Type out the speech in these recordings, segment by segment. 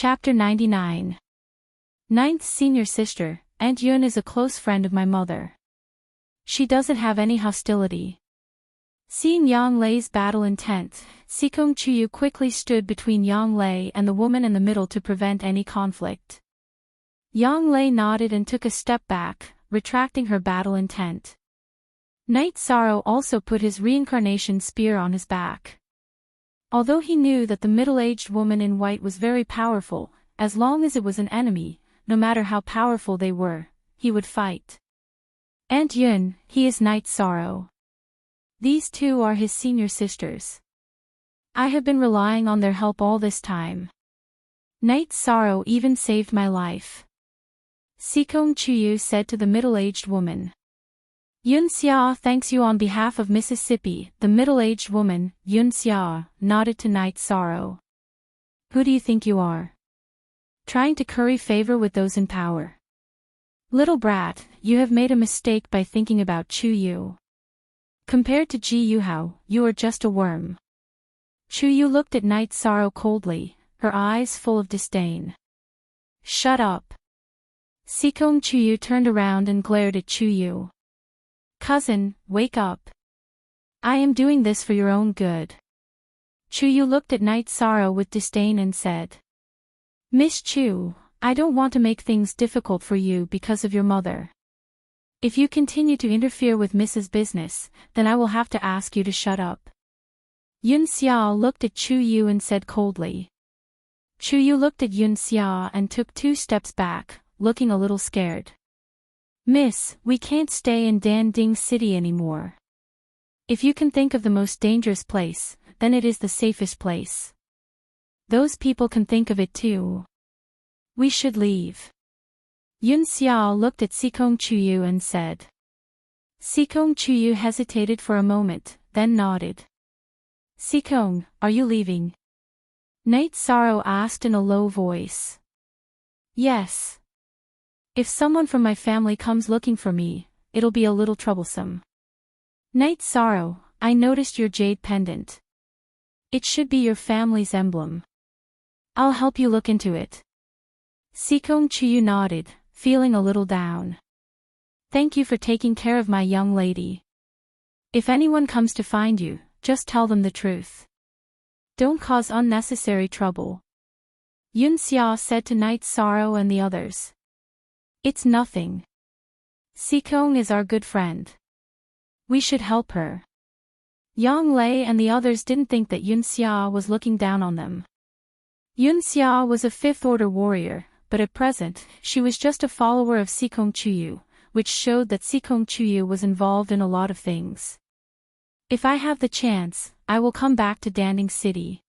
Chapter 99. Ninth senior sister, Aunt Yun is a close friend of my mother. She doesn't have any hostility. Seeing Yang Lei's battle intent, Sikong Chuyu quickly stood between Yang Lei and the woman in the middle to prevent any conflict. Yang Lei nodded and took a step back, retracting her battle intent. Knight Sorrow also put his reincarnation spear on his back. Although he knew that the middle-aged woman in white was very powerful, as long as it was an enemy, no matter how powerful they were, he would fight. Aunt Yun, he is Knight Sorrow. These two are his senior sisters. I have been relying on their help all this time. Knight Sorrow even saved my life. Sikong Chuyu said to the middle-aged woman. Yun Xia thanks you on behalf of Mississippi. The middle-aged woman, Yun Xia, nodded to Knight Sorrow. Who do you think you are? Trying to curry favor with those in power. Little brat, you have made a mistake by thinking about Chu Yu. Compared to Ji Yuhao, you are just a worm. Chu Yu looked at Knight Sorrow coldly, her eyes full of disdain. Shut up. Sikong Chuyu turned around and glared at Chu Yu. Cousin, wake up. I am doing this for your own good. Chu Yu looked at Knight Sorrow with disdain and said. Miss Chu, I don't want to make things difficult for you because of your mother. If you continue to interfere with Mrs. Business, then I will have to ask you to shut up. Yun Xia looked at Chu Yu and said coldly. Chu Yu looked at Yun Xia and took 2 steps back, looking a little scared. Miss, we can't stay in Danding City anymore. If you can think of the most dangerous place, then it is the safest place. Those people can think of it too. We should leave. Yun Xia looked at Sikong Chuyu and said. Sikong Chuyu hesitated for a moment, then nodded. Sikong, are you leaving? Knight Sorrow asked in a low voice. Yes. If someone from my family comes looking for me, it'll be a little troublesome. Knight Sorrow, I noticed your jade pendant. It should be your family's emblem. I'll help you look into it. Sikong Chuyu nodded, feeling a little down. Thank you for taking care of my young lady. If anyone comes to find you, just tell them the truth. Don't cause unnecessary trouble. Yun Xia said to Knight Sorrow and the others. It's nothing. Sikong is our good friend. We should help her. Yang Lei and the others didn't think that Yun Xia was looking down on them. Yun Xia was a 5th-order warrior, but at present, she was just a follower of Sikong Chuyu, which showed that Sikong Chuyu was involved in a lot of things. If I have the chance, I will come back to Danding City.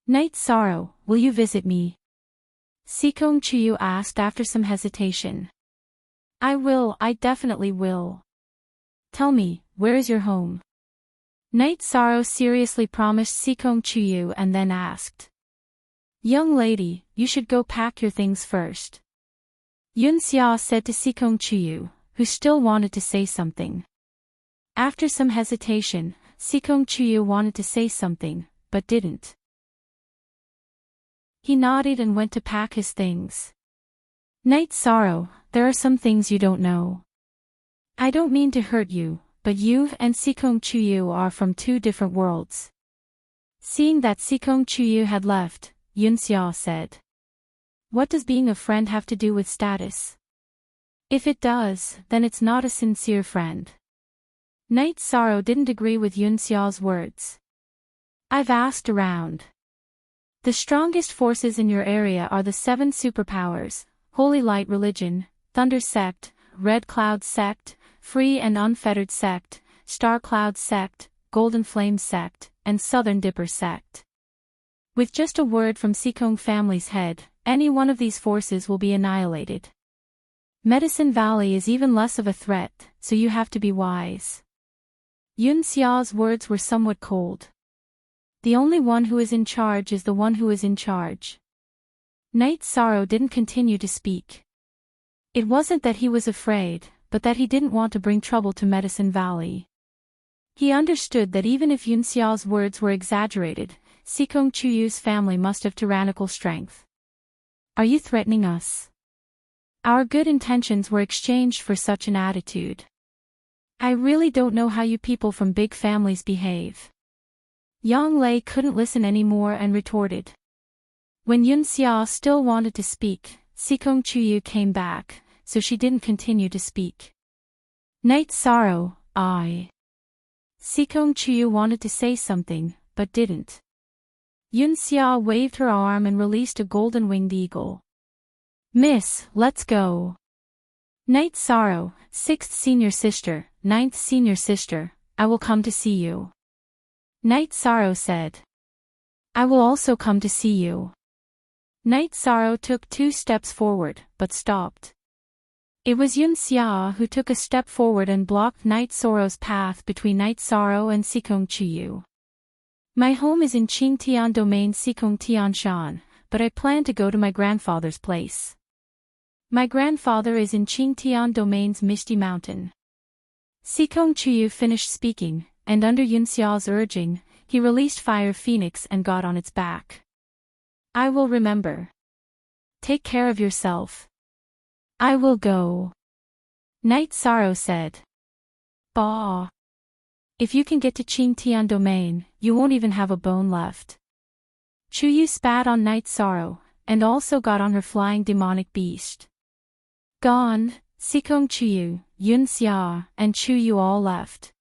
Knight Sorrow, will you visit me? Sikong Chuyu asked after some hesitation. I definitely will. Tell me, where is your home? Knight Sorrow seriously promised Sikong Chuyu and then asked. Young lady, you should go pack your things first. Yun Xia said to Sikong Chuyu, who still wanted to say something. After some hesitation, Sikong Chuyu wanted to say something, but didn't. He nodded and went to pack his things. Knight Sorrow, there are some things you don't know. I don't mean to hurt you, but you and Sikong Chuyu are from 2 different worlds. Seeing that Sikong Chuyu had left, Yun Xia said. What does being a friend have to do with status? If it does, then it's not a sincere friend. Knight Sorrow didn't agree with Yun Xia's words. I've asked around. The strongest forces in your area are the 7 superpowers, Holy Light Religion, Thunder Sect, Red Cloud Sect, Free and Unfettered Sect, Star Cloud Sect, Golden Flame Sect, and Southern Dipper Sect. With just a word from Sikong family's head, any one of these forces will be annihilated. Medicine Valley is even less of a threat, so you have to be wise. Yun Xia's words were somewhat cold. The only one who is in charge is the one who is in charge. Knight Sorrow didn't continue to speak. It wasn't that he was afraid, but that he didn't want to bring trouble to Medicine Valley. He understood that even if Yun Xia's words were exaggerated, Sikong Chuyu's family must have tyrannical strength. Are you threatening us? Our good intentions were exchanged for such an attitude. I really don't know how you people from big families behave. Yang Lei couldn't listen anymore and retorted. When Yun Xia still wanted to speak, Sikong Chuyu came back, so she didn't continue to speak. Night sorrow, Sikong Chuyu wanted to say something, but didn't. Yun Xia waved her arm and released a golden-winged eagle. Miss, let's go. Night sorrow, 6th senior sister, 9th senior sister, I will come to see you. Night sorrow said. I will also come to see you. Night sorrow took 2 steps forward, but stopped. It was Yun Xia who took a step forward and blocked Night sorrow's path between Night sorrow and Sikong Chuyu. My home is in Qingtian Domain Sikong Tianshan, but I plan to go to my grandfather's place. My grandfather is in Qingtian Domain's Misty Mountain. Sikong Chuyu finished speaking, and under Yun Xiao's urging, he released Fire Phoenix and got on its back. I will remember. Take care of yourself. I will go. Night sorrow said. Bah. If you can get to Qingtian Domain, you won't even have a bone left. Chuyu spat on Night sorrow, and also got on her flying demonic beast. Gone, Sikong Chuyu, Yun Xia, and Chuyu all left.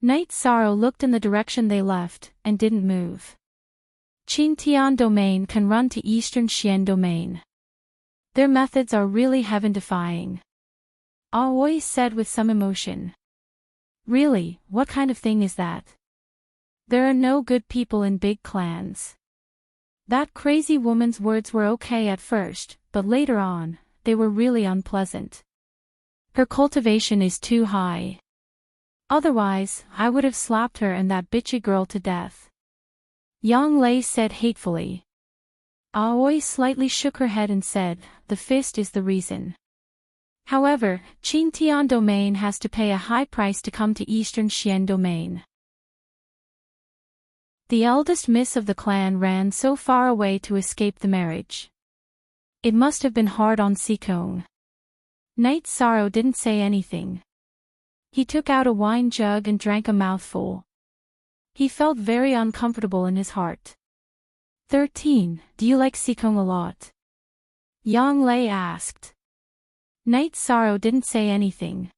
Night sorrow looked in the direction they left, and didn't move. Qingtian Domain can run to Eastern Xian Domain. Their methods are really heaven-defying. Aoi said with some emotion. Really, what kind of thing is that? There are no good people in big clans. That crazy woman's words were okay at first, but later on, they were really unpleasant. Her cultivation is too high. Otherwise, I would have slapped her and that bitchy girl to death. Yang Lei said hatefully. Aoi slightly shook her head and said, the fist is the reason. However, Qingtian Domain has to pay a high price to come to Eastern Xian Domain. The eldest miss of the clan ran so far away to escape the marriage. It must have been hard on Sikong. Night sorrow didn't say anything. He took out a wine jug and drank a mouthful. He felt very uncomfortable in his heart. 13. Do you like Sikong a lot? Yang Lei asked. Night sorrow didn't say anything.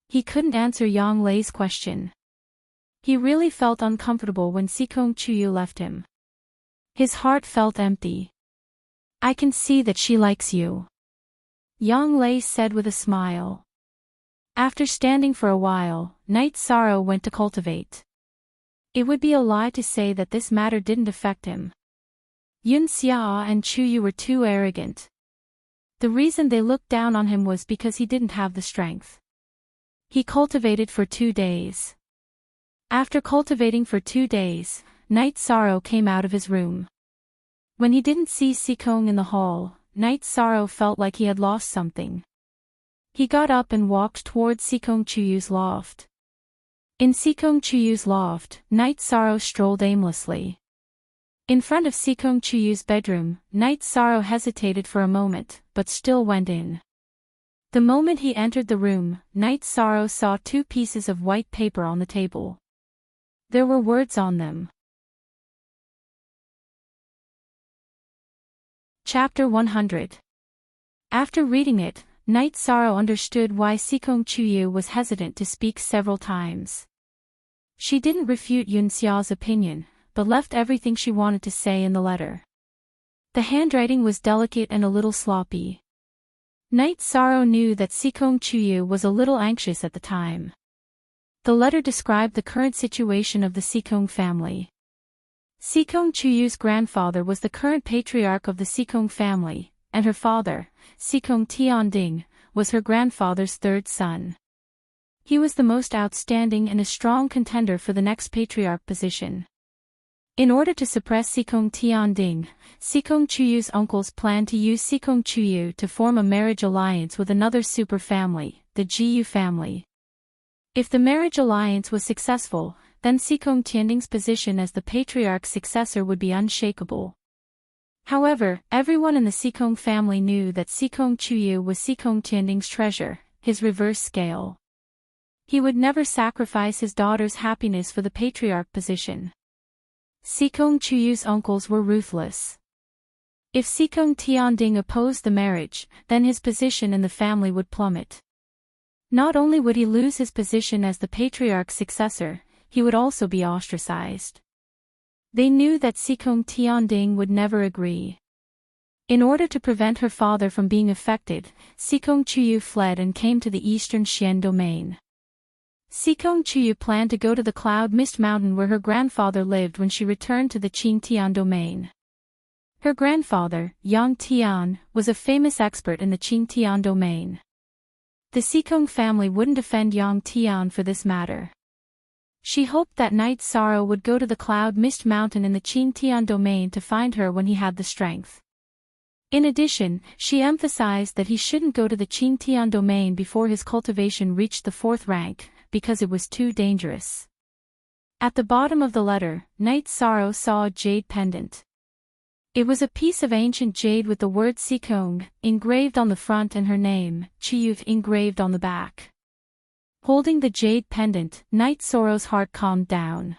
He couldn't answer Yang Lei's question. He really felt uncomfortable when Sikong Chuyu left him. His heart felt empty. I can see that she likes you. Yang Lei said with a smile. After standing for a while, Night sorrow went to cultivate. It would be a lie to say that this matter didn't affect him. Yun Xia and Chuyu were too arrogant. The reason they looked down on him was because he didn't have the strength. He cultivated for 2 days. After cultivating for 2 days, Night sorrow came out of his room. When he didn't see Sikong in the hall, Night sorrow felt like he had lost something. He got up and walked towards Sikong Chuyu's loft. In Sikong Chuyu's loft, Night sorrow strolled aimlessly. In front of Sikong Chuyu's bedroom, Night sorrow hesitated for a moment, but still went in. The moment he entered the room, Night sorrow saw 2 pieces of white paper on the table. There were words on them. Chapter 100. After reading it, Night sorrow understood why Sikong Chuyu was hesitant to speak several times. She didn't refute Yun Xiao's opinion, but left everything she wanted to say in the letter. The handwriting was delicate and a little sloppy. Night sorrow knew that Sikong Chuyu was a little anxious at the time. The letter described the current situation of the Sikong family. Sikong Chuyu's grandfather was the current patriarch of the Sikong family, and her father, Sikong Tianding, was her grandfather's 3rd son. He was the most outstanding and a strong contender for the next patriarch position. In order to suppress Sikong Tianding, Sikong Chuyu's uncles planned to use Sikong Chuyu to form a marriage alliance with another super family, the Jiyu family. If the marriage alliance was successful, then Sikong Tianding's position as the patriarch's successor would be unshakable. However, everyone in the Sikong family knew that Sikong Chuyu was Sikong Tianding's treasure, his reverse scale. He would never sacrifice his daughter's happiness for the patriarch position. Sikong Chuyu's uncles were ruthless. If Sikong Tianding opposed the marriage, then his position in the family would plummet. Not only would he lose his position as the patriarch's successor, he would also be ostracized. They knew that Sikong Tianding would never agree. In order to prevent her father from being affected, Sikong Chuyu fled and came to the eastern Xian domain. Sikong Chuyu planned to go to the Cloud Mist Mountain where her grandfather lived when she returned to the Qing Tian domain. Her grandfather, Yang Tian, was a famous expert in the Qing Tian domain. The Sikong family wouldn't offend Yang Tian for this matter. She hoped that Knight Sorrow would go to the Cloud Mist Mountain in the Qing Tian domain to find her when he had the strength. In addition, she emphasized that he shouldn't go to the Qing Tian domain before his cultivation reached the 4th rank, because it was too dangerous. At the bottom of the letter, Knight Sorrow saw a jade pendant. It was a piece of ancient jade with the word Sikong engraved on the front and her name, Chiyuv, engraved on the back. Holding the jade pendant, Knight Sorrow's heart calmed down.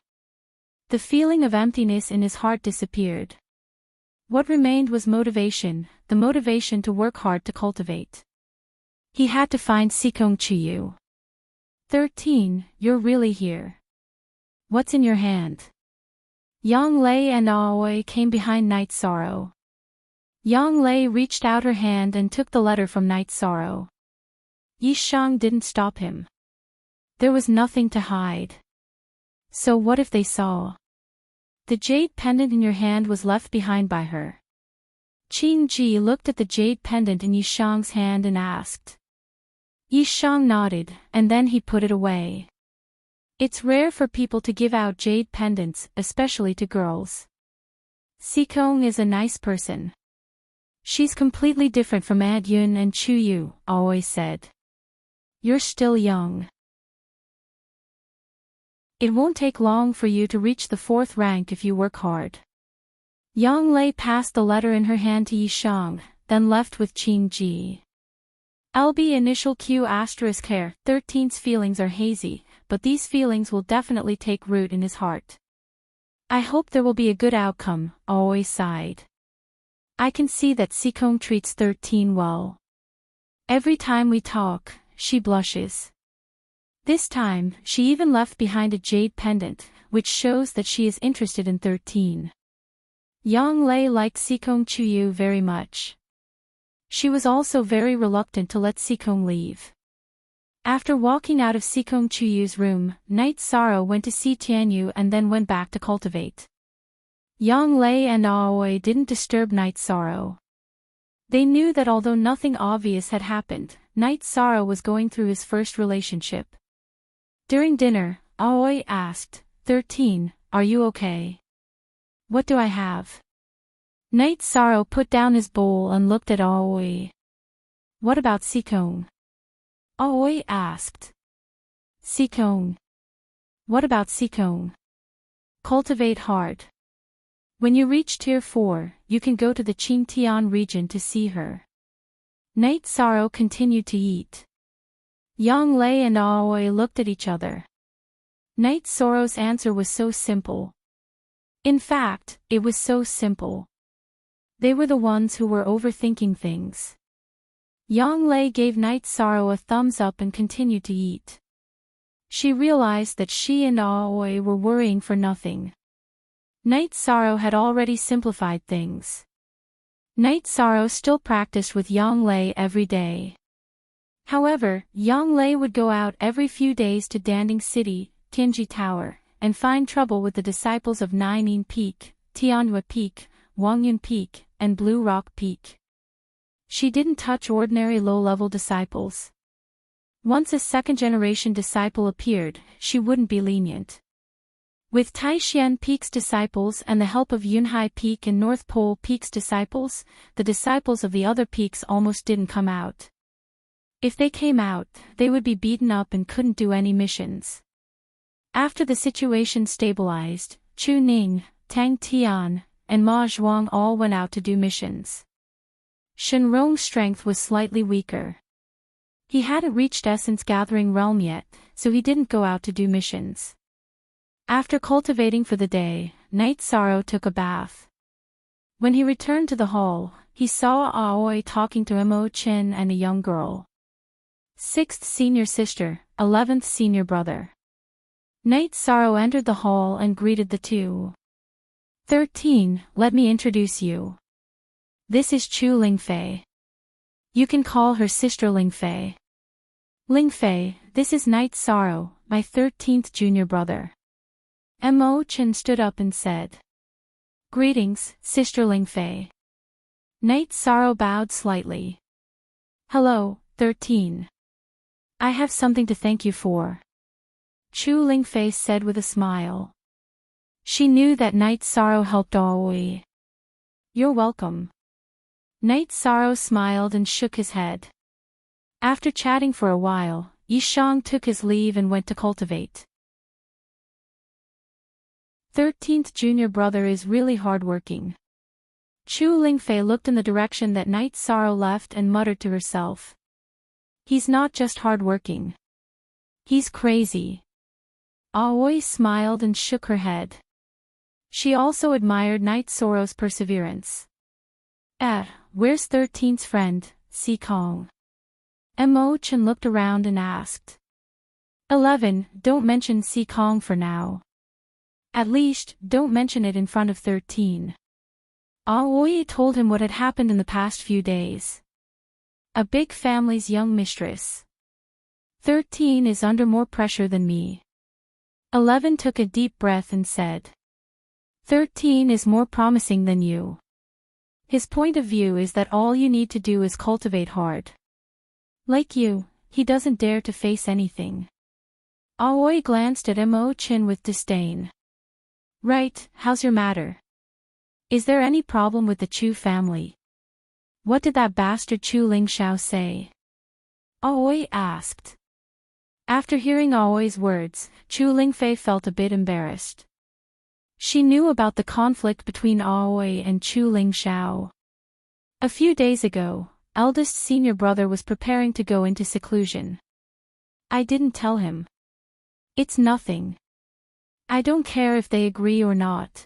The feeling of emptiness in his heart disappeared. What remained was motivation, the motivation to work hard to cultivate. He had to find Sikong Chiyu. 13. You're really here. What's in your hand? Yang Lei and Aoi came behind Knight Sorrow. Yang Lei reached out her hand and took the letter from Knight Sorrow. Yi Shang didn't stop him. There was nothing to hide. So what if they saw? The jade pendant in your hand was left behind by her. Qing Ji looked at the jade pendant in Yi Shang's hand and asked. Yi Shang nodded, and then he put it away. It's rare for people to give out jade pendants, especially to girls. Sikong is a nice person. She's completely different from Ad Yun and Chu Yu, always said. You're still young. It won't take long for you to reach the 4th rank if you work hard. Yang Lei passed the letter in her hand to Yi Shang, then left with Qing Ji. LB initial Q asterisk hair, 13's feelings are hazy, but these feelings will definitely take root in his heart. I hope there will be a good outcome, always sighed. I can see that Sikong treats 13 well. Every time we talk, she blushes. This time, she even left behind a jade pendant, which shows that she is interested in 13. Yang Lei liked Sikong Chuyu very much. She was also very reluctant to let Sikong leave. After walking out of Sikong Chuyu's room, Knight Sorrow went to see Tianyu and then went back to cultivate. Yang Lei and Aoi didn't disturb Knight Sorrow. They knew that although nothing obvious had happened, Knight Sorrow was going through his first relationship. During dinner, Aoi asked, 13, are you okay? What do I have? Knight Sorrow put down his bowl and looked at Aoi. What about Sikong? Aoi asked. Sikong. What about Sikong? Cultivate hard. When you reach Tier 4, you can go to the Qingtian region to see her. Knight Sorrow continued to eat. Yang Lei and Aoi looked at each other. Knight Sorrow's answer was so simple. In fact, it was so simple. They were the ones who were overthinking things. Yang Lei gave Knight Sorrow a thumbs up and continued to eat. She realized that she and Aoi were worrying for nothing. Knight Sorrow had already simplified things. Knight Sorrow still practiced with Yang Lei every day. However, Yang Lei would go out every few days to Danding City, Tianji Tower, and find trouble with the disciples of Nainin Peak, Tianhua Peak, Wangyun Peak, and Blue Rock Peak. She didn't touch ordinary low-level disciples. Once a second-generation disciple appeared, she wouldn't be lenient. With Taishan Peak's disciples and the help of Yunhai Peak and North Pole Peak's disciples, the disciples of the other peaks almost didn't come out. If they came out, they would be beaten up and couldn't do any missions. After the situation stabilized, Chu Ning, Tang Tian, and Ma Zhuang all went out to do missions. Shenrong's strength was slightly weaker. He hadn't reached Essence Gathering Realm yet, so he didn't go out to do missions. After cultivating for the day, Night Sorrow took a bath. When he returned to the hall, he saw Aoi talking to Mo Chin and a young girl. 6th senior sister, 11th senior brother. Night Sorrow entered the hall and greeted the two. 13, let me introduce you. This is Chu Lingfei. You can call her sister Lingfei. Lingfei, this is Night Sorrow, my 13th junior brother. Mo Chen stood up and said. Greetings, Sister Lingfei. Night Sorrow bowed slightly. Hello, 13. I have something to thank you for. Chu Lingfei said with a smile. She knew that Night Sorrow helped Aoi. You're welcome. Night Sorrow smiled and shook his head. After chatting for a while, Yishang took his leave and went to cultivate. 13th junior brother is really hardworking. Chu Lingfei looked in the direction that Night Sorrow left and muttered to herself. He's not just hardworking. He's crazy. Aoi smiled and shook her head. She also admired Night Sorrow's perseverance. Where's 13th's friend, Si Kong? Mo Chen looked around and asked. 11, don't mention Si Kong for now. At least, don't mention it in front of 13. Aoi told him what had happened in the past few days. A big family's young mistress. 13 is under more pressure than me. 11 took a deep breath and said. 13 is more promising than you. His point of view is that all you need to do is cultivate hard. Like you, he doesn't dare to face anything. Aoi glanced at Mo Chin with disdain. Right, how's your matter? Is there any problem with the Chu family? What did that bastard Chu Lingxiao say? Aoi asked. After hearing Aoi's words, Chu Lingfei felt a bit embarrassed. She knew about the conflict between Aoi and Chu Lingxiao. A few days ago, eldest senior brother was preparing to go into seclusion. I didn't tell him. It's nothing. I don't care if they agree or not.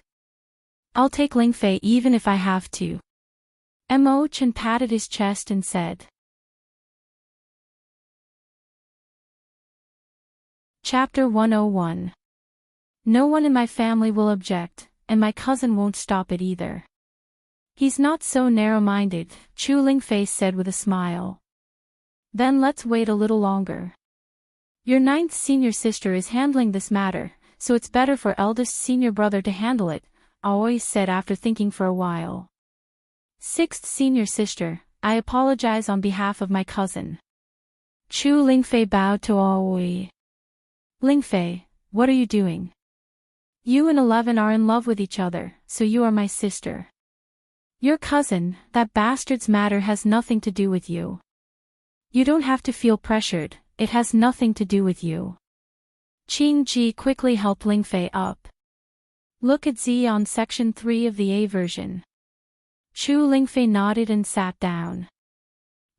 I'll take Lingfei even if I have to. Mo Chen patted his chest and said. Chapter 101. No one in my family will object, and my cousin won't stop it either. He's not so narrow-minded, Chu Lingfei said with a smile. Then let's wait a little longer. Your 9th senior sister is handling this matter, so it's better for eldest senior brother to handle it, Aoi said after thinking for a while. 6th senior sister, I apologize on behalf of my cousin. Chu Lingfei bowed to Aoi. Lingfei, what are you doing? You and 11 are in love with each other, so you are my sister. Your cousin, that bastard's matter has nothing to do with you. You don't have to feel pressured, it has nothing to do with you. Qing Ji quickly helped Lingfei up. Look at Z on section 3 of the A version. Chu Lingfei nodded and sat down.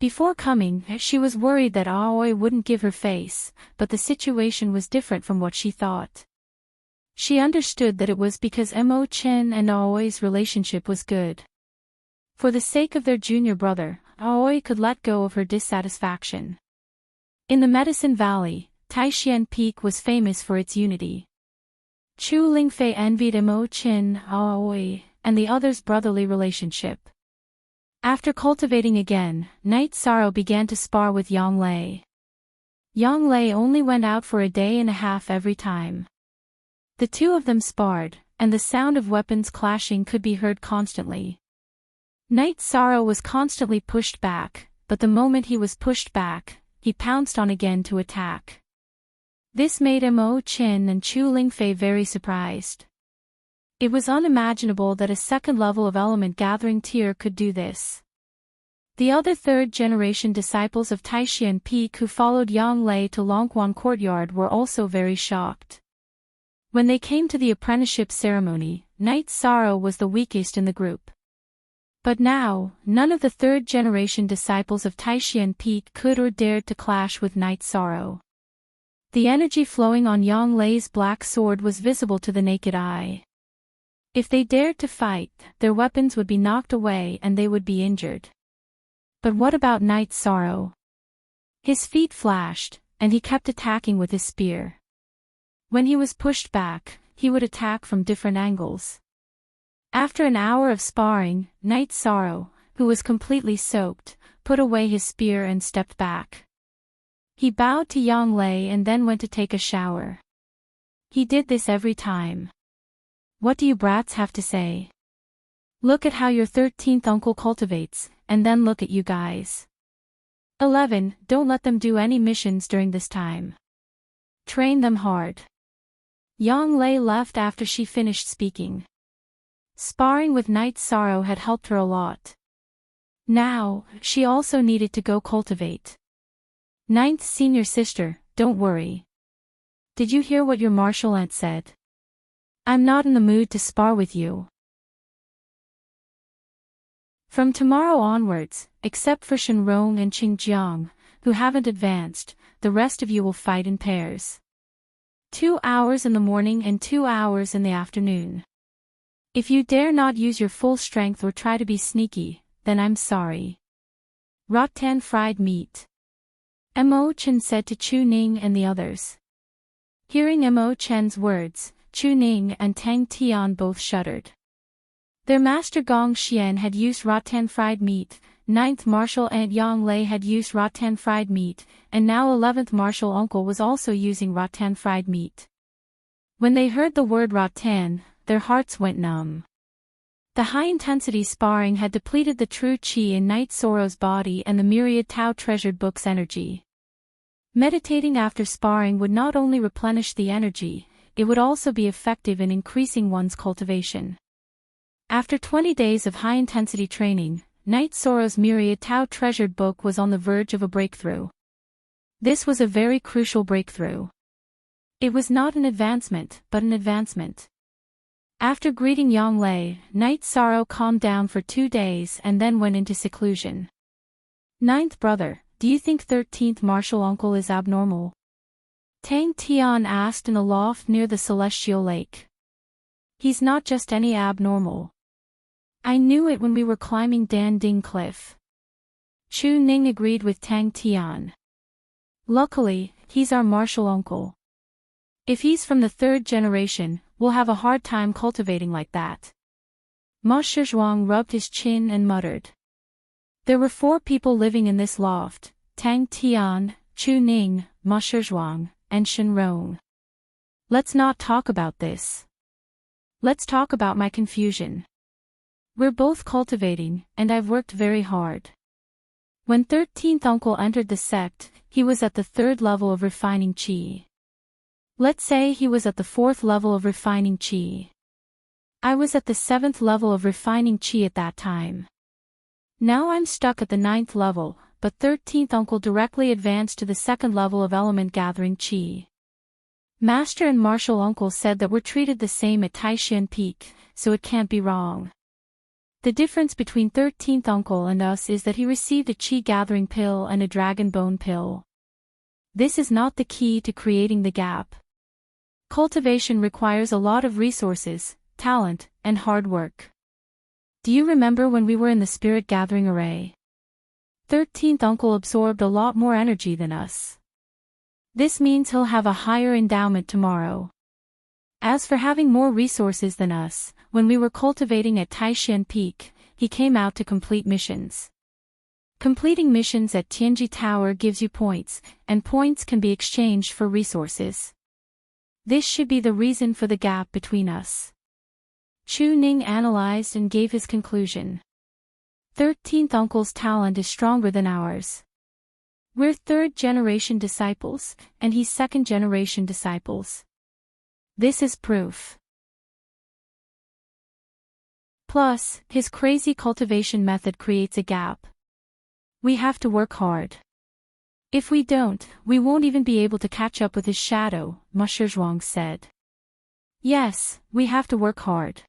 Before coming, she was worried that Aoi wouldn't give her face, but the situation was different from what she thought. She understood that it was because Mo Chen and Aoi's relationship was good. For the sake of their junior brother, Aoi could let go of her dissatisfaction. In the Medicine Valley, Taishian Peak was famous for its unity. Chu Lingfei envied Mo Chen, Aoi, and the others' brotherly relationship. After cultivating again, Night Sorrow began to spar with Yang Lei. Yang Lei only went out for a day and a half every time. The two of them sparred, and the sound of weapons clashing could be heard constantly. Night Sorrow was constantly pushed back, but the moment he was pushed back, he pounced on again to attack. This made Mo Chen and Chu Lingfei very surprised. It was unimaginable that a second level of element gathering tier could do this. The other third-generation disciples of Taishian Peak who followed Yang Lei to Longquan Courtyard were also very shocked. When they came to the apprenticeship ceremony, Knight Sorrow was the weakest in the group. But now, none of the third-generation disciples of Taishan Peak could or dared to clash with Knight Sorrow. The energy flowing on Yang Lei's black sword was visible to the naked eye. If they dared to fight, their weapons would be knocked away and they would be injured. But what about Knight Sorrow? His feet flashed, and he kept attacking with his spear. When he was pushed back, he would attack from different angles. After an hour of sparring, Knight Sorrow, who was completely soaked, put away his spear and stepped back. He bowed to Yang Lei and then went to take a shower. He did this every time. What do you brats have to say? Look at how your 13th uncle cultivates, and then look at you guys. 11. Don't let them do any missions during this time. Train them hard. Yang Lei left after she finished speaking. Sparring with Knight Sorrow had helped her a lot. Now, she also needed to go cultivate. 9th senior sister, don't worry. Did you hear what your martial aunt said? I'm not in the mood to spar with you. From tomorrow onwards, except for Shenrong and Qingjiang, who haven't advanced, the rest of you will fight in pairs. 2 hours in the morning and 2 hours in the afternoon. If you dare not use your full strength or try to be sneaky, then I'm sorry. Rattan fried meat. Mo Chen said to Chu Ning and the others. Hearing Mo Chen's words, Chu Ning and Tang Tian both shuddered. Their master Gong Xian had used rattan fried meat, 9th martial aunt Yang Lei had used rattan fried meat, and now 11th martial uncle was also using rattan fried meat. When they heard the word rattan, their hearts went numb. The high-intensity sparring had depleted the true qi in Knight Sorrow's body and the myriad Tao treasured book's energy. Meditating after sparring would not only replenish the energy, it would also be effective in increasing one's cultivation. After 20 days of high-intensity training, Knight Sorrow's myriad Tao treasured book was on the verge of a breakthrough. This was a very crucial breakthrough. It was not an advancement, but an advancement. After greeting Yang Lei, Knight Sorrow calmed down for 2 days and then went into seclusion. 9th brother, do you think 13th martial uncle is abnormal? Tang Tian asked in a loft near the celestial lake. He's not just any abnormal. I knew it when we were climbing Dan Ding Cliff. Chu Ning agreed with Tang Tian. Luckily, he's our martial uncle. If he's from the 3rd generation, we'll have a hard time cultivating like that. Ma Shizhuang rubbed his chin and muttered. There were 4 people living in this loft, Tang Tian, Chu Ning, Ma Shizhuang, and Shenrong. Let's not talk about this. Let's talk about my confusion. We're both cultivating, and I've worked very hard. When 13th uncle entered the sect, he was at the 3rd level of refining qi. Let's say he was at the 4th level of refining qi. I was at the 7th level of refining qi at that time. Now I'm stuck at the 9th level, but 13th uncle directly advanced to the 2nd level of element gathering qi. Master and martial uncle said that we're treated the same at Taishan Peak, so it can't be wrong. The difference between 13th uncle and us is that he received a qi gathering pill and a dragon bone pill. This is not the key to creating the gap. Cultivation requires a lot of resources, talent, and hard work. Do you remember when we were in the spirit gathering array? 13th uncle absorbed a lot more energy than us. This means he'll have a higher endowment tomorrow. As for having more resources than us, when we were cultivating at Taishan Peak, he came out to complete missions. Completing missions at Tianji Tower gives you points, and points can be exchanged for resources. This should be the reason for the gap between us. Chu Ning analyzed and gave his conclusion. 13th uncle's talent is stronger than ours. We're 3rd generation disciples, and he's 2nd generation disciples. This is proof. Plus, his crazy cultivation method creates a gap. We have to work hard. If we don't, we won't even be able to catch up with his shadow, Ma Shizhuang said. Yes, we have to work hard.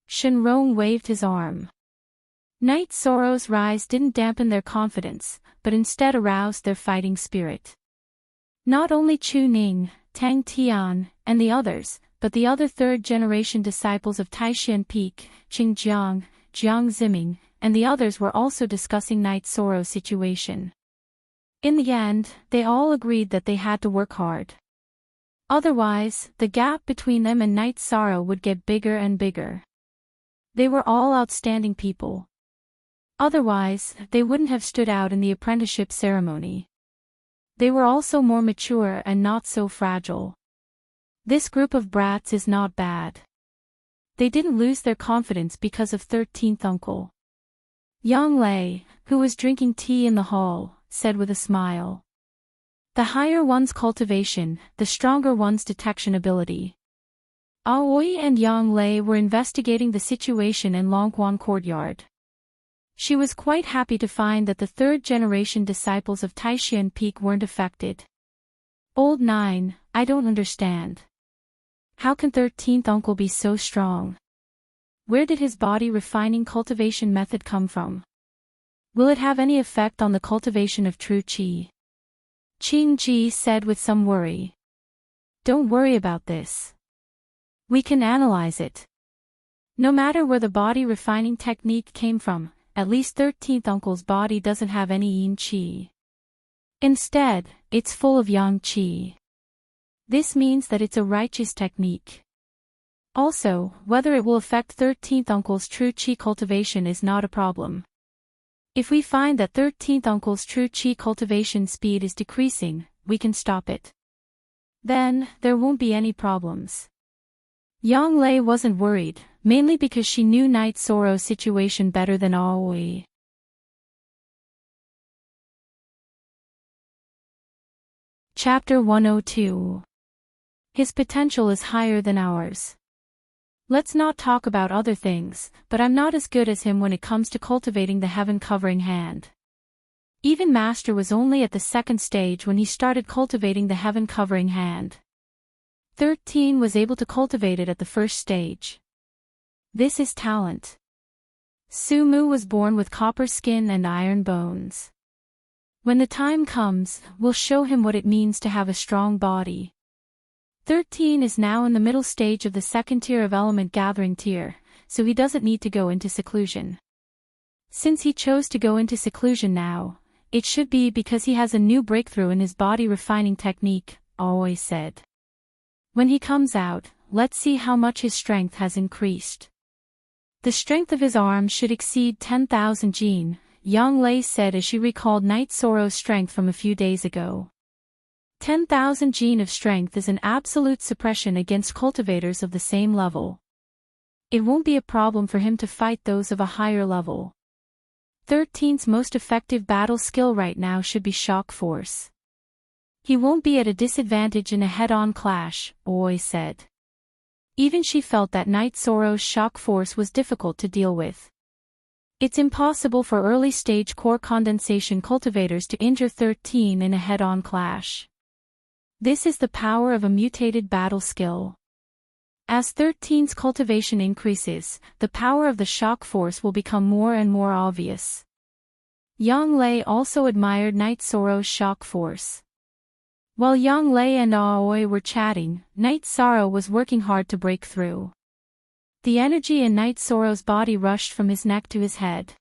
Shenrong waved his arm. Night Sorrow's rise didn't dampen their confidence, but instead aroused their fighting spirit. Not only Chu Ning, Tang Tian, and the others, but the other third-generation disciples of Taishan Peak, Qingjiang, Jiang Ziming, and the others were also discussing Night Sorrow's situation. In the end, they all agreed that they had to work hard. Otherwise, the gap between them and Night Sorrow would get bigger and bigger. They were all outstanding people. Otherwise, they wouldn't have stood out in the apprenticeship ceremony. They were also more mature and not so fragile. This group of brats is not bad. They didn't lose their confidence because of 13th uncle. Yang Lei, who was drinking tea in the hall, said with a smile. The higher one's cultivation, the stronger one's detection ability. Aoi and Yang Lei were investigating the situation in Longquan Courtyard. She was quite happy to find that the third-generation disciples of Taishan Peak weren't affected. Old Nine, I don't understand. How can 13th uncle be so strong? Where did his body refining cultivation method come from? Will it have any effect on the cultivation of true qi? Qing Ji said with some worry. Don't worry about this. We can analyze it. No matter where the body refining technique came from, at least 13th uncle's body doesn't have any yin qi. Instead, it's full of yang qi. This means that it's a righteous technique. Also, whether it will affect 13th uncle's true qi cultivation is not a problem. If we find that 13th uncle's true qi cultivation speed is decreasing, we can stop it. Then, there won't be any problems. Yang Lei wasn't worried, mainly because she knew Night Sorrow's situation better than Aoi. Chapter 102. His potential is higher than ours. Let's not talk about other things, but I'm not as good as him when it comes to cultivating the heaven-covering hand. Even Master was only at the second stage when he started cultivating the heaven-covering hand. 13 was able to cultivate it at the first stage. This is talent. Su Mu was born with copper skin and iron bones. When the time comes, we'll show him what it means to have a strong body. 13 is now in the middle stage of the second tier of element gathering tier, so he doesn't need to go into seclusion. Since he chose to go into seclusion now, it should be because he has a new breakthrough in his body refining technique, Aoi said. When he comes out, let's see how much his strength has increased. The strength of his arms should exceed 10,000 jin, Yang Lei said as she recalled Night Sorrow's strength from a few days ago. 10,000 jin of strength is an absolute suppression against cultivators of the same level. It won't be a problem for him to fight those of a higher level. 13's most effective battle skill right now should be shock force. He won't be at a disadvantage in a head-on clash, Aoi said. Even she felt that Night Sorrow's shock force was difficult to deal with. It's impossible for early-stage core condensation cultivators to injure 13 in a head-on clash. This is the power of a mutated battle skill. As 13's cultivation increases, the power of the shock force will become more and more obvious. Yang Lei also admired Night Sorrow's shock force. While Yang Lei and Aoi were chatting, Night Sorrow was working hard to break through. The energy in Night Sorrow's body rushed from his neck to his head.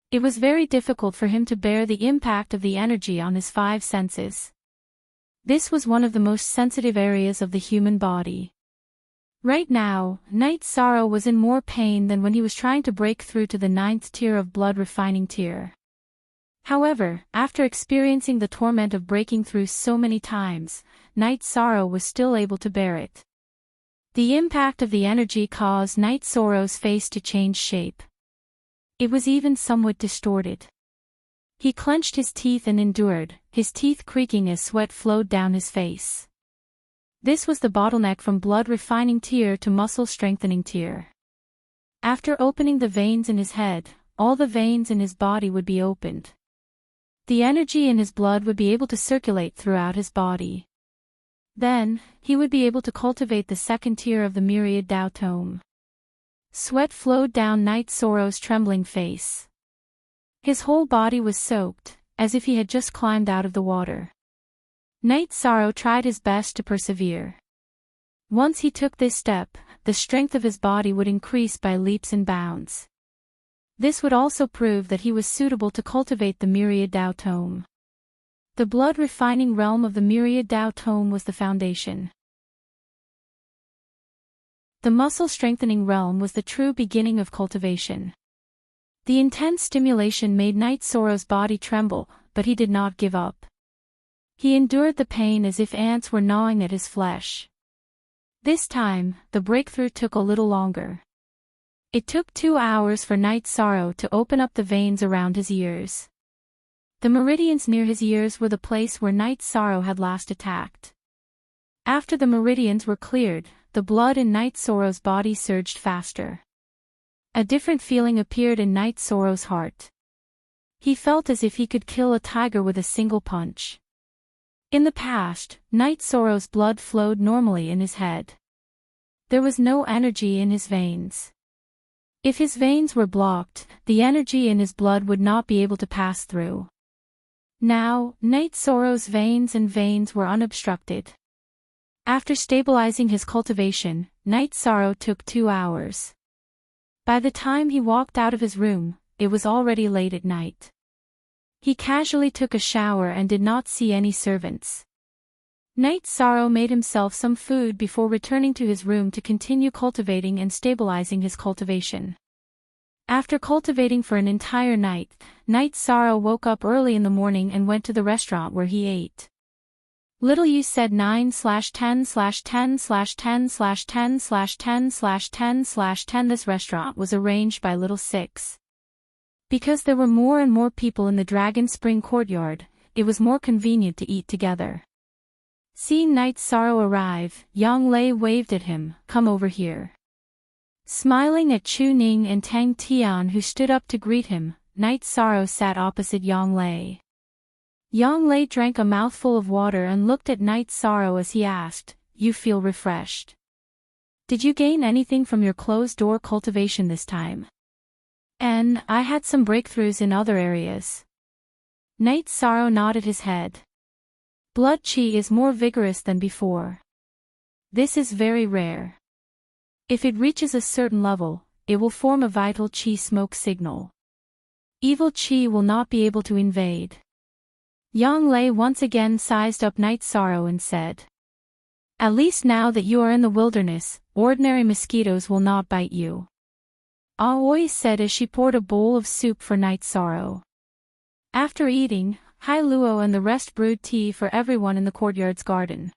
It was very difficult for him to bear the impact of the energy on his 5 senses. This was one of the most sensitive areas of the human body. Right now, Night Sorrow was in more pain than when he was trying to break through to the 9th tier of blood refining tier. However, after experiencing the torment of breaking through so many times, Night Sorrow was still able to bear it. The impact of the energy caused Night Sorrow's face to change shape. It was even somewhat distorted. He clenched his teeth and endured, his teeth creaking as sweat flowed down his face. This was the bottleneck from blood refining tier to muscle strengthening tier. After opening the veins in his head, all the veins in his body would be opened. The energy in his blood would be able to circulate throughout his body. Then, he would be able to cultivate the second tier of the myriad Dao tome. Sweat flowed down Night Sorrow's trembling face. His whole body was soaked, as if he had just climbed out of the water. Night Sorrow tried his best to persevere. Once he took this step, the strength of his body would increase by leaps and bounds. This would also prove that he was suitable to cultivate the myriad Dao tome. The blood-refining realm of the myriad Dao tome was the foundation. The muscle-strengthening realm was the true beginning of cultivation. The intense stimulation made Night Sorrow's body tremble, but he did not give up. He endured the pain as if ants were gnawing at his flesh. This time, the breakthrough took a little longer. It took 2 hours for Night Sorrow to open up the veins around his ears. The meridians near his ears were the place where Night Sorrow had last attacked. After the meridians were cleared, the blood in Night Sorrow's body surged faster. A different feeling appeared in Night Sorrow's heart. He felt as if he could kill a tiger with a single punch. In the past, Night Sorrow's blood flowed normally in his head. There was no energy in his veins. If his veins were blocked, the energy in his blood would not be able to pass through. Now, Night Sorrow's veins were unobstructed. After stabilizing his cultivation, Night Sorrow took 2 hours. By the time he walked out of his room, it was already late at night. He casually took a shower and did not see any servants. Night Sorrow made himself some food before returning to his room to continue cultivating and stabilizing his cultivation. After cultivating for an entire night, Night Sorrow woke up early in the morning and went to the restaurant where he ate. Little U said 9/10/10/10/10/10/10/10/10. This restaurant was arranged by Little Six. Because there were more and more people in the Dragon Spring courtyard, it was more convenient to eat together. Seeing Night Sorrow arrive, Yang Lei waved at him, "Come over here." Smiling at Chu Ning and Tang Tian who stood up to greet him, Night Sorrow sat opposite Yang Lei. Yang Lei drank a mouthful of water and looked at Night Sorrow as he asked, "You feel refreshed? Did you gain anything from your closed-door cultivation this time?" "And I had some breakthroughs in other areas." Night Sorrow nodded his head. Blood qi is more vigorous than before. This is very rare. If it reaches a certain level, it will form a vital qi smoke signal. Evil qi will not be able to invade. Yang Lei once again sized up Night Sorrow and said, "At least now that you are in the wilderness, ordinary mosquitoes will not bite you." Aoi said as she poured a bowl of soup for Night Sorrow. After eating, Hai Luo and the rest brewed tea for everyone in the courtyard's garden.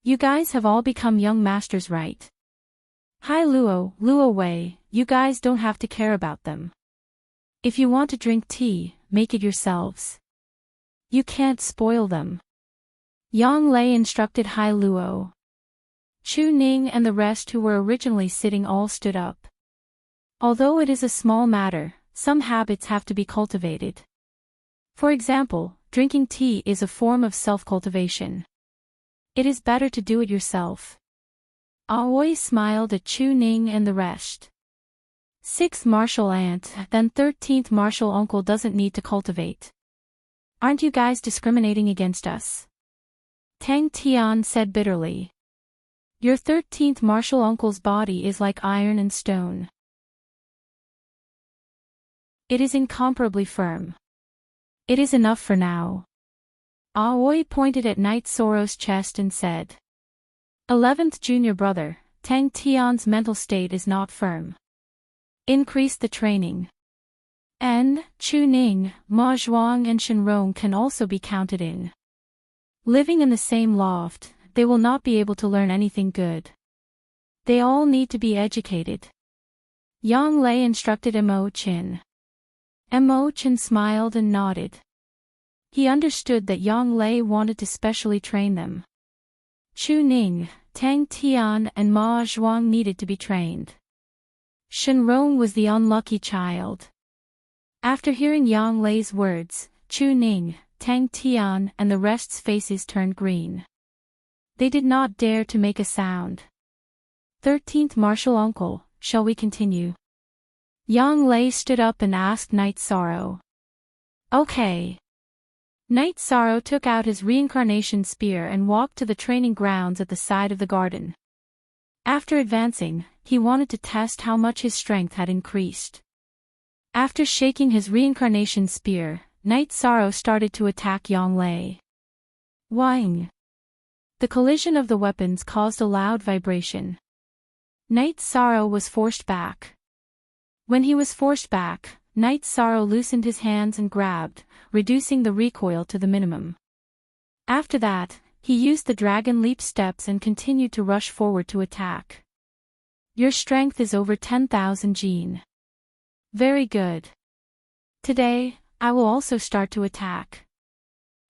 "You guys have all become young masters, right? Hai Luo, Luo Wei, you guys don't have to care about them. If you want to drink tea, make it yourselves. You can't spoil them." Yang Lei instructed Hai Luo. Chu Ning and the rest who were originally sitting all stood up. Although it is a small matter, some habits have to be cultivated. For example, drinking tea is a form of self-cultivation. It is better to do it yourself. Aoi smiled at Chu Ning and the rest. 6th martial aunt, then 13th martial uncle doesn't need to cultivate. Aren't you guys discriminating against us? Tang Tian said bitterly. Your 13th martial uncle's body is like iron and stone. It is incomparably firm. It is enough for now. Aoi pointed at Night Sorrow's chest and said. 11th junior brother, Tang Tian's mental state is not firm. Increase the training. And, Chu Ning, Ma Zhuang and Shenrong can also be counted in. Living in the same loft, they will not be able to learn anything good. They all need to be educated. Yang Lei instructed Mo Qin. Mo Qin smiled and nodded. He understood that Yang Lei wanted to specially train them. Chu Ning, Tang Tian and Ma Zhuang needed to be trained. Shenrong was the unlucky child. After hearing Yang Lei's words, Chu Ning, Tang Tian and the rest's faces turned green. They did not dare to make a sound. 13th Martial Uncle, shall we continue? Yang Lei stood up and asked Night Sorrow. Okay. Night Sorrow took out his reincarnation spear and walked to the training grounds at the side of the garden. After advancing, he wanted to test how much his strength had increased. After shaking his reincarnation spear, Night Sorrow started to attack Yang Lei. Whing! The collision of the weapons caused a loud vibration. Night Sorrow was forced back. When he was forced back, Night Sorrow loosened his hands and grabbed, reducing the recoil to the minimum. After that, he used the Dragon Leap steps and continued to rush forward to attack. Your strength is over 10,000 Jin. Very good. Today, I will also start to attack.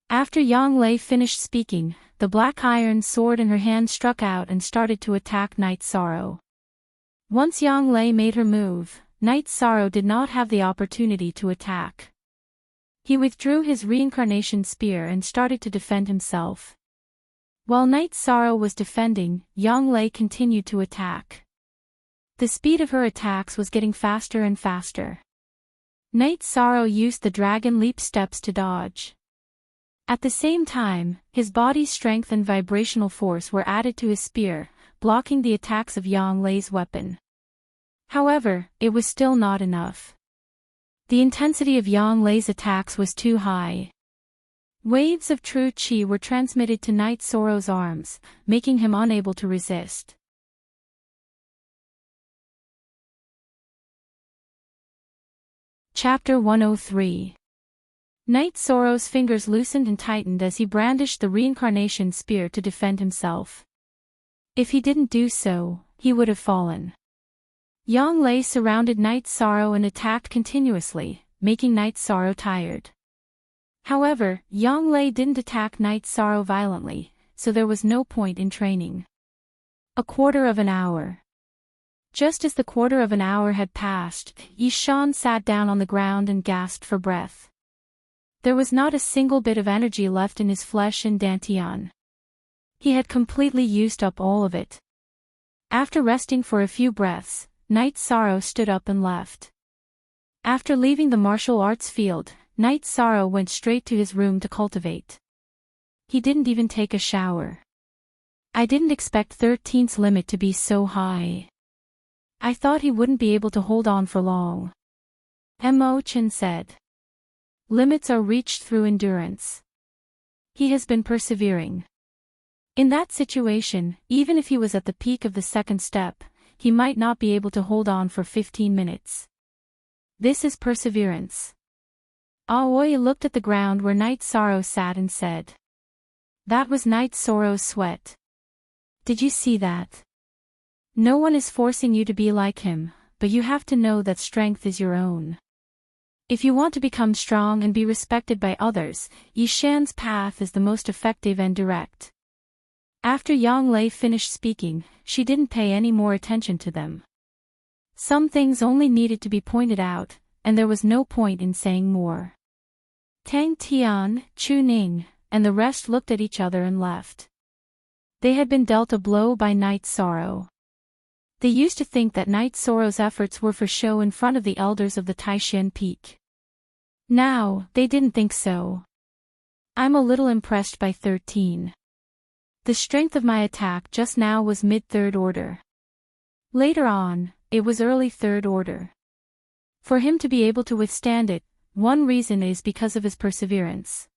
After Yang Lei finished speaking, the black iron sword in her hand struck out and started to attack Night Sorrow. Once Yang Lei made her move, Night Sorrow did not have the opportunity to attack. He withdrew his reincarnation spear and started to defend himself. While Night Sorrow was defending, Yang Lei continued to attack. The speed of her attacks was getting faster and faster. Night Sorrow used the Dragon Leap steps to dodge. At the same time, his body's strength and vibrational force were added to his spear, blocking the attacks of Yang Lei's weapon. However, it was still not enough. The intensity of Yang Lei's attacks was too high. Waves of true qi were transmitted to Night Sorrow's arms, making him unable to resist. Chapter 103. Night Sorrow's fingers loosened and tightened as he brandished the reincarnation spear to defend himself. If he didn't do so, he would have fallen. Yang Lei surrounded Night Sorrow and attacked continuously, making Night Sorrow tired. However, Yang Lei didn't attack Night Sorrow violently, so there was no point in training. A quarter of an hour. Just as the quarter of an hour had passed, Yishan sat down on the ground and gasped for breath. There was not a single bit of energy left in his flesh and dantian. He had completely used up all of it. After resting for a few breaths, Night Sorrow stood up and left. After leaving the martial arts field, Night Sorrow went straight to his room to cultivate. He didn't even take a shower. I didn't expect 13's limit to be so high. I thought he wouldn't be able to hold on for long. Mo Chen said. Limits are reached through endurance. He has been persevering. In that situation, even if he was at the peak of the second step, he might not be able to hold on for 15 minutes. This is perseverance. Aoi looked at the ground where Night Sorrow sat and said. That was Night Sorrow's sweat. Did you see that? No one is forcing you to be like him, but you have to know that strength is your own. If you want to become strong and be respected by others, Yishan's path is the most effective and direct. After Yang Lei finished speaking, she didn't pay any more attention to them. Some things only needed to be pointed out, and there was no point in saying more. Tang Tian, Chu Ning, and the rest looked at each other and left. They had been dealt a blow by Night Sorrow. They used to think that Night Sorrow's efforts were for show in front of the elders of the Taishan Peak. Now, they didn't think so. I'm a little impressed by 13. The strength of my attack just now was mid-third order. Later on, it was early third order. For him to be able to withstand it, one reason is because of his perseverance.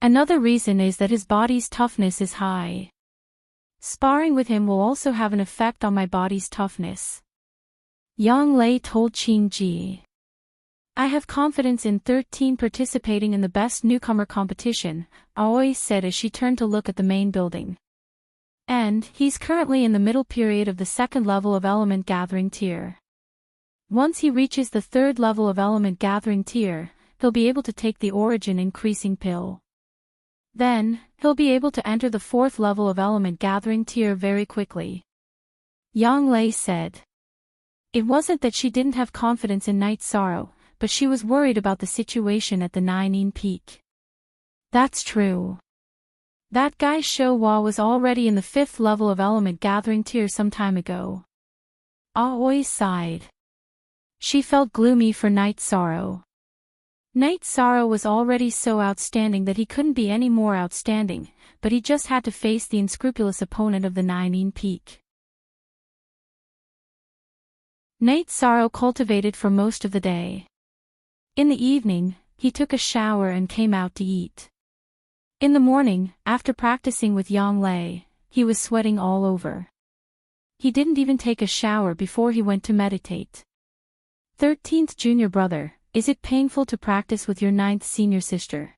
Another reason is that his body's toughness is high. Sparring with him will also have an effect on my body's toughness. Yang Lei told Qing Ji. I have confidence in 13 participating in the best newcomer competition, Aoi said as she turned to look at the main building. And he's currently in the middle period of the second level of element gathering tier. Once he reaches the third level of element gathering tier, he'll be able to take the origin increasing pill. Then, he'll be able to enter the fourth level of element gathering tier very quickly. Yang Lei said. It wasn't that she didn't have confidence in Night Sorrow, but she was worried about the situation at the Ninein Peak. That's true. That guy Showa was already in the 5th level of element gathering tier some time ago. Aoi sighed. She felt gloomy for Night Sorrow. Night Sorrow was already so outstanding that he couldn't be any more outstanding, but he just had to face the unscrupulous opponent of the Nine Peak. Night Sorrow cultivated for most of the day. In the evening, he took a shower and came out to eat. In the morning, after practicing with Yang Lei, he was sweating all over. He didn't even take a shower before he went to meditate. 13th junior brother, is it painful to practice with your 9th senior sister?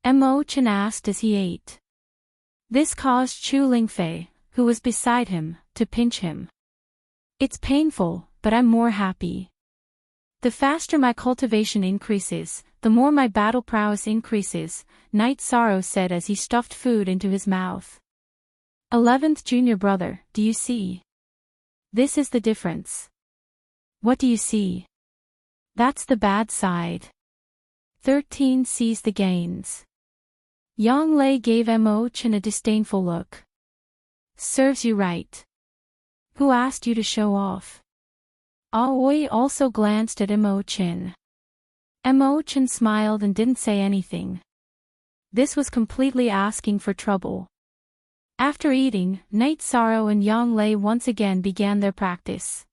Mo-chan asked as he ate. This caused Chu Lingfei, who was beside him, to pinch him. It's painful, but I'm more happy. The faster my cultivation increases, the more my battle prowess increases, Night Sorrow said as he stuffed food into his mouth. 11th junior brother, do you see? This is the difference. What do you see? That's the bad side. 13 sees the gains. Yang Lei gave Mo-chan a disdainful look. Serves you right. Who asked you to show off? Aoi also glanced at Mo-chan. Mo-chan smiled and didn't say anything. This was completely asking for trouble. After eating, Night Sorrow and Yang Lei once again began their practice.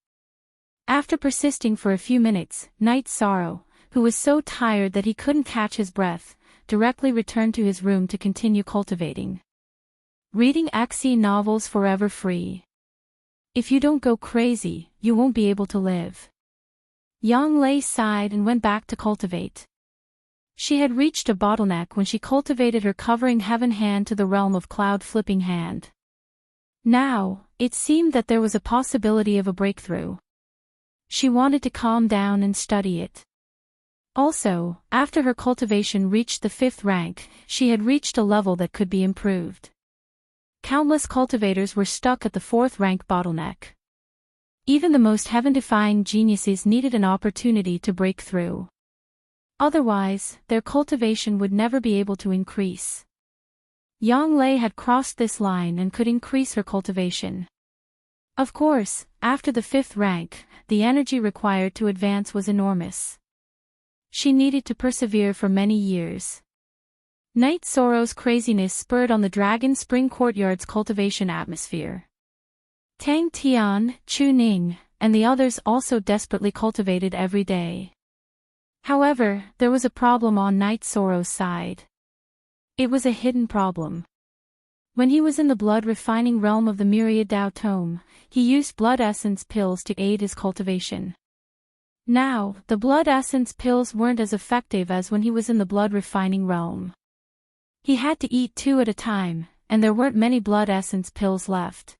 After persisting for a few minutes, Night Sorrow, who was so tired that he couldn't catch his breath, directly returned to his room to continue cultivating. Reading Axie novels forever free. If you don't go crazy, you won't be able to live. Yang Lei sighed and went back to cultivate. She had reached a bottleneck when she cultivated her covering heaven hand to the realm of cloud flipping hand. Now, it seemed that there was a possibility of a breakthrough. She wanted to calm down and study it. Also, after her cultivation reached the 5th rank, she had reached a level that could be improved. Countless cultivators were stuck at the 4th rank bottleneck. Even the most heaven-defying geniuses needed an opportunity to break through. Otherwise, their cultivation would never be able to increase. Yang Lei had crossed this line and could increase her cultivation. Of course, after the 5th rank, the energy required to advance was enormous. She needed to persevere for many years. Night Sorrow's craziness spurred on the Dragon Spring Courtyard's cultivation atmosphere. Tang Tian, Chu Ning, and the others also desperately cultivated every day. However, there was a problem on Night Sorrow's side. It was a hidden problem. When he was in the blood refining realm of the Myriad Dao Tome, he used blood essence pills to aid his cultivation. Now, the blood essence pills weren't as effective as when he was in the blood refining realm. He had to eat 2 at a time, and there weren't many blood essence pills left.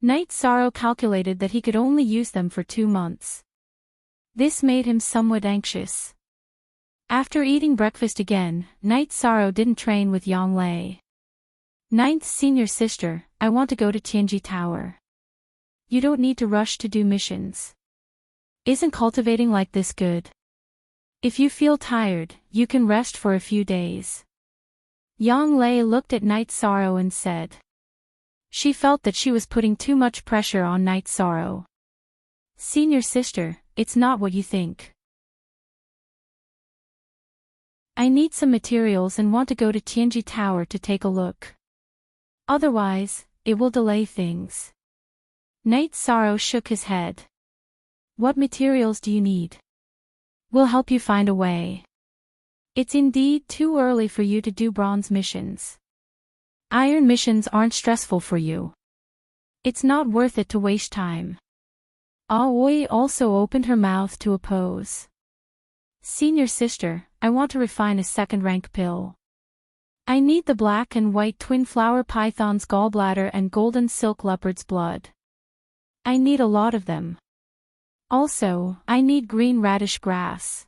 Night Sorrow calculated that he could only use them for 2 months. This made him somewhat anxious. After eating breakfast again, Night Sorrow didn't train with Yang Lei. 9th senior sister, I want to go to Tianji Tower. You don't need to rush to do missions. Isn't cultivating like this good? If you feel tired, you can rest for a few days. Yang Lei looked at Night Sorrow and said. She felt that she was putting too much pressure on Night Sorrow. Senior sister, it's not what you think. I need some materials and want to go to Tianji Tower to take a look. Otherwise, it will delay things. Night Sorrow shook his head. What materials do you need? We'll help you find a way. It's indeed too early for you to do bronze missions. Iron missions aren't stressful for you. It's not worth it to waste time. Aoi also opened her mouth to oppose. Senior sister, I want to refine a 2nd rank pill. I need the black and white twin flower python's gallbladder and golden silk leopard's blood. I need a lot of them. Also, I need green radish grass.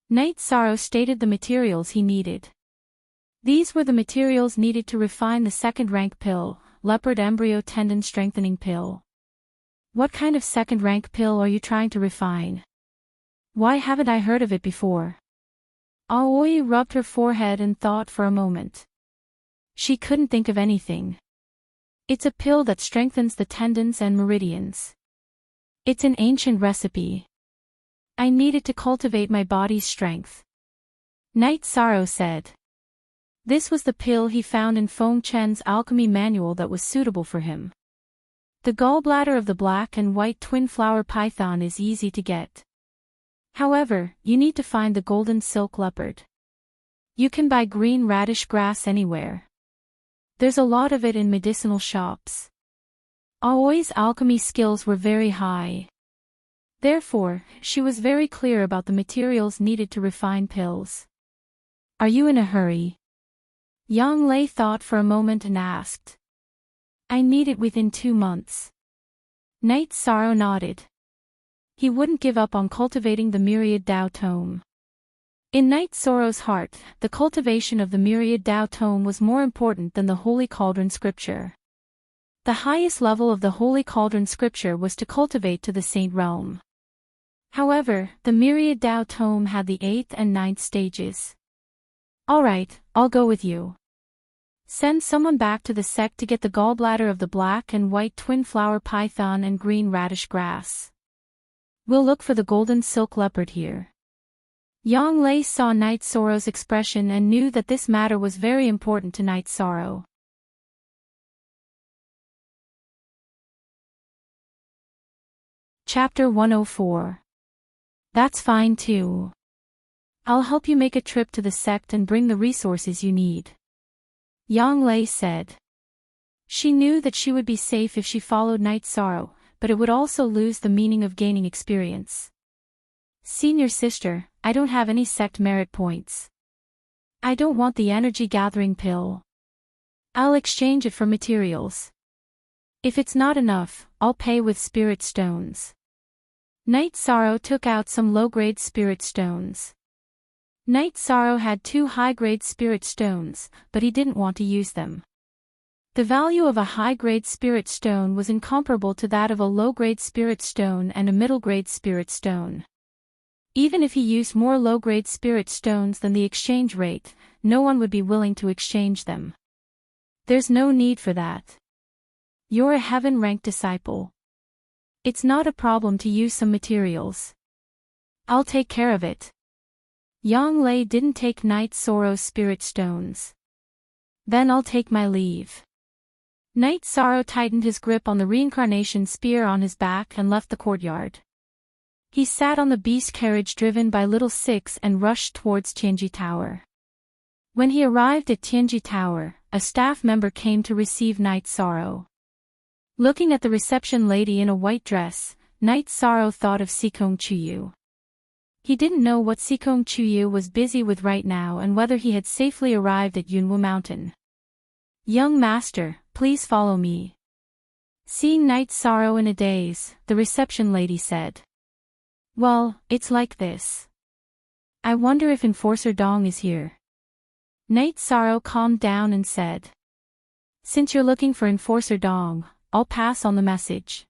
Night Sorrow stated the materials he needed. These were the materials needed to refine the 2nd rank pill, leopard embryo tendon strengthening pill. What kind of 2nd rank pill are you trying to refine? Why haven't I heard of it before? Aoi rubbed her forehead and thought for a moment. She couldn't think of anything. It's a pill that strengthens the tendons and meridians. It's an ancient recipe. I need it to cultivate my body's strength. Night Sorrow said. This was the pill he found in Feng Chen's alchemy manual that was suitable for him. The gallbladder of the black and white twin flower python is easy to get. However, you need to find the golden silk leopard. You can buy green radish grass anywhere. There's a lot of it in medicinal shops. Aoi's alchemy skills were very high. Therefore, she was very clear about the materials needed to refine pills. Are you in a hurry? Yang Lei thought for a moment and asked. I need it within 2 months. Night Sorrow nodded. He wouldn't give up on cultivating the Myriad Tao Tome. In Night Sorrow's heart, the cultivation of the Myriad Tao Tome was more important than the Holy Cauldron scripture. The highest level of the Holy Cauldron scripture was to cultivate to the Saint realm. However, the Myriad Tao Tome had the 8th and 9th stages. Alright, I'll go with you. Send someone back to the sect to get the gallbladder of the black and white twin flower python and green radish grass. We'll look for the golden silk leopard here. Yang Lei saw Night Sorrow's expression and knew that this matter was very important to Night Sorrow. Chapter 104. That's fine too. I'll help you make a trip to the sect and bring the resources you need. Yang Lei said. She knew that she would be safe if she followed Night Sorrow, but it would also lose the meaning of gaining experience. Senior sister, I don't have any sect merit points. I don't want the energy gathering pill. I'll exchange it for materials. If it's not enough, I'll pay with spirit stones. Night Sorrow took out some low-grade spirit stones. Night Sorrow had 2 high-grade spirit stones, but he didn't want to use them. The value of a high-grade spirit stone was incomparable to that of a low-grade spirit stone and a middle-grade spirit stone. Even if he used more low-grade spirit stones than the exchange rate, no one would be willing to exchange them. There's no need for that. You're a heaven-ranked disciple. It's not a problem to use some materials. I'll take care of it. Yang Lei didn't take Night Sorrow's spirit stones. Then I'll take my leave. Night Sorrow tightened his grip on the reincarnation spear on his back and left the courtyard. He sat on the beast carriage driven by Little Six and rushed towards Tianji Tower. When he arrived at Tianji Tower, a staff member came to receive Night Sorrow. Looking at the reception lady in a white dress, Night Sorrow thought of Sikong Chuyu. He didn't know what Sikong Chuyu was busy with right now and whether he had safely arrived at Yunwu Mountain. Young master, please follow me. Seeing Night Sorrow in a daze, the reception lady said. Well, it's like this. I wonder if Enforcer Dong is here. Night Sorrow calmed down and said. Since you're looking for Enforcer Dong, I'll pass on the message.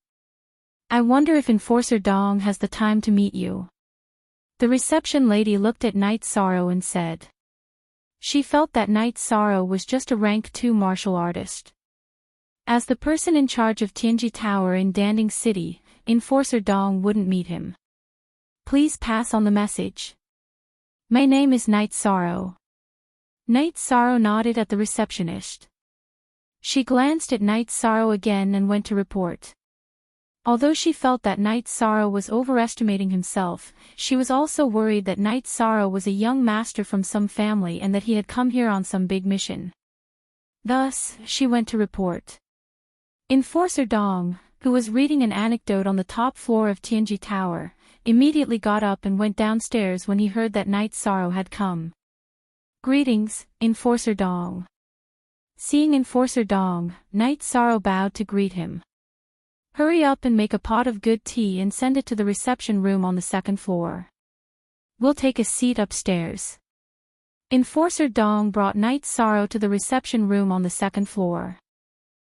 I wonder if Enforcer Dong has the time to meet you. The reception lady looked at Night Sorrow and said. She felt that Night Sorrow was just a rank 2 martial artist. As the person in charge of Tianji Tower in Danding City, Enforcer Dong wouldn't meet him. Please pass on the message. My name is Night Sorrow. Night Sorrow nodded at the receptionist. She glanced at Night Sorrow again and went to report. Although she felt that Night Sorrow was overestimating himself, she was also worried that Night Sorrow was a young master from some family and that he had come here on some big mission. Thus, she went to report. Enforcer Dong, who was reading an anecdote on the top floor of Tianji Tower, immediately got up and went downstairs when he heard that Night Sorrow had come. Greetings, Enforcer Dong. Seeing Enforcer Dong, Night Sorrow bowed to greet him. Hurry up and make a pot of good tea and send it to the reception room on the 2nd floor. We'll take a seat upstairs. Enforcer Dong brought Night Sorrow to the reception room on the 2nd floor.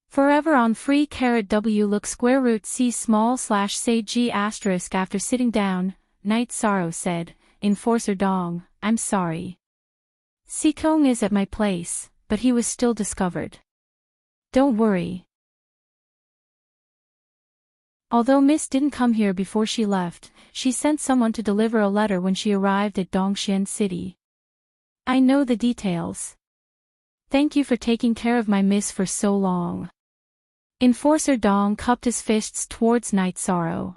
Forever on free _w look square root c small / say g asterisk after sitting down, Night Sorrow said, Enforcer Dong, I'm sorry. Sikong is at my place, but he was still discovered. Don't worry. Although Miss didn't come here before she left, she sent someone to deliver a letter when she arrived at Dongxian City. I know the details. Thank you for taking care of my miss for so long. Enforcer Dong cupped his fists towards Night Sorrow.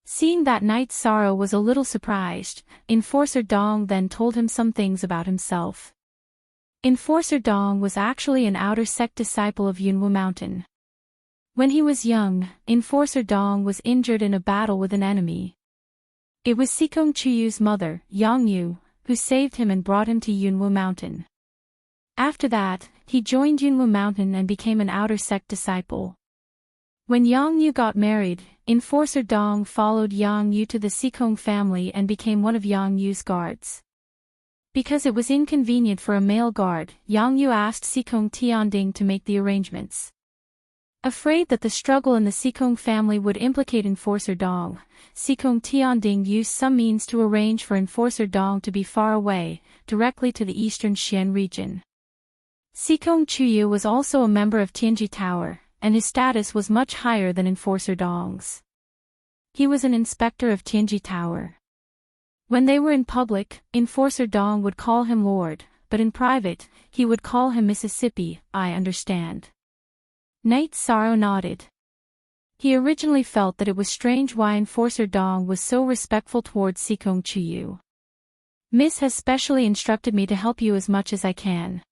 Seeing that Night Sorrow was a little surprised, Enforcer Dong then told him some things about himself. Enforcer Dong was actually an outer sect disciple of Yunwu Mountain. When he was young, Enforcer Dong was injured in a battle with an enemy. It was Sikong Chuyu's mother, Yang Yu, who saved him and brought him to Yunwu Mountain. After that, he joined Yunwu Mountain and became an outer sect disciple. When Yang Yu got married, Enforcer Dong followed Yang Yu to the Sikong family and became one of Yang Yu's guards. Because it was inconvenient for a male guard, Yang Yu asked Sikong Tianding to make the arrangements. Afraid that the struggle in the Sikong family would implicate Enforcer Dong, Sikong Tianding used some means to arrange for Enforcer Dong to be far away, directly to the eastern Xian region. Sikong Chuyu was also a member of Tianji Tower, and his status was much higher than Enforcer Dong's. He was an inspector of Tianji Tower. When they were in public, Enforcer Dong would call him Lord, but in private, he would call him Mississippi. I understand. Night Sorrow nodded. He originally felt that it was strange why Enforcer Dong was so respectful towards Sikong Chuyu. Miss has specially instructed me to help you as much as I can.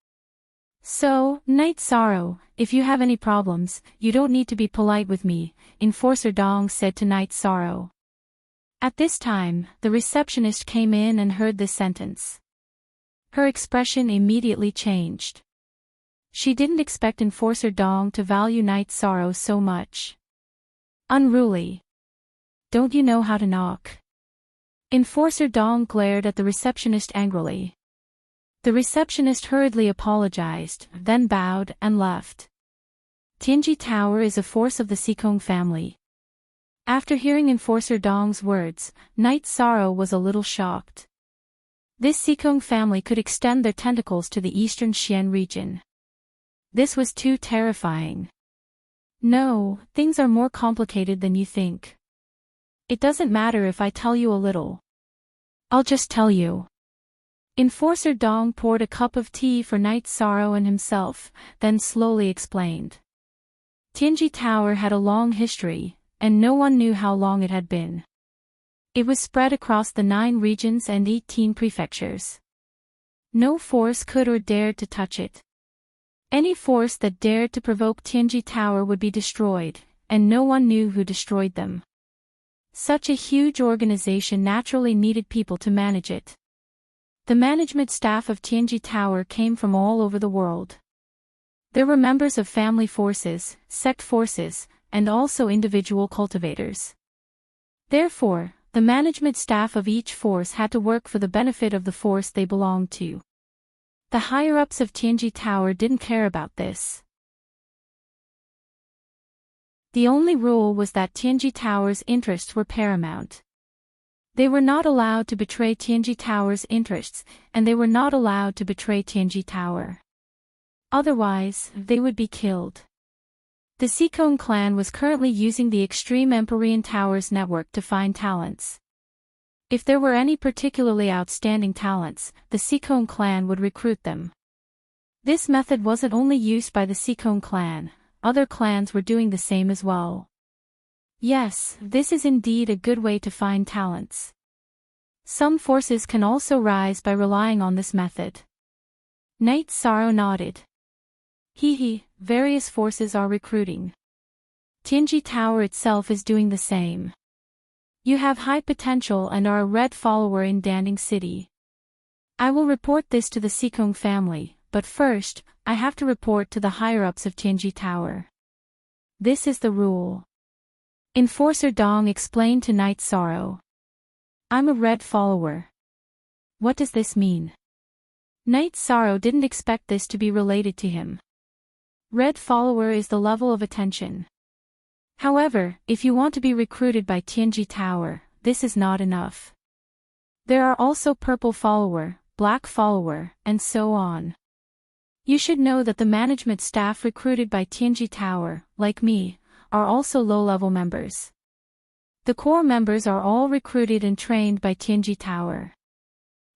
So, Night Sorrow, if you have any problems, you don't need to be polite with me, Enforcer Dong said to Night Sorrow. At this time, the receptionist came in and heard this sentence. Her expression immediately changed. She didn't expect Enforcer Dong to value Night Sorrow so much. Unruly. Don't you know how to knock? Enforcer Dong glared at the receptionist angrily. The receptionist hurriedly apologized, then bowed and left. Tianji Tower is a force of the Sikong family. After hearing Enforcer Dong's words, Night Sorrow was a little shocked. This Sikong family could extend their tentacles to the eastern Xian region. This was too terrifying. No, things are more complicated than you think. It doesn't matter if I tell you a little. I'll just tell you. Enforcer Dong poured a cup of tea for Night Sorrow and himself, then slowly explained. Tianji Tower had a long history, and no one knew how long it had been. It was spread across the 9 regions and 18 prefectures. No force could or dared to touch it. Any force that dared to provoke Tianji Tower would be destroyed, and no one knew who destroyed them. Such a huge organization naturally needed people to manage it. The management staff of Tianji Tower came from all over the world. There were members of family forces, sect forces, and also individual cultivators. Therefore, the management staff of each force had to work for the benefit of the force they belonged to. The higher-ups of Tianji Tower didn't care about this. The only rule was that Tianji Tower's interests were paramount. They were not allowed to betray Tianji Tower's interests, and they were not allowed to betray Tianji Tower. Otherwise, they would be killed. The Sikong clan was currently using the Extreme Empyrean Towers network to find talents. If there were any particularly outstanding talents, the Sikong clan would recruit them. This method wasn't only used by the Sikong clan, other clans were doing the same as well. Yes, this is indeed a good way to find talents. Some forces can also rise by relying on this method. Night Sorrow nodded. Various forces are recruiting. Tianji Tower itself is doing the same. You have high potential and are a red follower in Danding City. I will report this to the Sikong family, but first, I have to report to the higher-ups of Tianji Tower. This is the rule. Enforcer Dong explained to Night Sorrow. I'm a red follower. What does this mean? Night Sorrow didn't expect this to be related to him. Red follower is the level of attention. However, if you want to be recruited by Tianji Tower, this is not enough. There are also purple follower, black follower, and so on. You should know that the management staff recruited by Tianji Tower, like me, are also low-level members. The core members are all recruited and trained by Tianji Tower.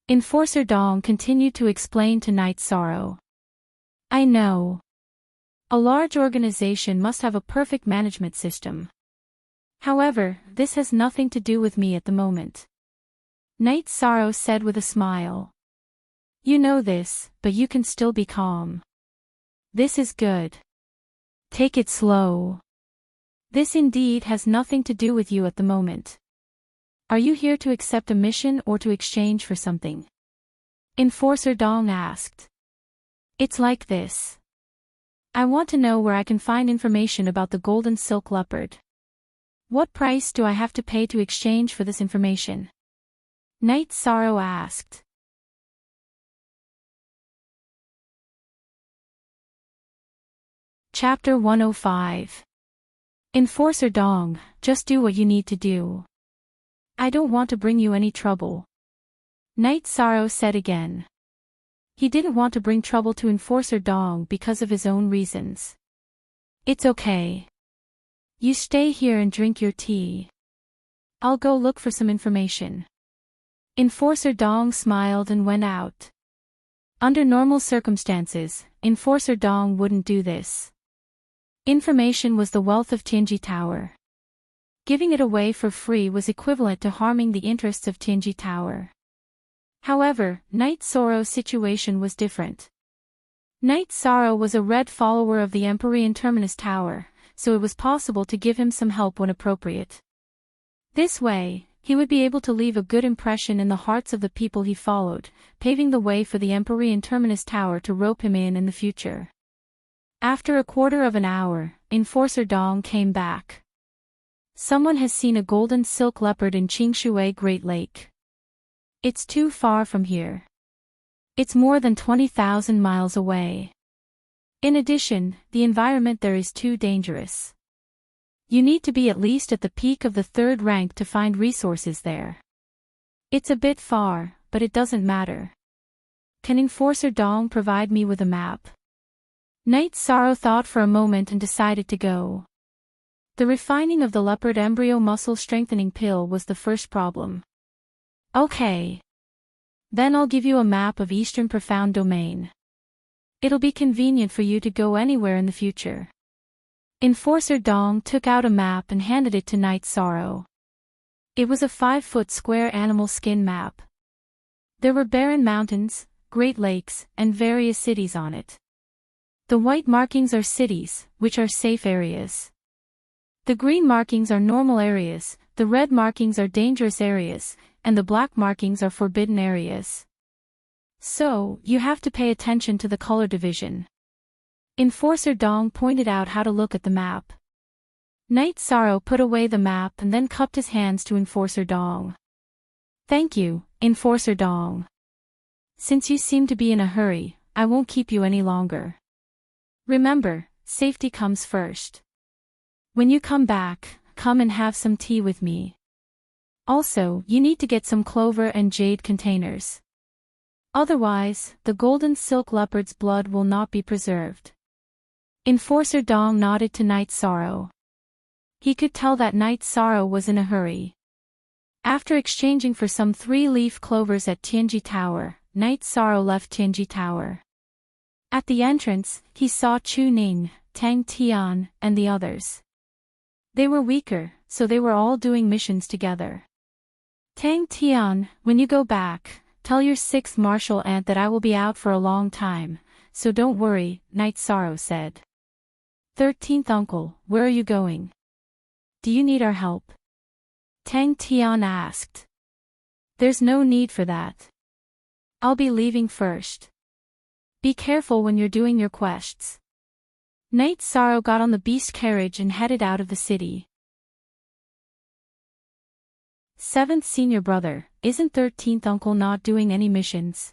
Enforcer Dong continued to explain to Night Sorrow. I know. A large organization must have a perfect management system. However, this has nothing to do with me at the moment. Night Sorrow said with a smile. You know this, but you can still be calm. This is good. Take it slow. This indeed has nothing to do with you at the moment. Are you here to accept a mission or to exchange for something? Enforcer Dong asked. It's like this. I want to know where I can find information about the golden silk leopard. What price do I have to pay to exchange for this information? Night Sorrow asked. Chapter 105. Enforcer Dong, just do what you need to do. I don't want to bring you any trouble. Night Sorrow said again. He didn't want to bring trouble to Enforcer Dong because of his own reasons. It's okay. You stay here and drink your tea. I'll go look for some information. Enforcer Dong smiled and went out. Under normal circumstances, Enforcer Dong wouldn't do this. Information was the wealth of Tianji Tower. Giving it away for free was equivalent to harming the interests of Tianji Tower. However, Night Sorrow's situation was different. Night Sorrow was a red follower of the Empyrean Terminus Tower, so it was possible to give him some help when appropriate. This way, he would be able to leave a good impression in the hearts of the people he followed, paving the way for the Empyrean Terminus Tower to rope him in the future. After a quarter of an hour, Enforcer Dong came back. Someone has seen a golden silk leopard in Qingshui Great Lake. It's too far from here. It's more than 20,000 miles away. In addition, the environment there is too dangerous. You need to be at least at the peak of the 3rd rank to find resources there. It's a bit far, but it doesn't matter. Can Enforcer Dong provide me with a map? Night Sorrow thought for a moment and decided to go. The refining of the leopard embryo muscle strengthening pill was the first problem. Okay. Then I'll give you a map of Eastern Profound Domain. It'll be convenient for you to go anywhere in the future. Enforcer Dong took out a map and handed it to Night Sorrow. It was a 5-foot square animal skin map. There were barren mountains, great lakes, and various cities on it. The white markings are cities, which are safe areas. The green markings are normal areas, the red markings are dangerous areas, and the black markings are forbidden areas. So, you have to pay attention to the color division. Enforcer Dong pointed out how to look at the map. Night Sorrow put away the map and then cupped his hands to Enforcer Dong. Thank you, Enforcer Dong. Since you seem to be in a hurry, I won't keep you any longer. Remember, safety comes first. When you come back, come and have some tea with me. Also, you need to get some clover and jade containers. Otherwise, the golden silk leopard's blood will not be preserved. Enforcer Dong nodded to Night Sorrow. He could tell that Night Sorrow was in a hurry. After exchanging for some 3-leaf clovers at Tianji Tower, Night Sorrow left Tianji Tower. At the entrance, he saw Chu Ning, Tang Tian, and the others. They were weaker, so they were all doing missions together. Tang Tian, when you go back, tell your 6th martial aunt that I will be out for a long time, so don't worry, Night Sorrow said. 13th uncle, where are you going? Do you need our help? Tang Tian asked. There's no need for that. I'll be leaving first. Be careful when you're doing your quests. Night Sorrow got on the beast carriage and headed out of the city. 7th senior brother, isn't 13th uncle not doing any missions?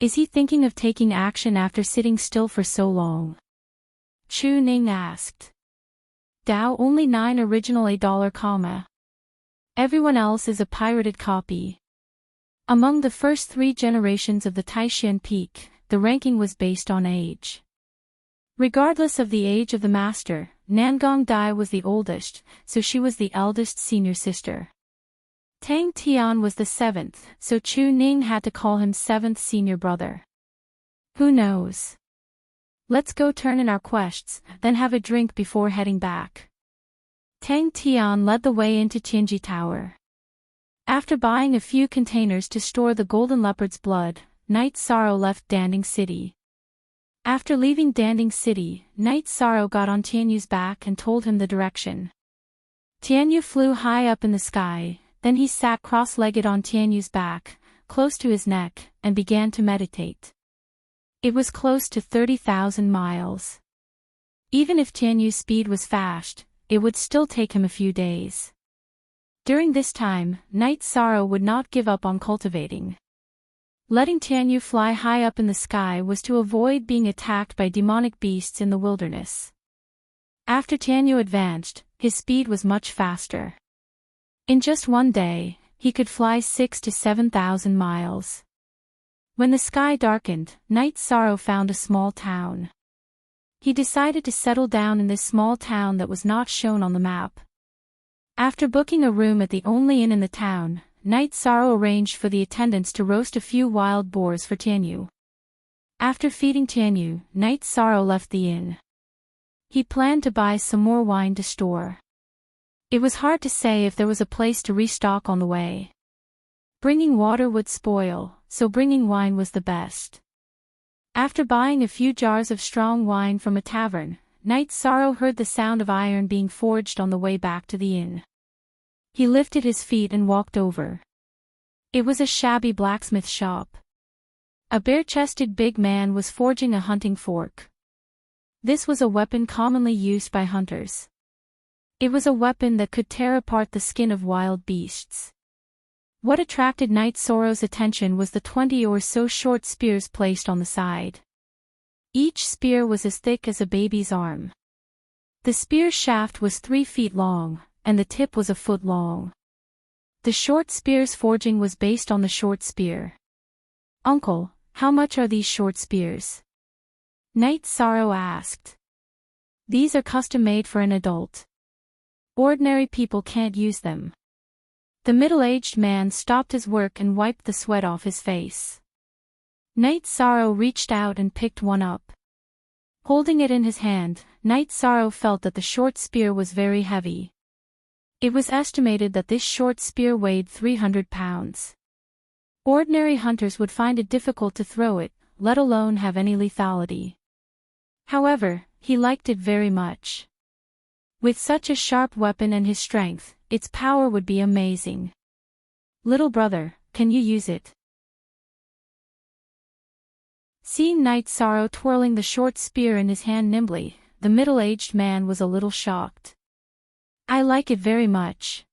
Is he thinking of taking action after sitting still for so long? Chu Ning asked. Dao only 9 original $1, Everyone else is a pirated copy. Among the first 3 generations of the Taishan Peak, the ranking was based on age. Regardless of the age of the master, Nangong Dai was the oldest, so she was the eldest senior sister. Tang Tian was the seventh, so Chu Ning had to call him seventh senior brother. Who knows? Let's go turn in our quests, then have a drink before heading back. Tang Tian led the way into Tianji Tower. After buying a few containers to store the golden leopard's blood, Night Sorrow left Danding City. After leaving Danding City, Night Sorrow got on Tianyu's back and told him the direction. Tianyu flew high up in the sky, then he sat cross-legged on Tianyu's back, close to his neck, and began to meditate. It was close to 30,000 miles. Even if Tianyu's speed was fast, it would still take him a few days. During this time, Night Sorrow would not give up on cultivating. Letting Tianyu fly high up in the sky was to avoid being attacked by demonic beasts in the wilderness. After Tianyu advanced, his speed was much faster. In just one day, he could fly 6,000 to 7,000 miles. When the sky darkened, Night Sorrow found a small town. He decided to settle down in this small town that was not shown on the map. After booking a room at the only inn in the town, Night Sorrow arranged for the attendants to roast a few wild boars for Tianyu. After feeding Tianyu, Night Sorrow left the inn. He planned to buy some more wine to store. It was hard to say if there was a place to restock on the way. Bringing water would spoil, so bringing wine was the best. After buying a few jars of strong wine from a tavern, Night Sorrow heard the sound of iron being forged on the way back to the inn. He lifted his feet and walked over. It was a shabby blacksmith shop. A bare-chested big man was forging a hunting fork. This was a weapon commonly used by hunters. It was a weapon that could tear apart the skin of wild beasts. What attracted Night Sorrow's attention was the 20 or so short spears placed on the side. Each spear was as thick as a baby's arm. The spear shaft was 3 feet long, and the tip was a foot long. The short spear's forging was based on the short spear. "Uncle, how much are these short spears?" Night Sorrow asked. "These are custom-made for an adult. Ordinary people can't use them." The middle-aged man stopped his work and wiped the sweat off his face. Night Sorrow reached out and picked one up. Holding it in his hand, Night Sorrow felt that the short spear was very heavy. It was estimated that this short spear weighed 300 pounds. Ordinary hunters would find it difficult to throw it, let alone have any lethality. However, he liked it very much. With such a sharp weapon and his strength, its power would be amazing. "Little brother, can you use it?" Seeing Night Sorrow twirling the short spear in his hand nimbly, the middle-aged man was a little shocked. "I like it very much.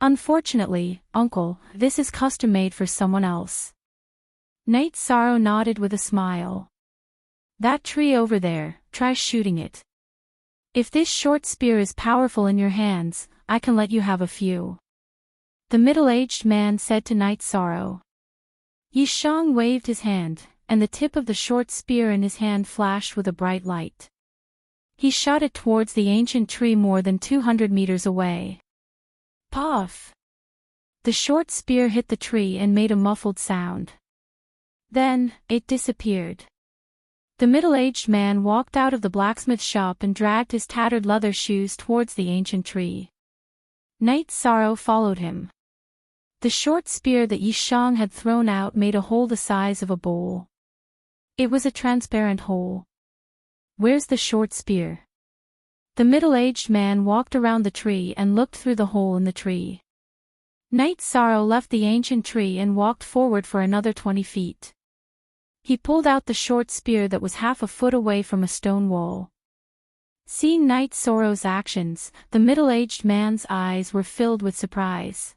Unfortunately, uncle, this is custom-made for someone else." Night Sorrow nodded with a smile. "That tree over there, try shooting it. If this short spear is powerful in your hands, I can let you have a few." The middle-aged man said to Night Sorrow. Yi Shang waved his hand, and the tip of the short spear in his hand flashed with a bright light. He shot it towards the ancient tree more than 200 meters away. Puff! The short spear hit the tree and made a muffled sound. Then, it disappeared. The middle-aged man walked out of the blacksmith shop and dragged his tattered leather shoes towards the ancient tree. Night Sorrow followed him. The short spear that Yi Shang had thrown out made a hole the size of a bowl. It was a transparent hole. "Where's the short spear?" The middle-aged man walked around the tree and looked through the hole in the tree. Night Sorrow left the ancient tree and walked forward for another 20 feet. He pulled out the short spear that was half a foot away from a stone wall. Seeing Night Sorrow's actions, the middle-aged man's eyes were filled with surprise.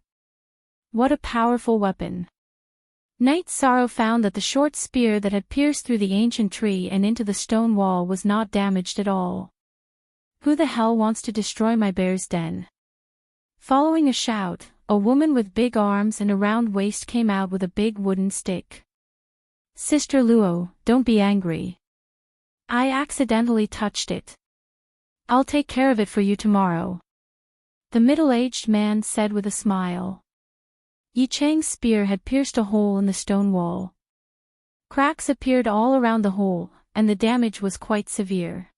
What a powerful weapon! Night Sorrow found that the short spear that had pierced through the ancient tree and into the stone wall was not damaged at all. "Who the hell wants to destroy my bear's den?" Following a shout, a woman with big arms and a round waist came out with a big wooden stick. Sister Luo, don't be angry. I accidentally touched it. I'll take care of it for you tomorrow. The middle-aged man said with a smile. Yi Chang's spear had pierced a hole in the stone wall. Cracks appeared all around the hole, and the damage was quite severe.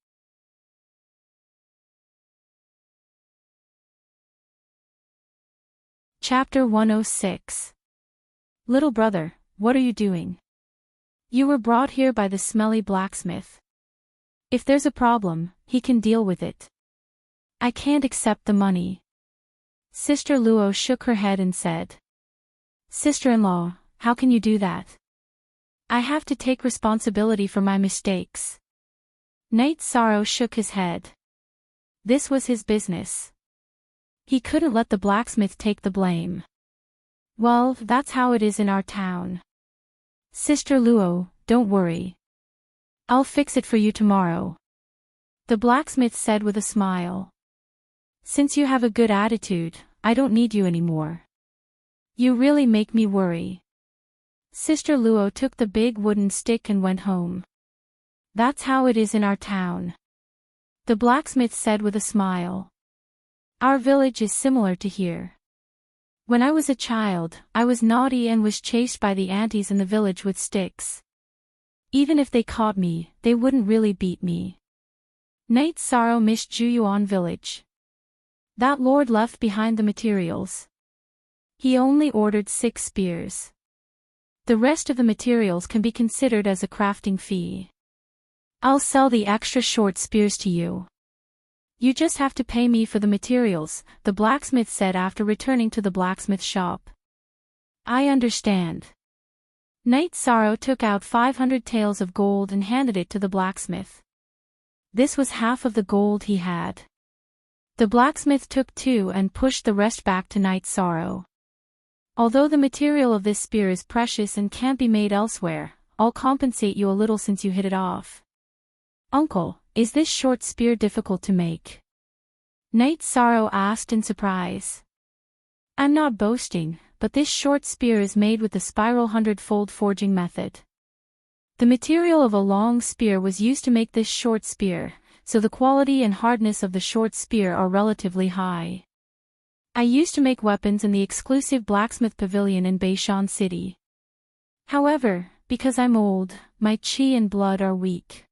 Chapter 106. Little brother, what are you doing? You were brought here by the smelly blacksmith. If there's a problem, he can deal with it. I can't accept the money. Sister Luo shook her head and said. Sister-in-law, how can you do that? I have to take responsibility for my mistakes. Knight Sorrow shook his head. This was his business. He couldn't let the blacksmith take the blame. Well, that's how it is in our town. Sister Luo, don't worry. I'll fix it for you tomorrow. The blacksmith said with a smile. Since you have a good attitude, I don't need you anymore. You really make me worry. Sister Luo took the big wooden stick and went home. That's how it is in our town. The blacksmith said with a smile. Our village is similar to here. When I was a child, I was naughty and was chased by the aunties in the village with sticks. Even if they caught me, they wouldn't really beat me. Knight Sorrow missed Juyuan village. That lord left behind the materials. He only ordered 6 spears. The rest of the materials can be considered as a crafting fee. I'll sell the extra short spears to you. You just have to pay me for the materials, the blacksmith said after returning to the blacksmith shop. I understand. Knight Sorrow took out 500 taels of gold and handed it to the blacksmith. This was half of the gold he had. The blacksmith took 2 and pushed the rest back to Knight Sorrow. Although the material of this spear is precious and can't be made elsewhere, I'll compensate you a little since you hit it off. Uncle, is this short spear difficult to make? Knight Sorrow asked in surprise. I'm not boasting, but this short spear is made with the spiral 100-fold forging method. The material of a long spear was used to make this short spear, so the quality and hardness of the short spear are relatively high. I used to make weapons in the exclusive blacksmith pavilion in Beishan City. However, because I'm old, my chi and blood are weak.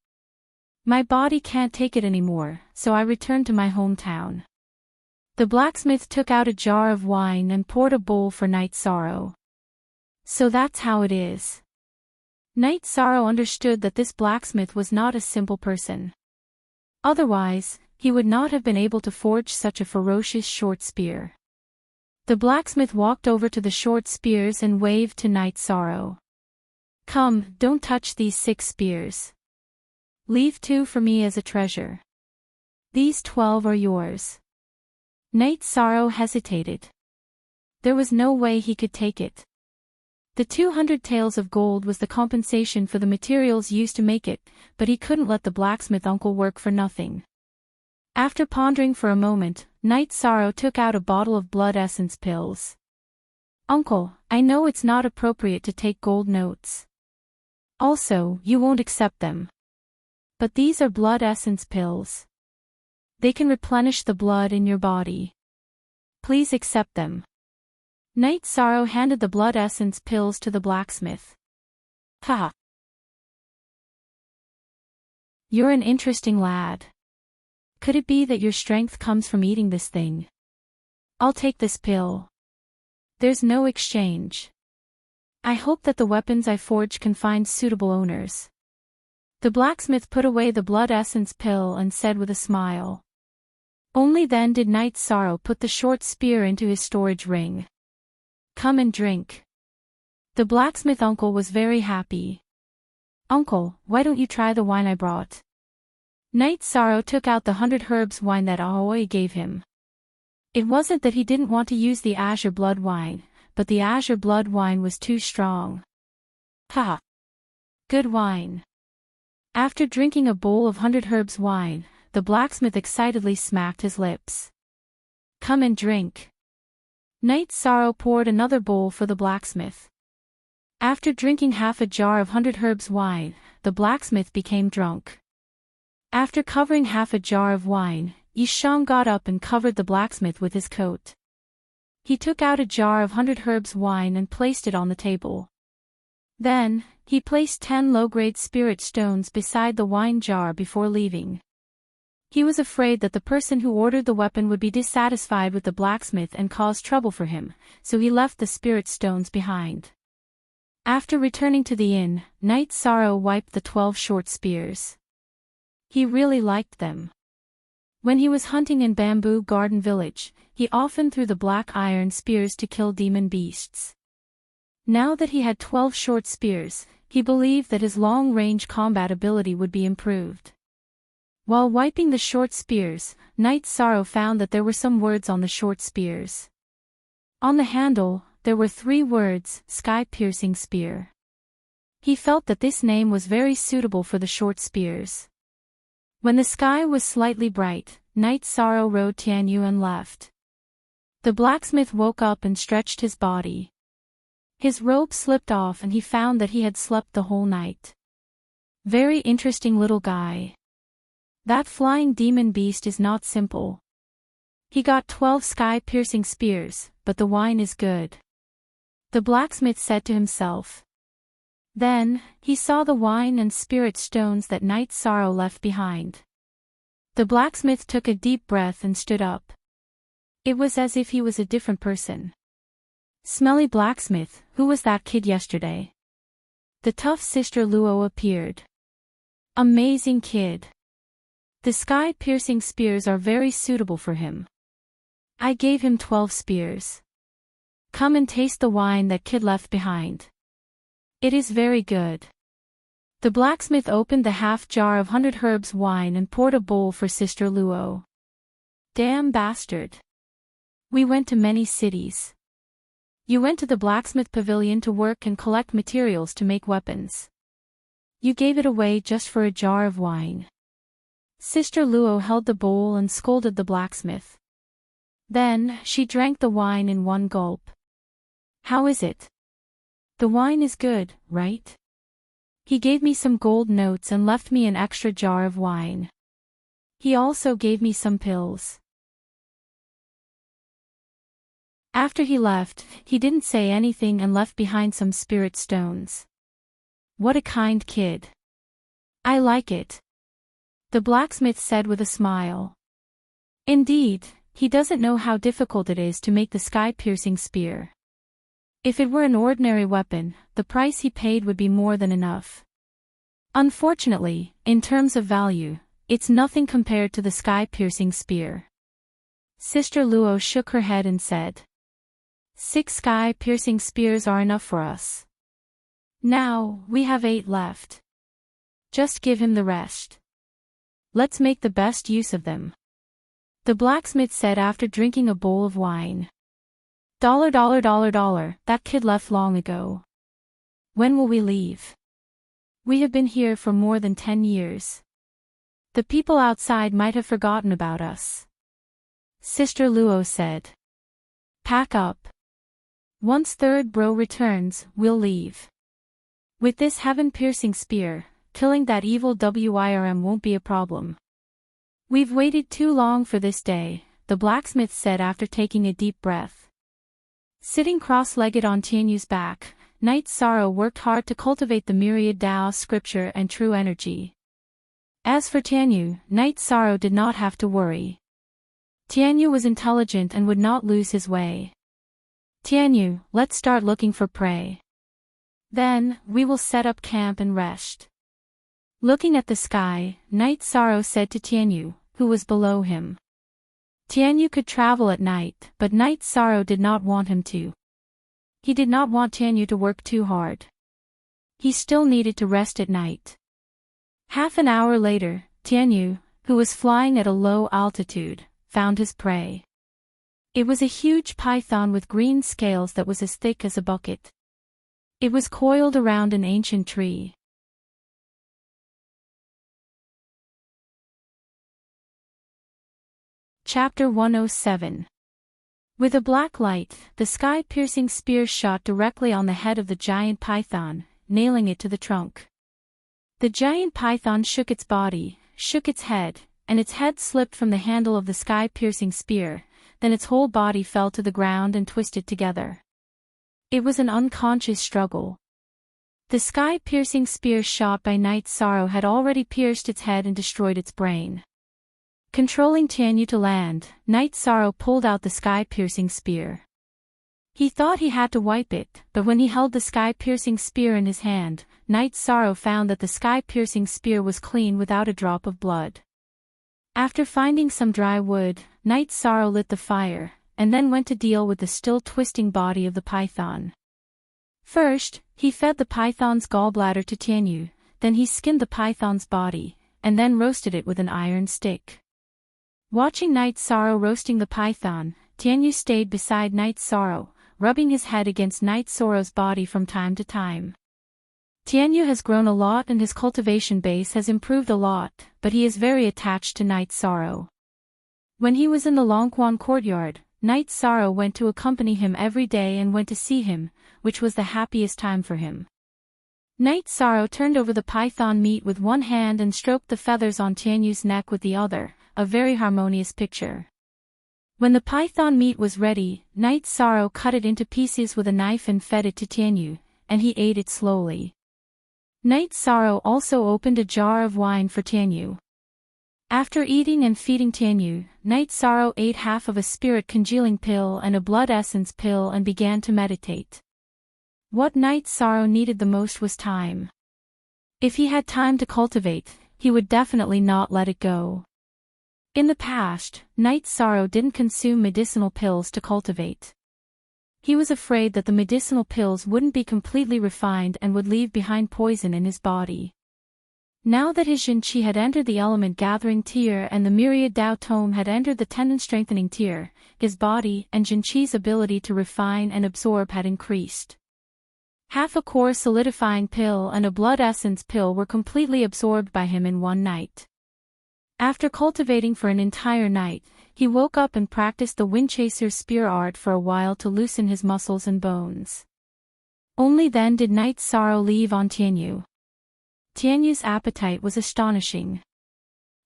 My body can't take it anymore, so I returned to my hometown. The blacksmith took out a jar of wine and poured a bowl for Knight Sorrow. So that's how it is. Knight Sorrow understood that this blacksmith was not a simple person. Otherwise, he would not have been able to forge such a ferocious short spear. The blacksmith walked over to the short spears and waved to Knight Sorrow. Come, don't touch these 6 spears. Leave 2 for me as a treasure. These 12 are yours. Knight Sorrow hesitated. There was no way he could take it. The 200 taels of gold was the compensation for the materials used to make it, but he couldn't let the blacksmith uncle work for nothing. After pondering for a moment, Knight Sorrow took out a bottle of blood essence pills. Uncle, I know it's not appropriate to take gold notes. Also, you won't accept them. But these are blood essence pills. They can replenish the blood in your body. Please accept them. Knight Sorrow handed the blood essence pills to the blacksmith. Ha! You're an interesting lad. Could it be that your strength comes from eating this thing? I'll take this pill. There's no exchange. I hope that the weapons I forge can find suitable owners. The blacksmith put away the blood essence pill and said with a smile. Only then did Knight Sorrow put the short spear into his storage ring. Come and drink. The blacksmith uncle was very happy. Uncle, why don't you try the wine I brought? Knight Sorrow took out the 100 herbs wine that Aoi gave him. It wasn't that he didn't want to use the azure blood wine, but the azure blood wine was too strong. Ha! Good wine. After drinking a bowl of 100 herbs wine, the blacksmith excitedly smacked his lips. Come and drink. Knight Sorrow poured another bowl for the blacksmith. After drinking half a jar of 100 herbs wine, the blacksmith became drunk. After covering half a jar of wine, Yishang got up and covered the blacksmith with his coat. He took out a jar of 100 herbs wine and placed it on the table. Then, he placed 10 low-grade spirit stones beside the wine jar before leaving. He was afraid that the person who ordered the weapon would be dissatisfied with the blacksmith and cause trouble for him, so he left the spirit stones behind. After returning to the inn, Knight Sorrow wiped the 12 short spears. He really liked them. When he was hunting in Bamboo Garden Village, he often threw the black iron spears to kill demon beasts. Now that he had 12 short spears, he believed that his long-range combat ability would be improved. While wiping the short spears, Knight Sorrow found that there were some words on the short spears. On the handle, there were 3 words, Sky-Piercing Spear. He felt that this name was very suitable for the short spears. When the sky was slightly bright, Knight Sorrow rode Tianyu and left. The blacksmith woke up and stretched his body. His robe slipped off and he found that he had slept the whole night. Very interesting little guy. That flying demon beast is not simple. He got 12 sky-piercing spears, but the wine is good. The blacksmith said to himself. Then, he saw the wine and spirit stones that Knight Sorrow left behind. The blacksmith took a deep breath and stood up. It was as if he was a different person. Smelly blacksmith, who was that kid yesterday? The tough Sister Luo appeared. Amazing kid. The sky-piercing spears are very suitable for him. I gave him 12 spears. Come and taste the wine that kid left behind. It is very good. The blacksmith opened the half jar of 100 herbs wine and poured a bowl for Sister Luo. Damn bastard. We went to many cities. You went to the blacksmith pavilion to work and collect materials to make weapons. You gave it away just for a jar of wine. Sister Luo held the bowl and scolded the blacksmith. Then, she drank the wine in one gulp. How is it? The wine is good, right? He gave me some gold notes and left me an extra jar of wine. He also gave me some pills. After he left, he didn't say anything and left behind some spirit stones. What a kind kid. I like it. The blacksmith said with a smile. Indeed, he doesn't know how difficult it is to make the sky-piercing spear. If it were an ordinary weapon, the price he paid would be more than enough. Unfortunately, in terms of value, it's nothing compared to the sky-piercing spear. Sister Luo shook her head and said, 6 sky-piercing spears are enough for us. Now, we have 8 left. Just give him the rest. Let's make the best use of them. The blacksmith said after drinking a bowl of wine. $, that kid left long ago. When will we leave? We have been here for more than 10 years. The people outside might have forgotten about us. Sister Luo said. Pack up. Once third bro returns, we'll leave. With this heaven-piercing spear, killing that evil WIRM won't be a problem. We've waited too long for this day, the blacksmith said after taking a deep breath. Sitting cross-legged on Tianyu's back, Knight Sorrow worked hard to cultivate the myriad Tao scripture and true energy. As for Tianyu, Knight Sorrow did not have to worry. Tianyu was intelligent and would not lose his way. Tianyu, let's start looking for prey. Then, we will set up camp and rest. Looking at the sky, Knight Sorrow said to Tianyu, who was below him. Tianyu could travel at night, but Knight Sorrow did not want him to. He did not want Tianyu to work too hard. He still needed to rest at night. Half an hour later, Tianyu, who was flying at a low altitude, found his prey. It was a huge python with green scales that was as thick as a bucket. It was coiled around an ancient tree. Chapter 107. With a black light, the sky-piercing spear shot directly on the head of the giant python, nailing it to the trunk. The giant python shook its body, shook its head, and its head slipped from the handle of the sky-piercing spear, then its whole body fell to the ground and twisted together. It was an unconscious struggle. The sky-piercing spear shot by Night Sorrow had already pierced its head and destroyed its brain. Controlling Tianyu to land, Night Sorrow pulled out the sky-piercing spear. He thought he had to wipe it, but when he held the sky-piercing spear in his hand, Night Sorrow found that the sky-piercing spear was clean without a drop of blood. After finding some dry wood, Night Sorrow lit the fire, and then went to deal with the still twisting body of the python. First, he fed the python's gallbladder to Tianyu, then he skinned the python's body, and then roasted it with an iron stick. Watching Night Sorrow roasting the python, Tianyu stayed beside Night Sorrow, rubbing his head against Night Sorrow's body from time to time. Tianyu has grown a lot and his cultivation base has improved a lot, but he is very attached to Night Sorrow. When he was in the Longquan courtyard, Night Sorrow went to accompany him every day and went to see him, which was the happiest time for him. Night Sorrow turned over the python meat with one hand and stroked the feathers on Tianyu's neck with the other, a very harmonious picture. When the python meat was ready, Night Sorrow cut it into pieces with a knife and fed it to Tianyu, and he ate it slowly. Night Sorrow also opened a jar of wine for Tianyu. After eating and feeding Tianyu, Night Sorrow ate half of a spirit congealing pill and a blood essence pill and began to meditate. What Night Sorrow needed the most was time. If he had time to cultivate, he would definitely not let it go. In the past, Night Sorrow didn't consume medicinal pills to cultivate. He was afraid that the medicinal pills wouldn't be completely refined and would leave behind poison in his body. Now that his Jinqi had entered the element gathering tier and the myriad Dao Tome had entered the tendon strengthening tier, his body and Jinqi's ability to refine and absorb had increased. Half a core solidifying pill and a blood essence pill were completely absorbed by him in one night. After cultivating for an entire night, he woke up and practiced the Windchaser's spear art for a while to loosen his muscles and bones. Only then did Night Sorrow leave on Tianyu. Tianyu's appetite was astonishing.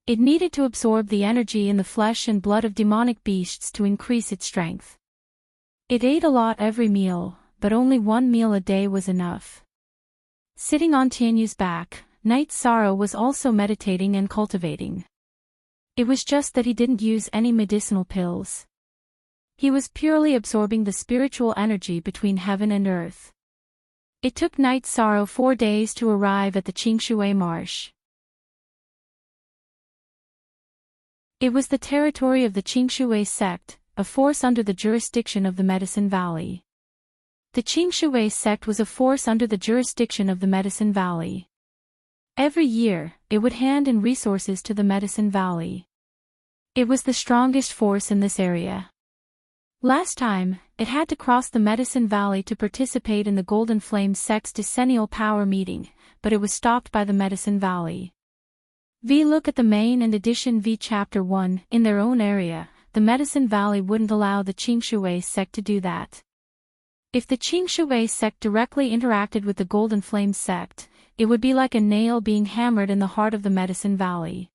It needed to absorb the energy in the flesh and blood of demonic beasts to increase its strength. It ate a lot every meal, but only one meal a day was enough. Sitting on Tianyu's back, Night Sorrow was also meditating and cultivating. It was just that he didn't use any medicinal pills. He was purely absorbing the spiritual energy between heaven and earth. It took Night Sorrow 4 days to arrive at the Qingshui Marsh. It was the territory of the Qingshui sect, a force under the jurisdiction of the Medicine Valley. The Qingshui sect was a force under the jurisdiction of the Medicine Valley. Every year, it would hand in resources to the Medicine Valley. It was the strongest force in this area. Last time, it had to cross the Medicine Valley to participate in the Golden Flame sect's decennial power meeting, but it was stopped by the Medicine Valley. Look at the main and edition Chapter 1, in their own area, the Medicine Valley wouldn't allow the Qingshui sect to do that. If the Qingshui sect directly interacted with the Golden Flame sect, it would be like a nail being hammered in the heart of the Medicine Valley.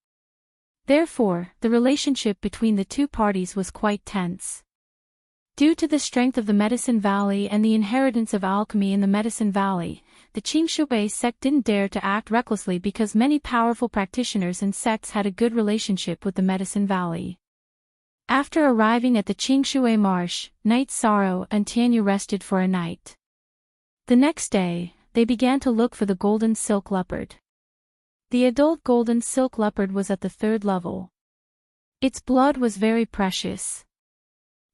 Therefore, the relationship between the two parties was quite tense. Due to the strength of the Medicine Valley and the inheritance of alchemy in the Medicine Valley, the Qingshui sect didn't dare to act recklessly because many powerful practitioners and sects had a good relationship with the Medicine Valley. After arriving at the Qingshui Marsh, Night Sorrow and Tianyu rested for a night. The next day, they began to look for the golden silk leopard. The adult golden silk leopard was at the 3rd level. Its blood was very precious.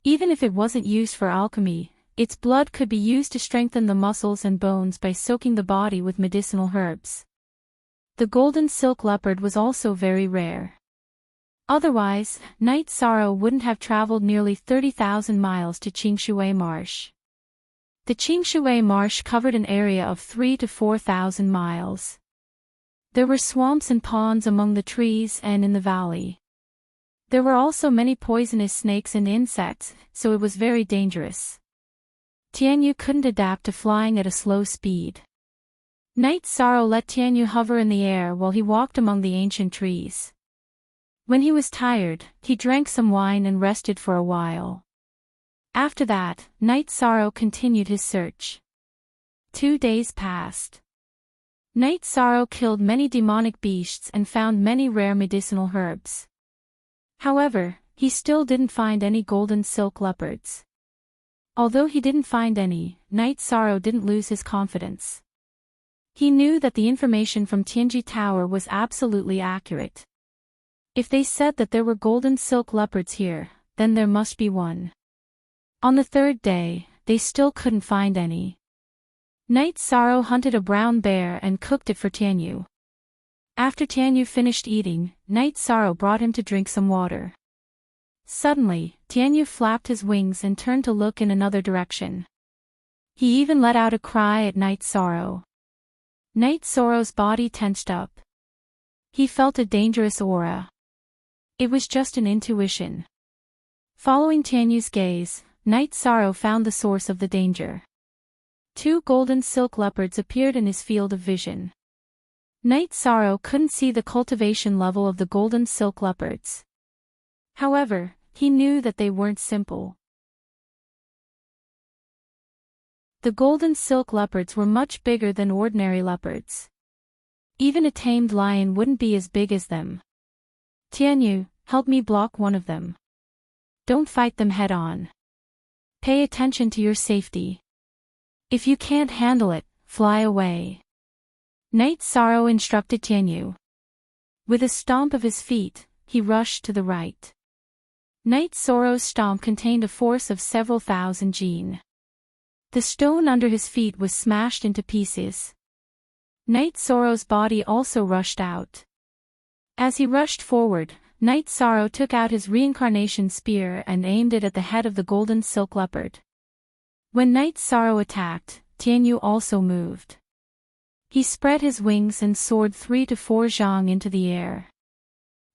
Even if it wasn't used for alchemy, its blood could be used to strengthen the muscles and bones by soaking the body with medicinal herbs. The golden silk leopard was also very rare. Otherwise, Night Sorrow wouldn't have traveled nearly 30,000 miles to Qingshui Marsh. The Qingshui Marsh covered an area of 3,000 to 4,000 miles. There were swamps and ponds among the trees and in the valley. There were also many poisonous snakes and insects, so it was very dangerous. Tianyu couldn't adapt to flying at a slow speed. Night Sorrow let Tianyu hover in the air while he walked among the ancient trees. When he was tired, he drank some wine and rested for a while. After that, Night Sorrow continued his search. 2 days passed. Night Sorrow killed many demonic beasts and found many rare medicinal herbs. However, he still didn't find any golden silk leopards. Although he didn't find any, Night Sorrow didn't lose his confidence. He knew that the information from Tianji Tower was absolutely accurate. If they said that there were golden silk leopards here, then there must be one. On the 3rd day, they still couldn't find any. Night Sorrow hunted a brown bear and cooked it for Tianyu. After Tianyu finished eating, Night Sorrow brought him to drink some water. Suddenly, Tianyu flapped his wings and turned to look in another direction. He even let out a cry at Night Sorrow. Night Sorrow's body tensed up. He felt a dangerous aura. It was just an intuition. Following Tianyu's gaze, Night Sorrow found the source of the danger. 2 golden silk leopards appeared in his field of vision. Night Sorrow couldn't see the cultivation level of the golden silk leopards. However, he knew that they weren't simple. The golden silk leopards were much bigger than ordinary leopards. Even a tamed lion wouldn't be as big as them. Tianyu, help me block one of them. Don't fight them head-on. Pay attention to your safety. If you can't handle it, fly away. Night Sorrow instructed Tianyu. With a stomp of his feet, he rushed to the right. Night Sorrow's stomp contained a force of several thousand jin. The stone under his feet was smashed into pieces. Night Sorrow's body also rushed out. As he rushed forward, Night Sorrow took out his reincarnation spear and aimed it at the head of the golden silk leopard. When Night Sorrow attacked, Tianyu also moved. He spread his wings and soared 3 to 4 zhang into the air.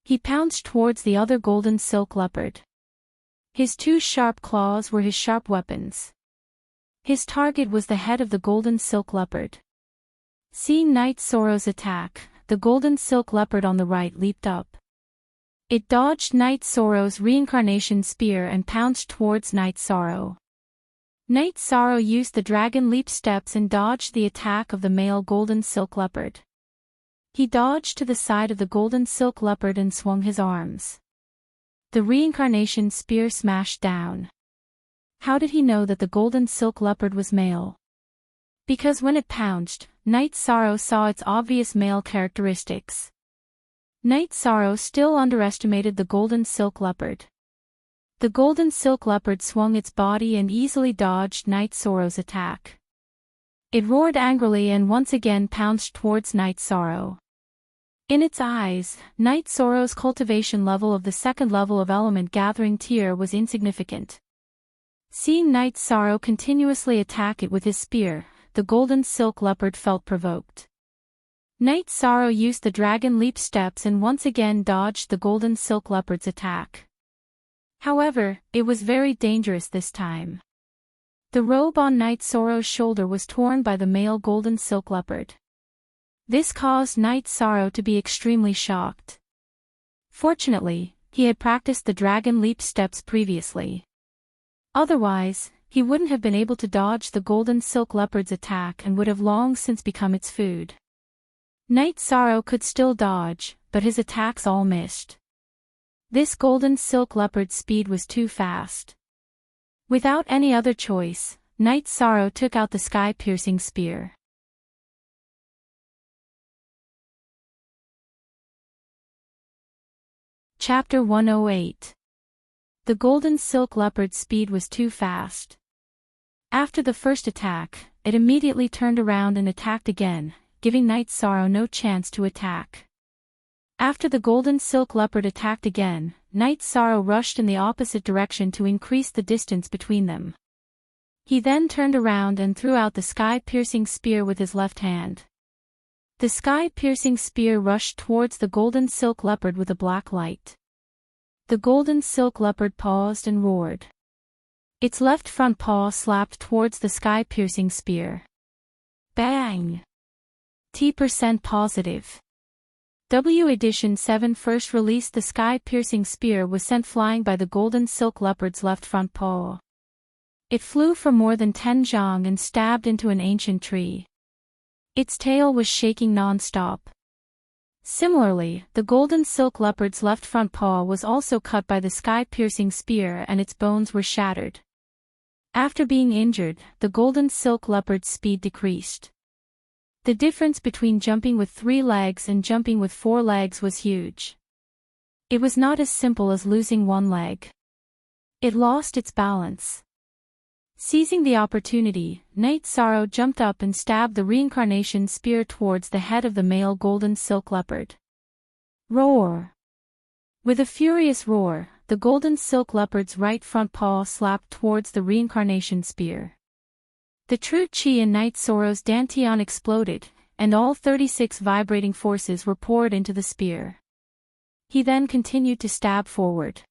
He pounced towards the other golden silk leopard. His 2 sharp claws were his sharp weapons. His target was the head of the golden silk leopard. Seeing Night Sorrow's attack, the golden silk leopard on the right leaped up. It dodged Night Sorrow's reincarnation spear and pounced towards Night Sorrow. Night Sorrow used the dragon leap steps and dodged the attack of the male golden silk leopard. He dodged to the side of the golden silk leopard and swung his arms. The reincarnation spear smashed down. How did he know that the golden silk leopard was male? Because when it pounced, Night Sorrow saw its obvious male characteristics. Night Sorrow still underestimated the golden silk leopard. The golden silk leopard swung its body and easily dodged Night Sorrow's attack. It roared angrily and once again pounced towards Night Sorrow. In its eyes, Night Sorrow's cultivation level of the 2nd level of element gathering tier was insignificant. Seeing Night Sorrow continuously attack it with his spear, the golden silk leopard felt provoked. Night Sorrow used the dragon leap steps and once again dodged the golden silk leopard's attack. However, it was very dangerous this time. The robe on Night Sorrow's shoulder was torn by the male golden silk leopard. This caused Night Sorrow to be extremely shocked. Fortunately, he had practiced the dragon leap steps previously. Otherwise, he wouldn't have been able to dodge the golden silk leopard's attack and would have long since become its food. Night Sorrow could still dodge, but his attacks all missed. This golden silk leopard's speed was too fast. Without any other choice, Night Sorrow took out the sky-piercing spear. Chapter 108. The golden silk leopard's speed was too fast. After the first attack, it immediately turned around and attacked again, giving Night Sorrow no chance to attack. After the golden silk leopard attacked again, Night Sorrow rushed in the opposite direction to increase the distance between them. He then turned around and threw out the sky-piercing spear with his left hand. The sky-piercing spear rushed towards the golden silk leopard with a black light. The golden silk leopard paused and roared. Its left front paw slapped towards the sky-piercing spear. Bang! T% positive. W Edition 7 first released. The sky-piercing spear was sent flying by the golden silk leopard's left front paw. It flew for more than 10 zhang and stabbed into an ancient tree. Its tail was shaking non-stop. Similarly, the golden silk leopard's left front paw was also cut by the sky-piercing spear and its bones were shattered. After being injured, the golden silk leopard's speed decreased. The difference between jumping with 3 legs and jumping with 4 legs was huge. It was not as simple as losing 1 leg. It lost its balance. Seizing the opportunity, Night Sorrow jumped up and stabbed the reincarnation spear towards the head of the male golden silk leopard. Roar! With a furious roar, the golden silk leopard's right front paw slapped towards the reincarnation spear. The true chi in Night Sorrow's dantian exploded, and all 36 vibrating forces were poured into the spear. He then continued to stab forward.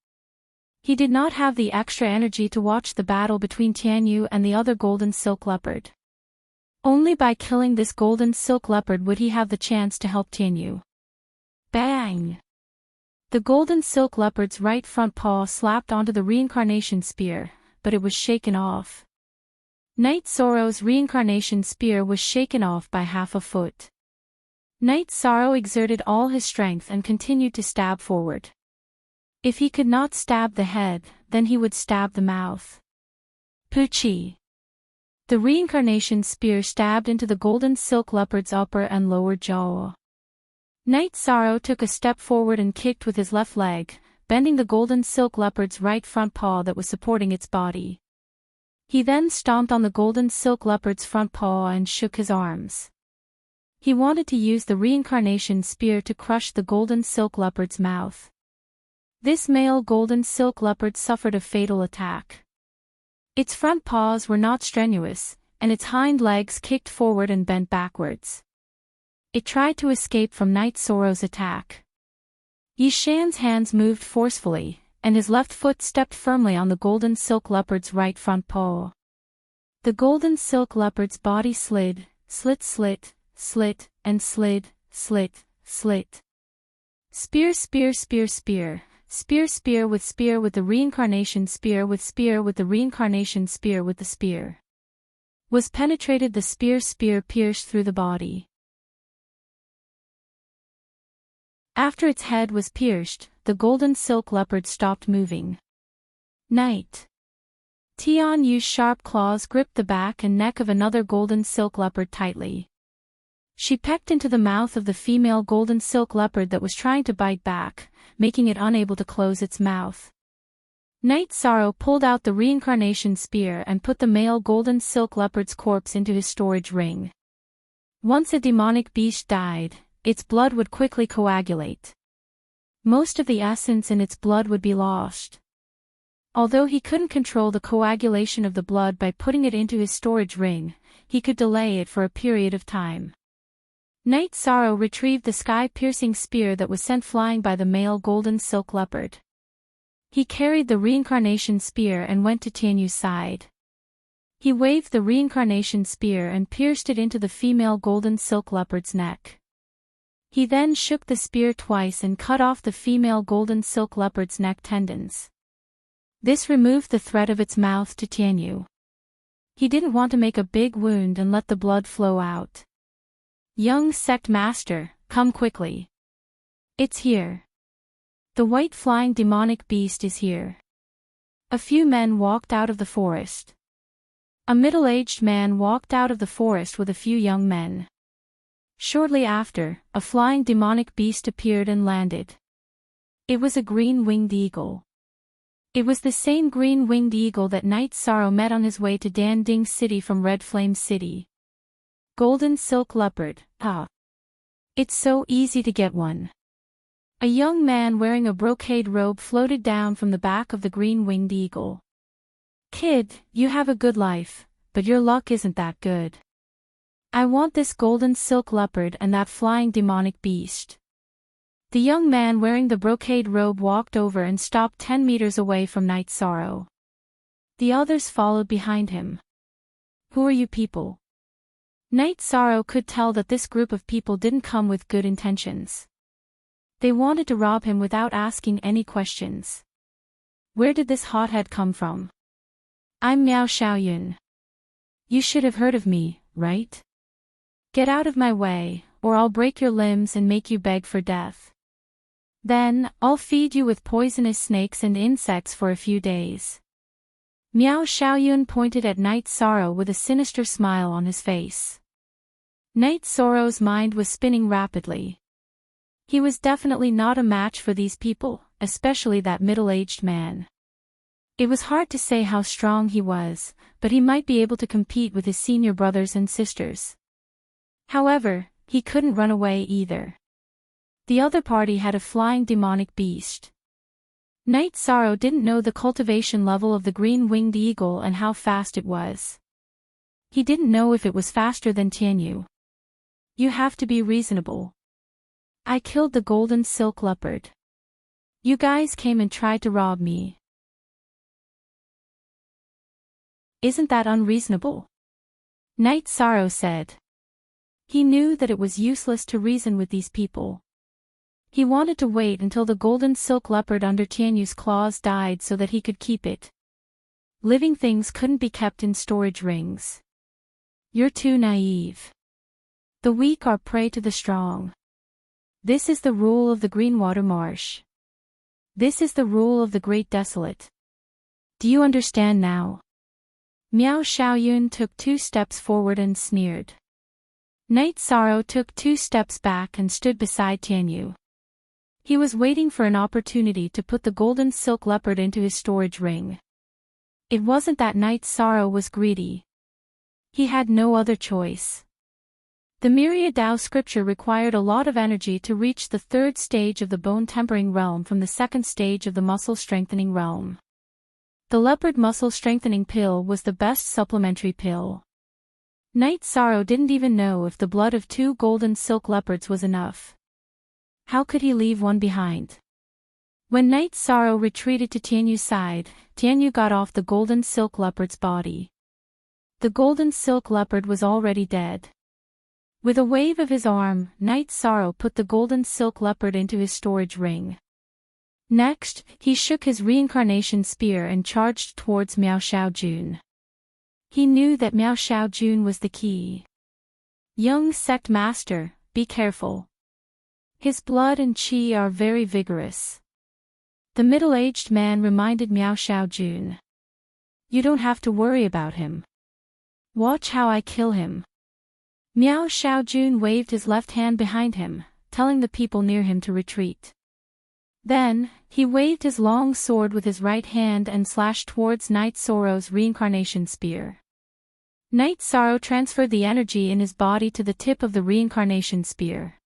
He did not have the extra energy to watch the battle between Tianyu and the other golden silk leopard. Only by killing this golden silk leopard would he have the chance to help Tianyu. Bang! The golden silk leopard's right front paw slapped onto the reincarnation spear, but it was shaken off. Night Sorrow's reincarnation spear was shaken off by half a foot. Night Sorrow exerted all his strength and continued to stab forward. If he could not stab the head, then he would stab the mouth. Puchi! The reincarnation spear stabbed into the golden silk leopard's upper and lower jaw. Night Sorrow took a step forward and kicked with his left leg, bending the golden silk leopard's right front paw that was supporting its body. He then stomped on the golden silk leopard's front paw and shook his arms. He wanted to use the reincarnation spear to crush the golden silk leopard's mouth. This male golden silk leopard suffered a fatal attack. Its front paws were not strenuous, and its hind legs kicked forward and bent backwards. It tried to escape from Night Sorrow's attack. Yishan's hands moved forcefully, and his left foot stepped firmly on the golden silk leopard's right front paw. The golden silk leopard's body slid, slit, and slid, slit. Spear, spear, spear, spear. Spear with the reincarnation spear with the reincarnation spear with the spear. Was penetrated the spear pierced through the body. After its head was pierced, the golden silk leopard stopped moving. Night. Tian Yu's sharp claws gripped the back and neck of another golden silk leopard tightly. She pecked into the mouth of the female golden silk leopard that was trying to bite back, making it unable to close its mouth. Night Sorrow pulled out the reincarnation spear and put the male golden silk leopard's corpse into his storage ring. Once a demonic beast died, its blood would quickly coagulate. Most of the essence in its blood would be lost. Although he couldn't control the coagulation of the blood by putting it into his storage ring, he could delay it for a period of time. Night Sorrow retrieved the sky-piercing spear that was sent flying by the male golden silk leopard. He carried the reincarnation spear and went to Tianyu's side. He waved the reincarnation spear and pierced it into the female golden silk leopard's neck. He then shook the spear twice and cut off the female golden silk leopard's neck tendons. This removed the threat of its mouth to Tianyu. He didn't want to make a big wound and let the blood flow out. Young sect master, come quickly. It's here. The white flying demonic beast is here. A few men walked out of the forest. A middle-aged man walked out of the forest with a few young men. Shortly after, a flying demonic beast appeared and landed. It was a green-winged eagle. It was the same green-winged eagle that Night Sorrow met on his way to Danding City from Red Flame City. Golden silk leopard, ah. It's so easy to get one. A young man wearing a brocade robe floated down from the back of the green-winged eagle. Kid, you have a good life, but your luck isn't that good. I want this golden silk leopard and that flying demonic beast. The young man wearing the brocade robe walked over and stopped 10 meters away from Night Sorrow. The others followed behind him. Who are you people? Night Sorrow could tell that this group of people didn't come with good intentions. They wanted to rob him without asking any questions. Where did this hothead come from? I'm Miao Xiaoyun. You should have heard of me, right? Get out of my way, or I'll break your limbs and make you beg for death. Then, I'll feed you with poisonous snakes and insects for a few days. Miao Xiaoyun pointed at Night Sorrow with a sinister smile on his face. Night Sorrow's mind was spinning rapidly. He was definitely not a match for these people, especially that middle-aged man. It was hard to say how strong he was, but he might be able to compete with his senior brothers and sisters. However, he couldn't run away either. The other party had a flying demonic beast. Night Sorrow didn't know the cultivation level of the green-winged eagle and how fast it was. He didn't know if it was faster than Tianyu. You have to be reasonable. I killed the golden silk leopard. You guys came and tried to rob me. Isn't that unreasonable? Night Sorrow said. He knew that it was useless to reason with these people. He wanted to wait until the golden silk leopard under Tianyu's claws died so that he could keep it. Living things couldn't be kept in storage rings. You're too naive. The weak are prey to the strong. This is the rule of the Greenwater Marsh. This is the rule of the Great Desolate. Do you understand now? Miao Xiaoyun took 2 steps forward and sneered. Night Sorrow took 2 steps back and stood beside Tianyu. He was waiting for an opportunity to put the golden silk leopard into his storage ring. It wasn't that Night Sorrow was greedy. He had no other choice. The Myriad Dao scripture required a lot of energy to reach the 3rd stage of the bone-tempering realm from the 2nd stage of the muscle-strengthening realm. The leopard muscle-strengthening pill was the best supplementary pill. Night Sorrow didn't even know if the blood of 2 golden silk leopards was enough. How could he leave one behind? When Night Sorrow retreated to Tianyu's side, Tianyu got off the golden silk leopard's body. The golden silk leopard was already dead. With a wave of his arm, Night Sorrow put the golden silk leopard into his storage ring. Next, he shook his reincarnation spear and charged towards Miao Xiaojun. He knew that Miao Xiaojun was the key. Young sect master, be careful. His blood and qi are very vigorous. The middle-aged man reminded Miao Xiaojun. You don't have to worry about him. Watch how I kill him. Miao Xiaojun waved his left hand behind him, telling the people near him to retreat. Then, he waved his long sword with his right hand and slashed towards Night Sorrow's reincarnation spear. Night Sorrow transferred the energy in his body to the tip of the reincarnation spear.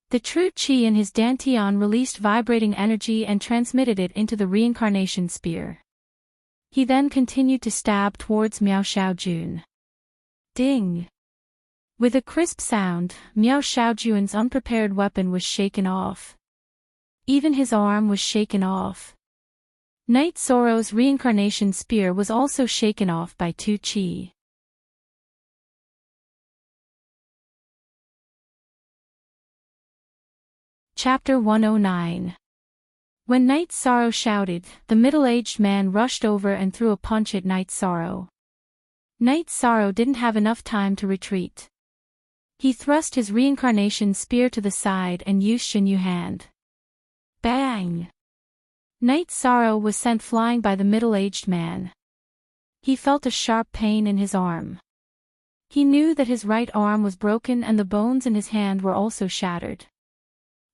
The true qi in his dantian released vibrating energy and transmitted it into the reincarnation spear. He then continued to stab towards Miao Xiaojun. Ding! With a crisp sound, Miao Xiaojun's unprepared weapon was shaken off. Even his arm was shaken off. Night Sorrow's reincarnation spear was also shaken off by 2 qi. Chapter 109. When Night Sorrow shouted, the middle-aged man rushed over and threw a punch at Night Sorrow. Night Sorrow didn't have enough time to retreat. He thrust his reincarnation spear to the side and used Shinyu hand. Bang! Night Sorrow was sent flying by the middle-aged man. He felt a sharp pain in his arm. He knew that his right arm was broken and the bones in his hand were also shattered.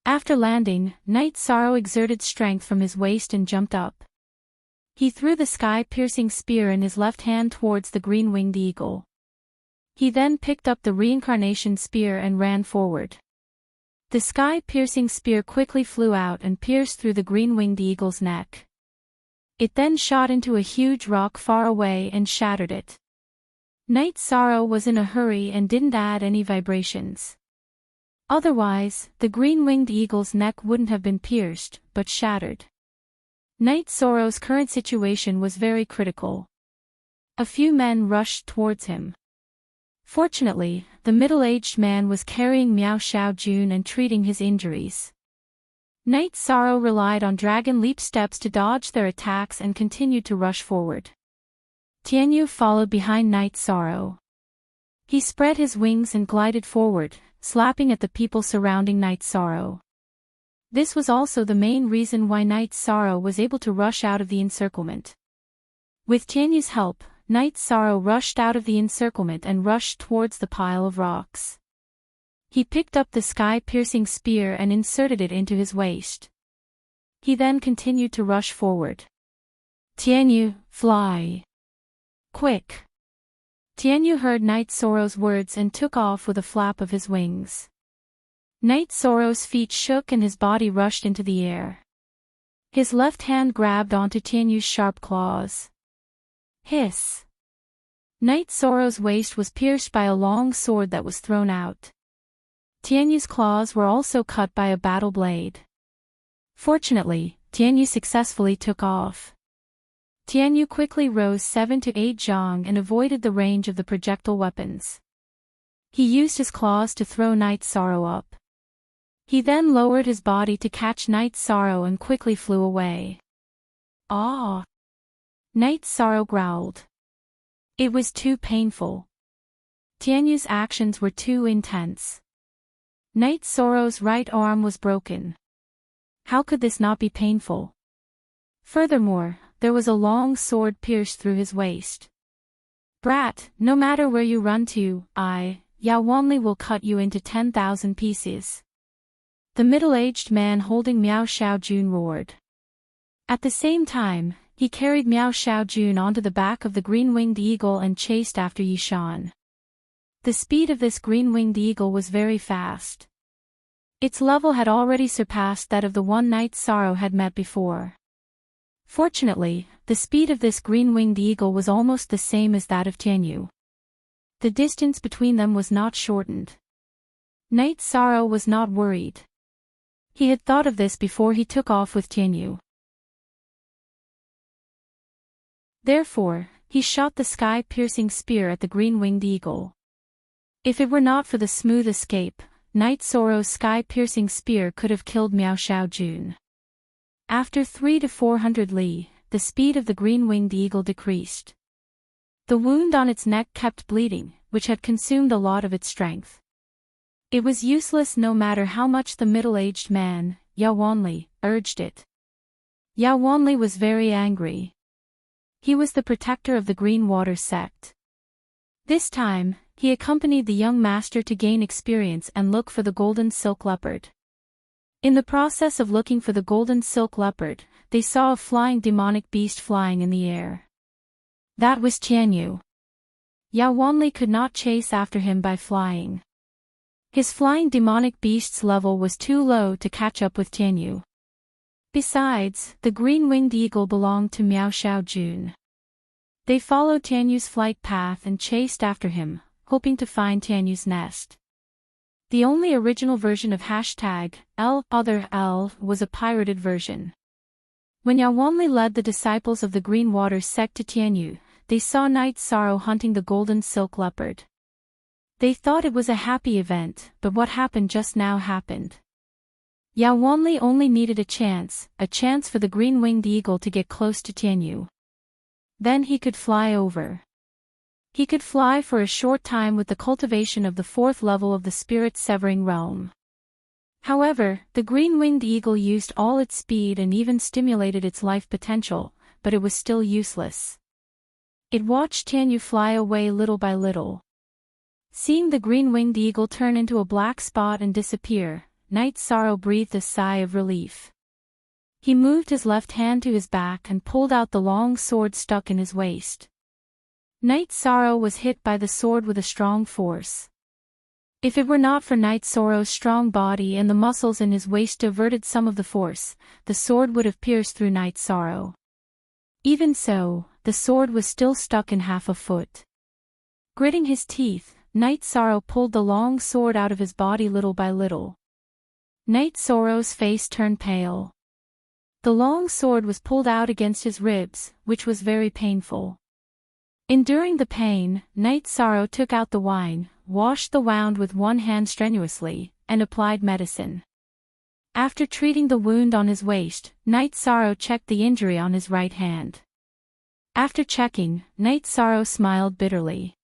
After landing, Night Sorrow exerted strength from his waist and jumped up. He threw the sky-piercing spear in his left hand towards the green-winged eagle. He then picked up the reincarnation spear and ran forward. The sky-piercing spear quickly flew out and pierced through the green-winged eagle's neck. It then shot into a huge rock far away and shattered it. Night Sorrow was in a hurry and didn't add any vibrations. Otherwise, the green-winged eagle's neck wouldn't have been pierced, but shattered. Knight Sorrow's current situation was very critical. A few men rushed towards him. Fortunately, the middle-aged man was carrying Miao Xiaojun and treating his injuries. Knight Sorrow relied on dragon leap steps to dodge their attacks and continued to rush forward. Tianyu followed behind Knight Sorrow. He spread his wings and glided forward, slapping at the people surrounding Knight Sorrow. This was also the main reason why Knight Sorrow was able to rush out of the encirclement. With Tianyu's help, Knight Sorrow rushed out of the encirclement and rushed towards the pile of rocks. He picked up the sky-piercing spear and inserted it into his waist. He then continued to rush forward. Tianyu, fly! Quick! Tianyu heard Knight Sorrow's words and took off with a flap of his wings. Knight Sorrow's feet shook and his body rushed into the air. His left hand grabbed onto Tianyu's sharp claws. Hiss! Knight Sorrow's waist was pierced by a long sword that was thrown out. Tianyu's claws were also cut by a battle blade. Fortunately, Tianyu successfully took off. Tianyu quickly rose 7 to 8 zhang and avoided the range of the projectile weapons. He used his claws to throw Knight Sorrow up. He then lowered his body to catch Knight Sorrow and quickly flew away. Ah! Knight Sorrow growled. It was too painful. Tianyu's actions were too intense. Knight Sorrow's right arm was broken. How could this not be painful? Furthermore, there was a long sword pierced through his waist. Brat, no matter where you run to, Yao Wanli will cut you into 10,000 pieces. The middle-aged man holding Miao Xiaojun roared. At the same time, he carried Miao Xiaojun onto the back of the green-winged eagle and chased after Yishan. The speed of this green-winged eagle was very fast. Its level had already surpassed that of the one Knight Sorrow had met before. Fortunately, the speed of this green-winged eagle was almost the same as that of Tianyu. The distance between them was not shortened. Knight Sorrow was not worried. He had thought of this before he took off with Tianyu. Therefore, he shot the sky-piercing spear at the green-winged eagle. If it were not for the smooth escape, Knight Sorrow's sky-piercing spear could have killed Miao Xiaojun. After 300 to 400 li, the speed of the green-winged eagle decreased. The wound on its neck kept bleeding, which had consumed a lot of its strength. It was useless no matter how much the middle-aged man, Yao Wanli, urged it. Yao Wanli was very angry. He was the protector of the Green Water sect. This time, he accompanied the young master to gain experience and look for the golden silk leopard. In the process of looking for the golden silk leopard, they saw a flying demonic beast flying in the air. That was Tianyu. Yao Wanli could not chase after him by flying. His flying demonic beast's level was too low to catch up with Tianyu. Besides, the green-winged eagle belonged to Miao Xiaojun. They followed Tianyu's flight path and chased after him, hoping to find Tianyu's nest. The only original version of #L was a pirated version. When Yao Wanli led the disciples of the Green Water sect to Tianyu, they saw Knight Sorrow hunting the golden silk leopard. They thought it was a happy event, but what happened just now happened. Yao Wanli only needed a chance for the green-winged eagle to get close to Tianyu. Then he could fly over. He could fly for a short time with the cultivation of the 4th level of the spirit-severing realm. However, the green-winged eagle used all its speed and even stimulated its life potential, but it was still useless. It watched Tianyu fly away little by little. Seeing the green-winged eagle turn into a black spot and disappear, Knight Sorrow breathed a sigh of relief. He moved his left hand to his back and pulled out the long sword stuck in his waist. Knight Sorrow was hit by the sword with a strong force. If it were not for Knight Sorrow's strong body and the muscles in his waist diverted some of the force, the sword would have pierced through Knight Sorrow. Even so, the sword was still stuck in half a foot. Gritting his teeth, Night Sorrow pulled the long sword out of his body little by little. Night Sorrow's face turned pale. The long sword was pulled out against his ribs, which was very painful. Enduring the pain, Night Sorrow took out the wine, washed the wound with one hand strenuously, and applied medicine. After treating the wound on his waist, Night Sorrow checked the injury on his right hand. After checking, Night Sorrow smiled bitterly.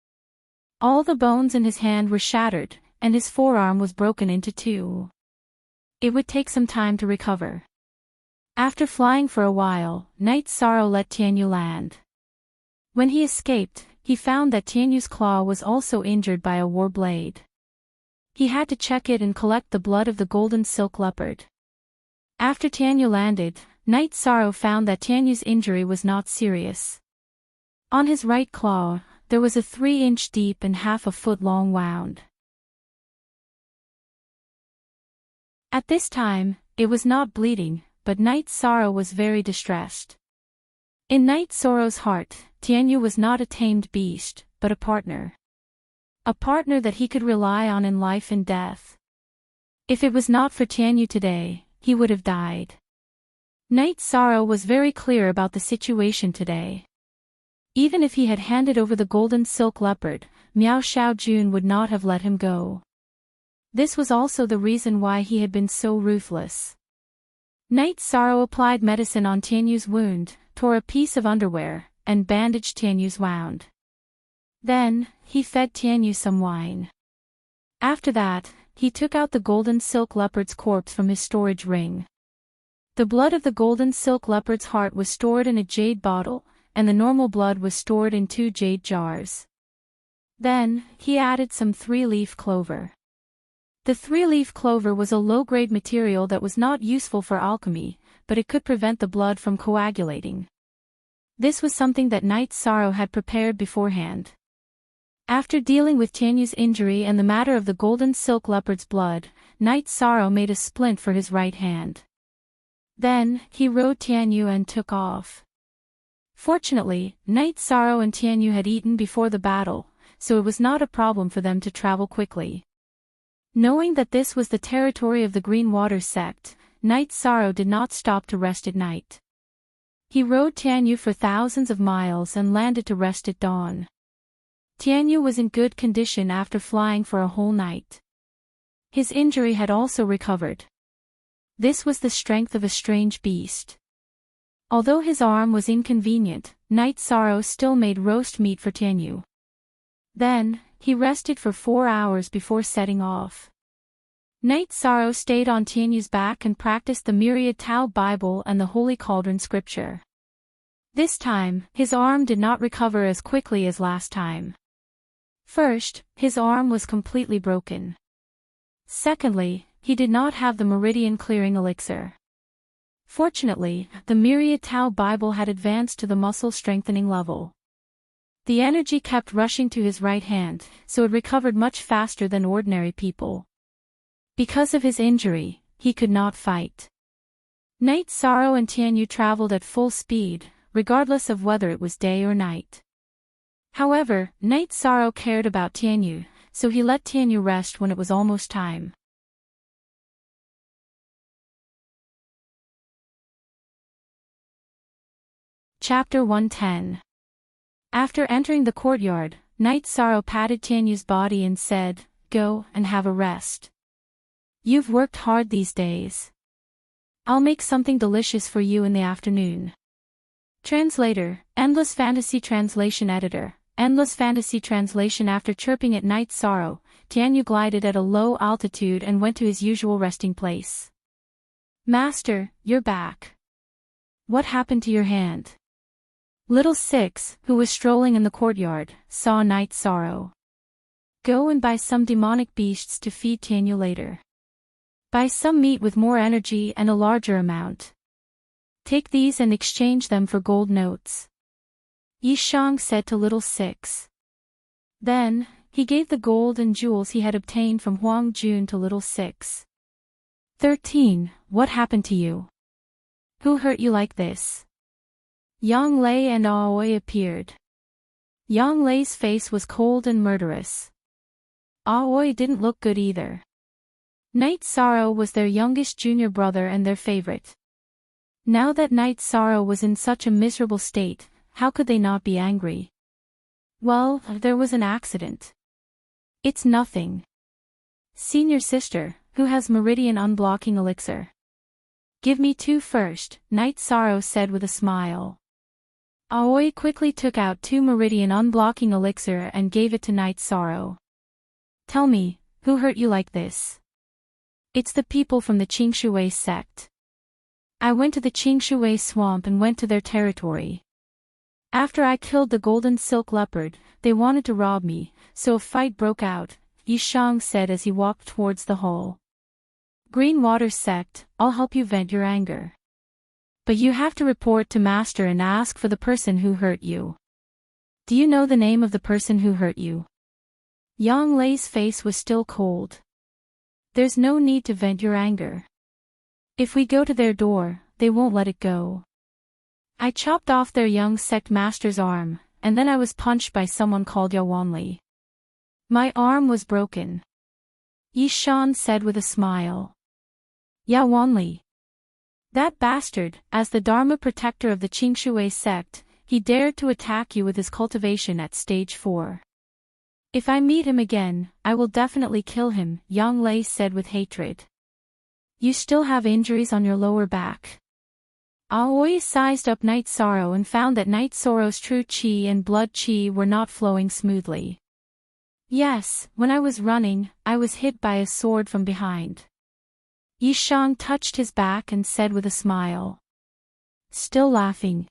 All the bones in his hand were shattered, and his forearm was broken into two. It would take some time to recover. After flying for a while, Night Sorrow let Tianyu land. When he escaped, he found that Tianyu's claw was also injured by a war blade. He had to check it and collect the blood of the golden silk leopard. After Tianyu landed, Night Sorrow found that Tianyu's injury was not serious. On his right claw, there was a 3-inch deep and half a foot long wound. At this time, it was not bleeding, but Night Sorrow was very distressed. In Night Sorrow's heart, Tianyu was not a tamed beast, but a partner. A partner that he could rely on in life and death. If it was not for Tianyu today, he would have died. Night Sorrow was very clear about the situation today. Even if he had handed over the golden silk leopard, Miao Xiaojun would not have let him go. This was also the reason why he had been so ruthless. Night Sorrow applied medicine on Tianyu's wound, tore a piece of underwear, and bandaged Tianyu's wound. Then, he fed Tianyu some wine. After that, he took out the golden silk leopard's corpse from his storage ring. The blood of the golden silk leopard's heart was stored in a jade bottle, and the normal blood was stored in 2 jade jars. Then, he added some 3-leaf clover. The 3-leaf clover was a low-grade material that was not useful for alchemy, but it could prevent the blood from coagulating. This was something that Night Sorrow had prepared beforehand. After dealing with Tianyu's injury and the matter of the golden silk leopard's blood, Night Sorrow made a splint for his right hand. Then, he rode Tianyu and took off. Fortunately, Night Sorrow and Tianyu had eaten before the battle, so it was not a problem for them to travel quickly. Knowing that this was the territory of the Green Water sect, Night Sorrow did not stop to rest at night. He rode Tianyu for thousands of miles and landed to rest at dawn. Tianyu was in good condition after flying for a whole night. His injury had also recovered. This was the strength of a strange beast. Although his arm was inconvenient, Night Sorrow still made roast meat for Tianyu. Then, he rested for 4 hours before setting off. Night Sorrow stayed on Tianyu's back and practiced the Myriad Tao Bible and the Holy Cauldron scripture. This time, his arm did not recover as quickly as last time. First, his arm was completely broken. Secondly, he did not have the meridian clearing elixir. Fortunately, the Myriad Tao Bible had advanced to the muscle strengthening level. The energy kept rushing to his right hand, so it recovered much faster than ordinary people. Because of his injury, he could not fight. Night Sorrow and Tianyu traveled at full speed, regardless of whether it was day or night. However, Night Sorrow cared about Tianyu, so he let Tianyu rest when it was almost time. Chapter 110. After entering the courtyard, Night Sorrow patted Tianyu's body and said, "Go and have a rest. You've worked hard these days. I'll make something delicious for you in the afternoon." Translator, Endless Fantasy Translation Editor, Endless Fantasy Translation. After chirping at Night Sorrow, Tianyu glided at a low altitude and went to his usual resting place. "Master, you're back. What happened to your hand?" Little Six, who was strolling in the courtyard, saw Night Sorrow. "Go and buy some demonic beasts to feed Tianyu later. Buy some meat with more energy and a larger amount. Take these and exchange them for gold notes," Yi Shang said to Little Six. Then, he gave the gold and jewels he had obtained from Huang Jun to Little Six. 13. What happened to you? Who hurt you like this? Yang Lei and Aoi appeared. Yang Lei's face was cold and murderous. Aoi didn't look good either. Night Sorrow was their youngest junior brother and their favorite. Now that Night Sorrow was in such a miserable state, how could they not be angry? Well, there was an accident. It's nothing. Senior sister, who has Meridian Unblocking Elixir? Give me 2 first, Night Sorrow said with a smile. Aoi quickly took out 2 Meridian Unblocking Elixir and gave it to Night Sorrow. Tell me, who hurt you like this? It's the people from the Qingshui sect. I went to the Qingshui swamp and went to their territory. After I killed the golden silk leopard, they wanted to rob me, so a fight broke out, Yishang said as he walked towards the hole. Green Water sect, I'll help you vent your anger. But you have to report to Master and ask for the person who hurt you. Do you know the name of the person who hurt you? Yang Lei's face was still cold. There's no need to vent your anger. If we go to their door, they won't let it go. I chopped off their young sect master's arm, and then I was punched by someone called Yawanli. My arm was broken. Yishan said with a smile. Yawanli. That bastard, as the Dharma protector of the Qingshui sect, he dared to attack you with his cultivation at stage 4. If I meet him again, I will definitely kill him, Yang Lei said with hatred. You still have injuries on your lower back. Aoi sized up Night Sorrow and found that Night Sorrow's true chi and blood chi were not flowing smoothly. Yes, when I was running, I was hit by a sword from behind. Yishang touched his back and said with a smile. Still laughing.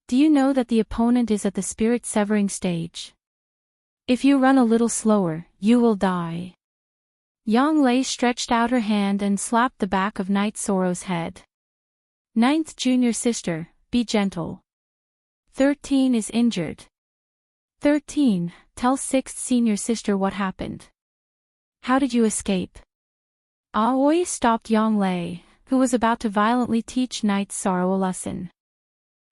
Do you know that the opponent is at the spirit severing stage? If you run a little slower, you will die. Yang Lei stretched out her hand and slapped the back of Night Sorrow's head. 9th junior sister, be gentle. 13 is injured. 13, tell 6th senior sister what happened. How did you escape? Aoi stopped Yang Lei, who was about to violently teach Night Sorrow a lesson.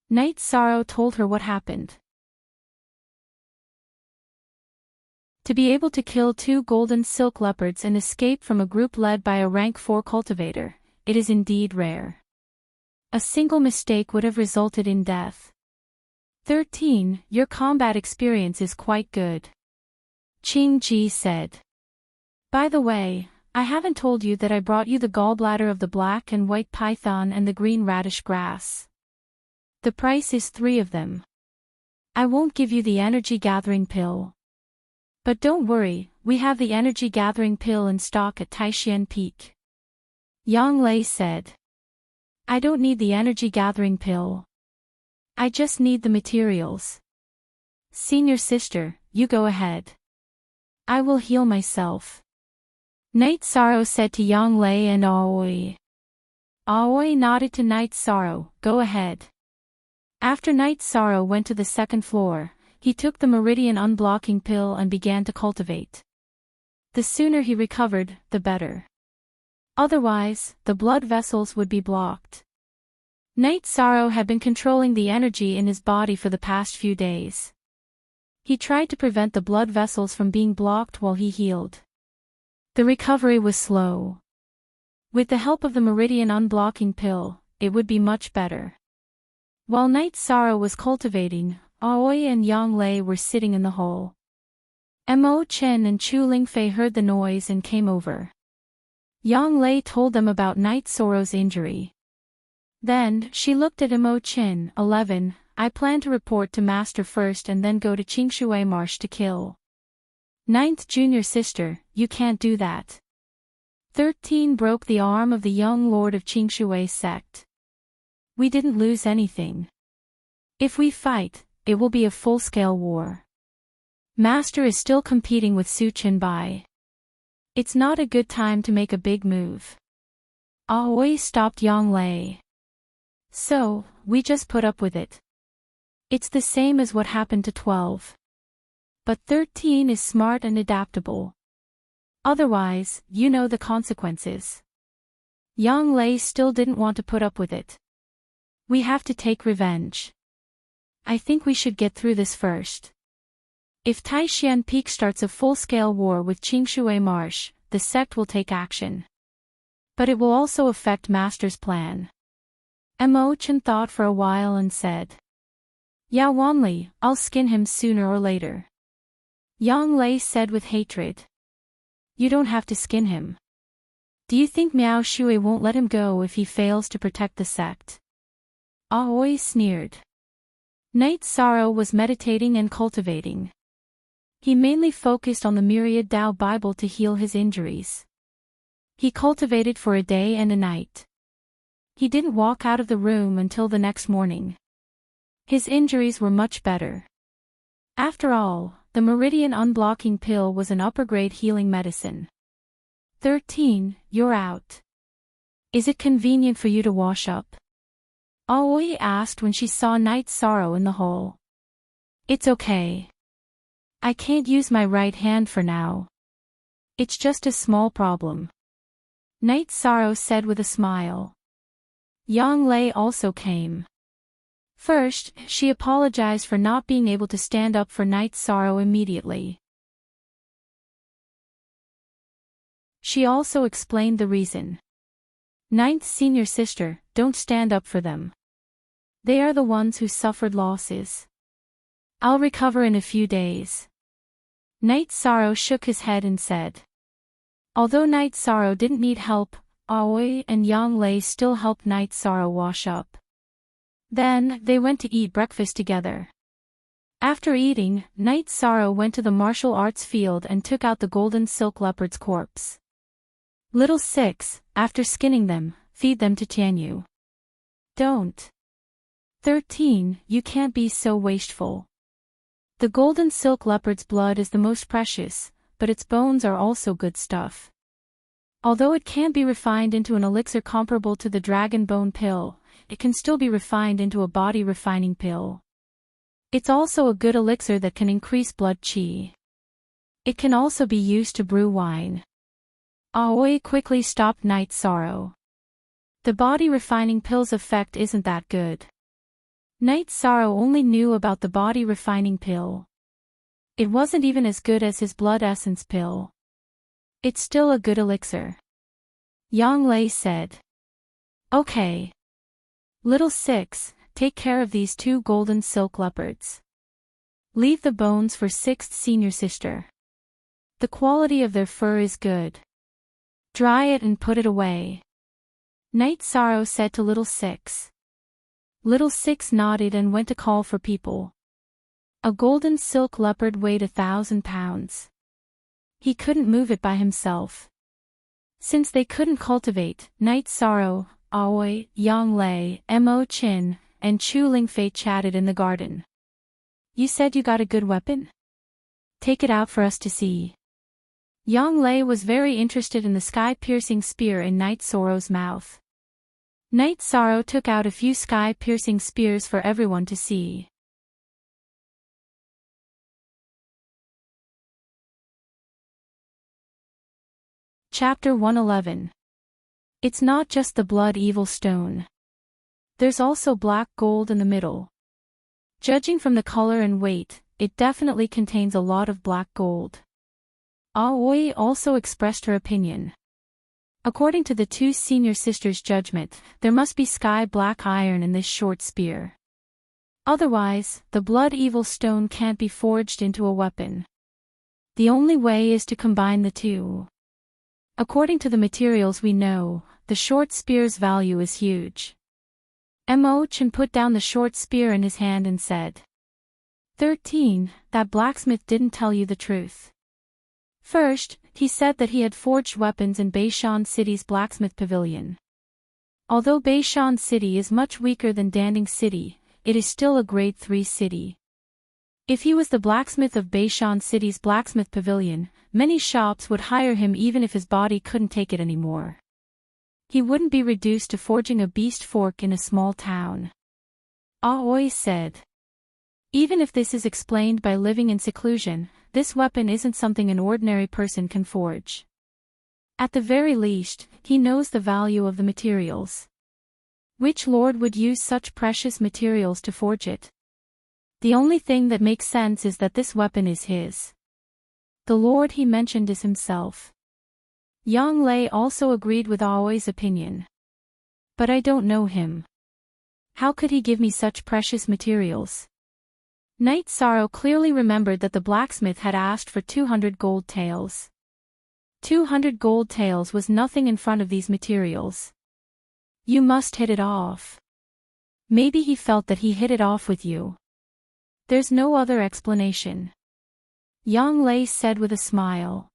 Night Sorrow told her what happened. To be able to kill 2 golden silk leopards and escape from a group led by a rank 4 cultivator, it is indeed rare. A single mistake would have resulted in death. 13, your combat experience is quite good. Qing Ji said. By the way, I haven't told you that I brought you the gallbladder of the black and white python and the green radish grass. The price is 3 of them. I won't give you the energy gathering pill. But don't worry, we have the energy gathering pill in stock at Taishan Peak. Yang Lei said. I don't need the energy gathering pill. I just need the materials. Senior sister, you go ahead. I will heal myself. Night Sorrow said to Yang Lei and Aoi. Aoi nodded to Night Sorrow, go ahead. After Night Sorrow went to the 2nd floor, he took the Meridian Unblocking pill and began to cultivate. The sooner he recovered, the better. Otherwise, the blood vessels would be blocked. Night Sorrow had been controlling the energy in his body for the past few days. He tried to prevent the blood vessels from being blocked while he healed. The recovery was slow. With the help of the Meridian Unblocking pill, it would be much better. While Night Sorrow was cultivating, Aoi and Yang Lei were sitting in the hole. Mo Chen and Chu Lingfei heard the noise and came over. Yang Lei told them about Night Sorrow's injury. Then, she looked at Mo Chen, 11, I plan to report to Master first and then go to Qingshui Marsh to kill. 9th junior sister, you can't do that. 13 broke the arm of the young lord of Qingshui sect. We didn't lose anything. If we fight, it will be a full-scale war. Master is still competing with Su Chenbai. It's not a good time to make a big move. Aoi stopped Yang Lei. So, we just put up with it. It's the same as what happened to 12. But 13 is smart and adaptable. Otherwise, you know the consequences. Yang Lei still didn't want to put up with it. We have to take revenge. I think we should get through this first. If Taishan Peak starts a full-scale war with Qingshui Marsh, the sect will take action. But it will also affect Master's plan. Mo Chen thought for a while and said, Yao Wanli, I'll skin him sooner or later. Yang Lei said with hatred. You don't have to skin him. Do you think Miao Shui won't let him go if he fails to protect the sect? Aoi sneered. Knight Sorrow was meditating and cultivating. He mainly focused on the Myriad Tao Bible to heal his injuries. He cultivated for a day and a night. He didn't walk out of the room until the next morning. His injuries were much better. After all, the Meridian Unblocking Pill was an upper-grade healing medicine. 13, you're out. Is it convenient for you to wash up? Aoi asked when she saw Night Sorrow in the hall. It's okay. I can't use my right hand for now. It's just a small problem. Night Sorrow said with a smile. Yang Lei also came. First, she apologized for not being able to stand up for Night Sorrow immediately. She also explained the reason. Ninth senior sister, don't stand up for them. They are the ones who suffered losses. I'll recover in a few days. Night Sorrow shook his head and said. Although Night Sorrow didn't need help, Aoi and Yang Lei still helped Night Sorrow wash up. Then, they went to eat breakfast together. After eating, Night Sorrow went to the martial arts field and took out the golden silk leopard's corpse. Little 6, after skinning them, feed them to Tianyu. Don't. 13, you can't be so wasteful. The golden silk leopard's blood is the most precious, but its bones are also good stuff. Although it can't be refined into an elixir comparable to the dragon bone pill, it can still be refined into a body refining pill. It's also a good elixir that can increase blood qi. It can also be used to brew wine. Aoi quickly stopped Night Sorrow. The body refining pill's effect isn't that good. Night Sorrow only knew about the body refining pill. It wasn't even as good as his blood essence pill. It's still a good elixir. Yang Lei said. Okay. Little 6, take care of these 2 golden silk leopards. Leave the bones for 6th senior sister. The quality of their fur is good. Dry it and put it away. Night Sorrow said to Little 6. Little 6 nodded and went to call for people. A golden silk leopard weighed 1,000 pounds. He couldn't move it by himself. Since they couldn't cultivate, Night Sorrow, Aoi, Yang Lei, Mo Chin, and Chu Lingfei chatted in the garden. You said you got a good weapon? Take it out for us to see. Yang Lei was very interested in the sky-piercing spear in Night Sorrow's mouth. Night Sorrow took out a few sky-piercing spears for everyone to see. Chapter 111. It's not just the blood evil stone. There's also black gold in the middle. Judging from the color and weight, it definitely contains a lot of black gold. Aoi also expressed her opinion. According to the 2 senior sisters' judgment, there must be sky black iron in this short spear. Otherwise, the blood evil stone can't be forged into a weapon. The only way is to combine the 2. According to the materials we know, the short spear's value is huge. Mo Chen put down the short spear in his hand and said. 13, that blacksmith didn't tell you the truth. First, he said that he had forged weapons in Beishan City's blacksmith pavilion. Although Beishan City is much weaker than Danding City, it is still a grade 3 city. If he was the blacksmith of Beishan City's blacksmith pavilion, many shops would hire him even if his body couldn't take it anymore. He wouldn't be reduced to forging a beast fork in a small town. Aoi said. Even if this is explained by living in seclusion, this weapon isn't something an ordinary person can forge. At the very least, he knows the value of the materials. Which lord would use such precious materials to forge it? The only thing that makes sense is that this weapon is his. The lord he mentioned is himself. Yang Lei also agreed with Aoi's opinion. But I don't know him. How could he give me such precious materials? Night Sorrow clearly remembered that the blacksmith had asked for 200 gold taels. 200 gold taels was nothing in front of these materials. You must hit it off. Maybe he felt that he hit it off with you. There's no other explanation. Yang Lei said with a smile.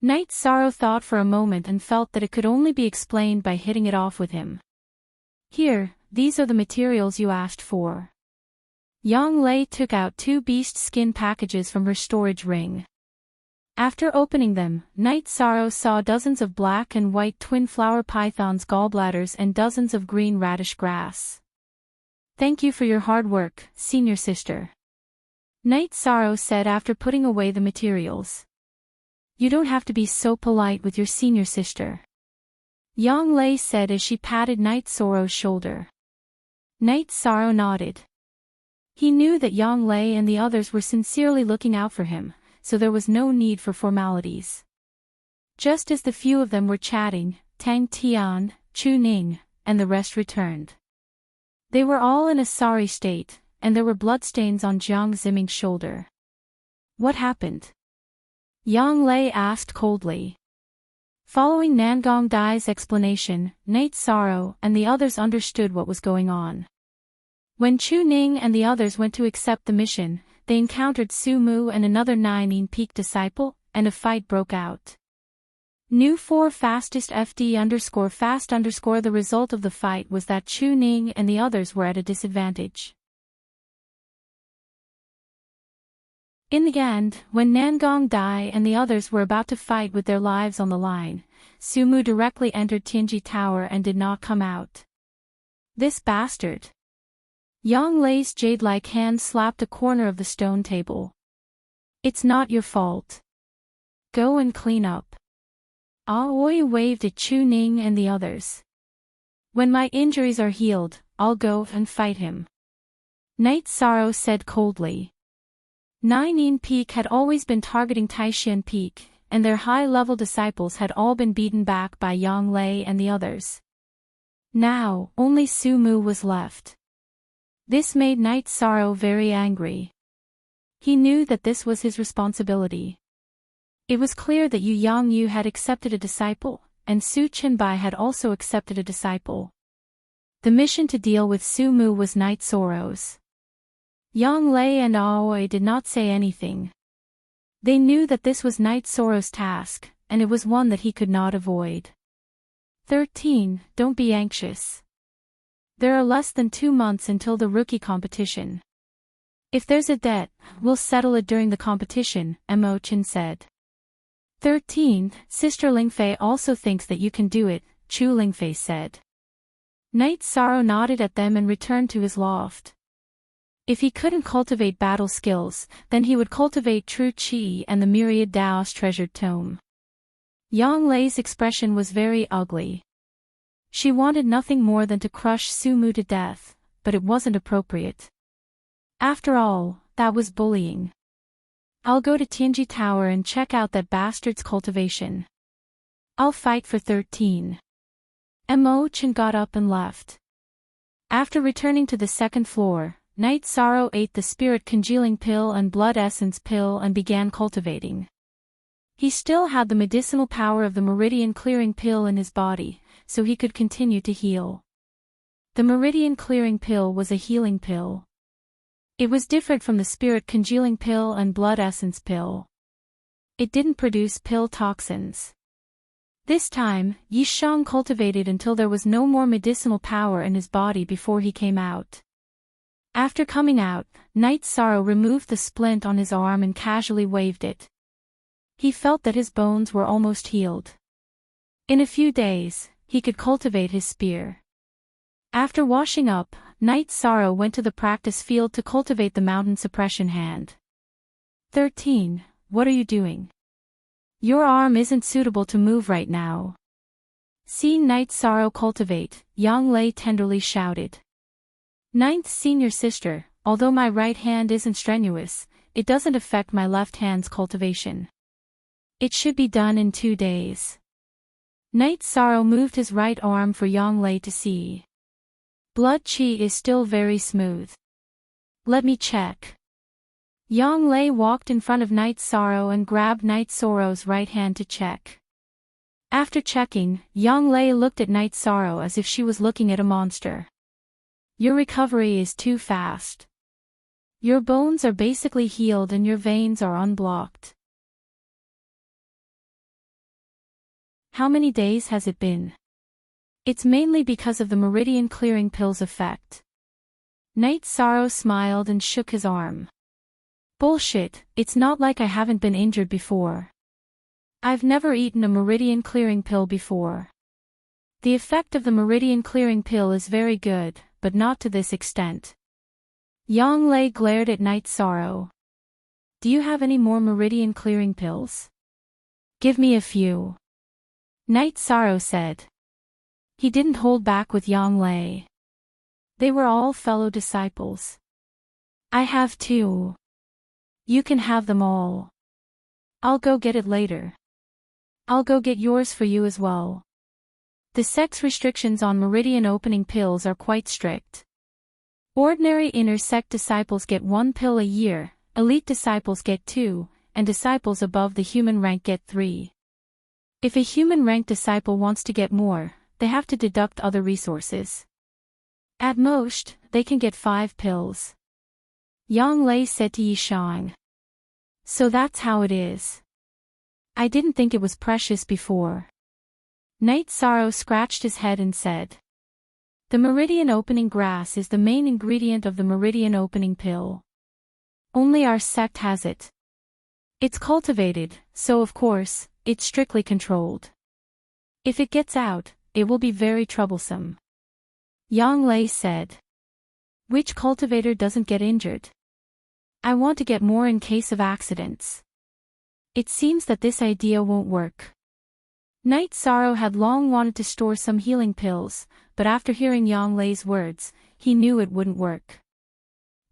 Night Sorrow thought for a moment and felt that it could only be explained by hitting it off with him. Here, these are the materials you asked for. Yang Lei took out 2 beast skin packages from her storage ring. After opening them, Night Sorrow saw dozens of black and white twin flower pythons' gallbladders and dozens of green radish grass. Thank you for your hard work, senior sister. Night Sorrow said after putting away the materials. You don't have to be so polite with your senior sister. Yang Lei said as she patted Night Sorrow's shoulder. Night Sorrow nodded. He knew that Yang Lei and the others were sincerely looking out for him, so there was no need for formalities. Just as the few of them were chatting, Tang Tian, Chu Ning, and the rest returned. They were all in a sorry state, and there were bloodstains on Jiang Ziming's shoulder. What happened? Yang Lei asked coldly. Following Nangong Dai's explanation, Night Sorrow and the others understood what was going on. When Chu Ning and the others went to accept the mission, they encountered Su Mu and another 9 Peak disciple, and a fight broke out. New 4 fastest FD_fast_. The result of the fight was that Chu Ning and the others were at a disadvantage. In the end, when Nangong Dai and the others were about to fight with their lives on the line, Su Mu directly entered Tianji Tower and did not come out. This bastard. Yang Lei's jade-like hand slapped a corner of the stone table. It's not your fault. Go and clean up. Aoi waved at Chu Ning and the others. When my injuries are healed, I'll go and fight him. Night Sorrow said coldly. 9 Peak had always been targeting Taishan Peak, and their high-level disciples had all been beaten back by Yang Lei and the others. Now, only Su Mu was left. This made Night Sorrow very angry. He knew that this was his responsibility. It was clear that Yu Yangyu had accepted a disciple, and Su Chenbai had also accepted a disciple. The mission to deal with Su Mu was Night Sorrow's. Yang Lei and Aoi did not say anything. They knew that this was Night Sorrow's task, and it was one that he could not avoid. 13. Don't be anxious. There are less than 2 months until the rookie competition. If there's a debt, we'll settle it during the competition, Mo Chen said. 13. Sister Lingfei also thinks that you can do it, Chu Lingfei said. Night Sorrow nodded at them and returned to his loft. If he couldn't cultivate battle skills, then he would cultivate true qi and the myriad Dao's treasured tome. Yang Lei's expression was very ugly. She wanted nothing more than to crush Su Mu to death, but it wasn't appropriate. After all, that was bullying. I'll go to Tianji Tower and check out that bastard's cultivation. I'll fight for 13. Mo Chen got up and left. After returning to the 2nd floor, Night Sorrow ate the spirit congealing pill and blood essence pill and began cultivating. He still had the medicinal power of the meridian clearing pill in his body, so he could continue to heal. The meridian clearing pill was a healing pill. It was different from the spirit congealing pill and blood essence pill. It didn't produce pill toxins. This time, Yishang cultivated until there was no more medicinal power in his body before he came out. After coming out, Night Sorrow removed the splint on his arm and casually waved it. He felt that his bones were almost healed. In a few days, he could cultivate his spear. After washing up, Night Sorrow went to the practice field to cultivate the mountain suppression hand. 13. What are you doing? Your arm isn't suitable to move right now. Seeing Night Sorrow cultivate, Yang Lei tenderly shouted. 9th senior sister, although my right hand isn't strenuous, it doesn't affect my left hand's cultivation. It should be done in 2 days. Night Sorrow moved his right arm for Yanglei to see. Blood Qi is still very smooth. Let me check. Yanglei walked in front of Night Sorrow and grabbed Night Sorrow's right hand to check. After checking, Yanglei looked at Night Sorrow as if she was looking at a monster. Your recovery is too fast. Your bones are basically healed and your veins are unblocked. How many days has it been? It's mainly because of the meridian clearing pills effect. Night Sorrow smiled and shook his arm. Bullshit, it's not like I haven't been injured before. I've never eaten a meridian clearing pill before. The effect of the meridian clearing pill is very good, but not to this extent. Yanglei glared at Night Sorrow. Do you have any more meridian clearing pills? Give me a few. Night Sorrow said. He didn't hold back with Yanglei. They were all fellow disciples. I have 2. You can have them all. I'll go get it later. I'll go get yours for you as well. The sex restrictions on meridian opening pills are quite strict. Ordinary inner sect disciples get 1 pill a year, elite disciples get 2, and disciples above the human rank get 3. If a human rank disciple wants to get more, they have to deduct other resources. At most, they can get 5 pills. Yanglei said to Yishang. So that's how it is. I didn't think it was precious before. Night Sorrow scratched his head and said. The meridian opening grass is the main ingredient of the meridian opening pill. Only our sect has it. It's cultivated, so of course, it's strictly controlled. If it gets out, it will be very troublesome. Yanglei said. Which cultivator doesn't get injured? I want to get more in case of accidents. It seems that this idea won't work. Night Sorrow had long wanted to store some healing pills, but after hearing Yanglei's words, he knew it wouldn't work.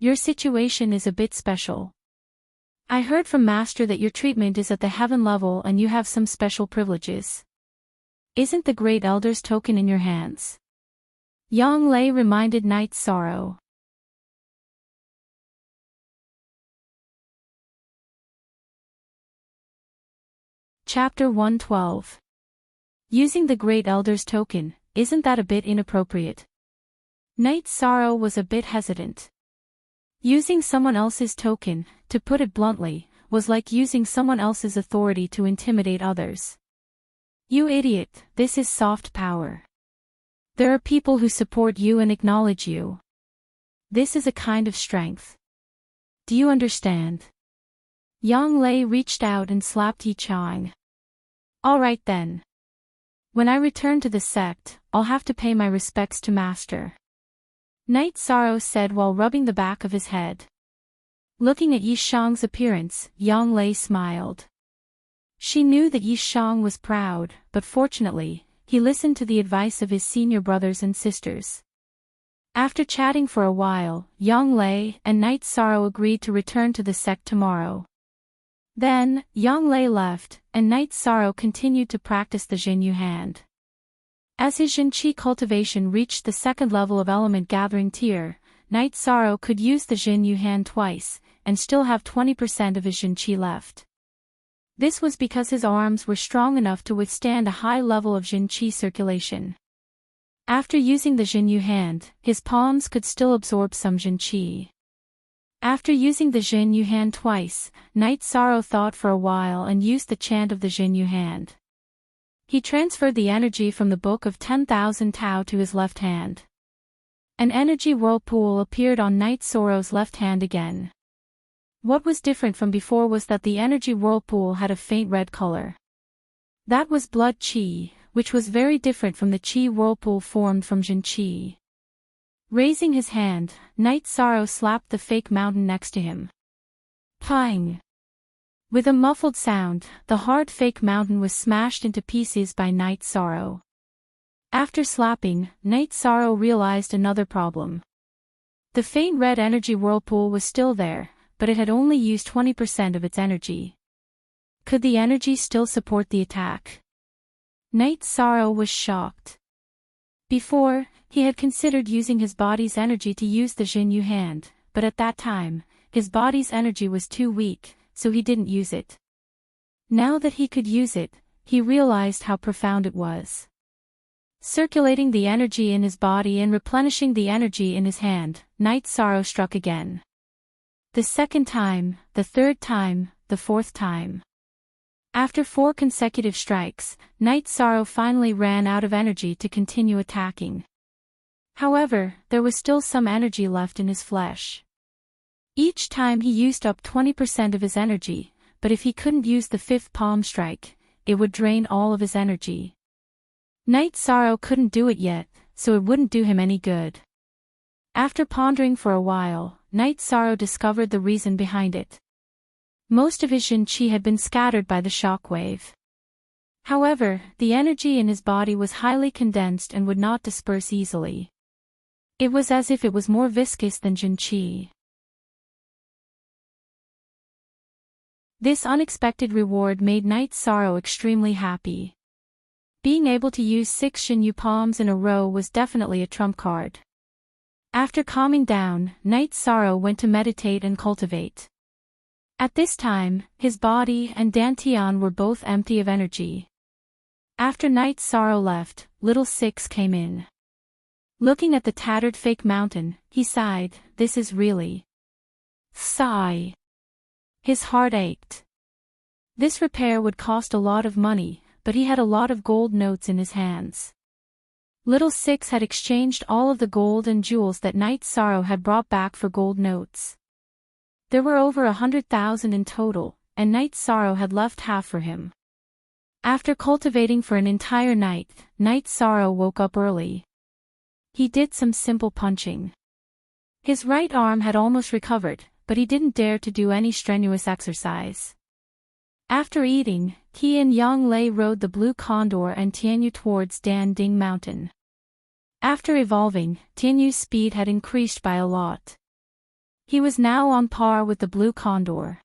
Your situation is a bit special. I heard from Master that your treatment is at the heaven level and you have some special privileges. Isn't the Great Elder's token in your hands? Yanglei reminded Night Sorrow. Chapter 112. Using the Great Elder's token, isn't that a bit inappropriate? Night Sorrow was a bit hesitant. Using someone else's token, to put it bluntly, was like using someone else's authority to intimidate others. You idiot, this is soft power. There are people who support you and acknowledge you. This is a kind of strength. Do you understand? Yanglei reached out and slapped Yichang. All right then. When I return to the sect, I'll have to pay my respects to Master. Night Sorrow said while rubbing the back of his head. Looking at Yishang's appearance, Yanglei smiled. She knew that Yishang was proud, but fortunately, he listened to the advice of his senior brothers and sisters. After chatting for a while, Yanglei and Night Sorrow agreed to return to the sect tomorrow. Then, Yanglei left, and Night Sorrow continued to practice the Jinyu hand. As his Jinqi cultivation reached the 2nd level of element gathering tier, Night Sorrow could use the Jinyu hand twice, and still have 20% of his Jinqi left. This was because his arms were strong enough to withstand a high level of Jinqi circulation. After using the Jinyu hand, his palms could still absorb some Jinqi. After using the Jinyu hand twice, Night Sorrow thought for a while and used the chant of the Jinyu hand. He transferred the energy from the Book of 10,000 Tao to his left hand. An energy whirlpool appeared on Night Sorrow's left hand again. What was different from before was that the energy whirlpool had a faint red color. That was blood qi, which was very different from the qi whirlpool formed from Jin qi. Raising his hand, Night Sorrow slapped the fake mountain next to him. Pang! With a muffled sound, the hard fake mountain was smashed into pieces by Night Sorrow. After slapping, Night Sorrow realized another problem. The faint red energy whirlpool was still there, but it had only used 20% of its energy. Could the energy still support the attack? Knight Sorrow was shocked. Before, he had considered using his body's energy to use the Jinyu hand, but at that time, his body's energy was too weak, so he didn't use it. Now that he could use it, he realized how profound it was. Circulating the energy in his body and replenishing the energy in his hand, Knight Sorrow struck again. The second time, the third time, the fourth time. After 4 consecutive strikes, Knight Sorrow finally ran out of energy to continue attacking. However, there was still some energy left in his flesh. Each time he used up 20% of his energy, but if he couldn't use the 5th palm strike, it would drain all of his energy. Knight Sorrow couldn't do it yet, so it wouldn't do him any good. After pondering for a while, Knight Sorrow discovered the reason behind it. Most of his Jin Qi had been scattered by the shockwave. However, the energy in his body was highly condensed and would not disperse easily. It was as if it was more viscous than Jin Qi. This unexpected reward made Knight Sorrow extremely happy. Being able to use 6 Jinyu palms in a row was definitely a trump card. After calming down, Knight Sorrow went to meditate and cultivate. At this time, his body and Dantian were both empty of energy. After Knight Sorrow left, Little Six came in. Looking at the tattered fake mountain, he sighed, "This is really..." Sigh. His heart ached. This repair would cost a lot of money, but he had a lot of gold notes in his hands. Little Six had exchanged all of the gold and jewels that Knight Sorrow had brought back for gold notes. There were over 100,000 in total, and Knight Sorrow had left half for him. After cultivating for an entire night, Knight Sorrow woke up early. He did some simple punching. His right arm had almost recovered, but he didn't dare to do any strenuous exercise. After eating, he and Yang Lei rode the Blue Condor and Tianyu towards Dan Ding Mountain. After evolving, Tianyu's speed had increased by a lot. He was now on par with the Blue Condor.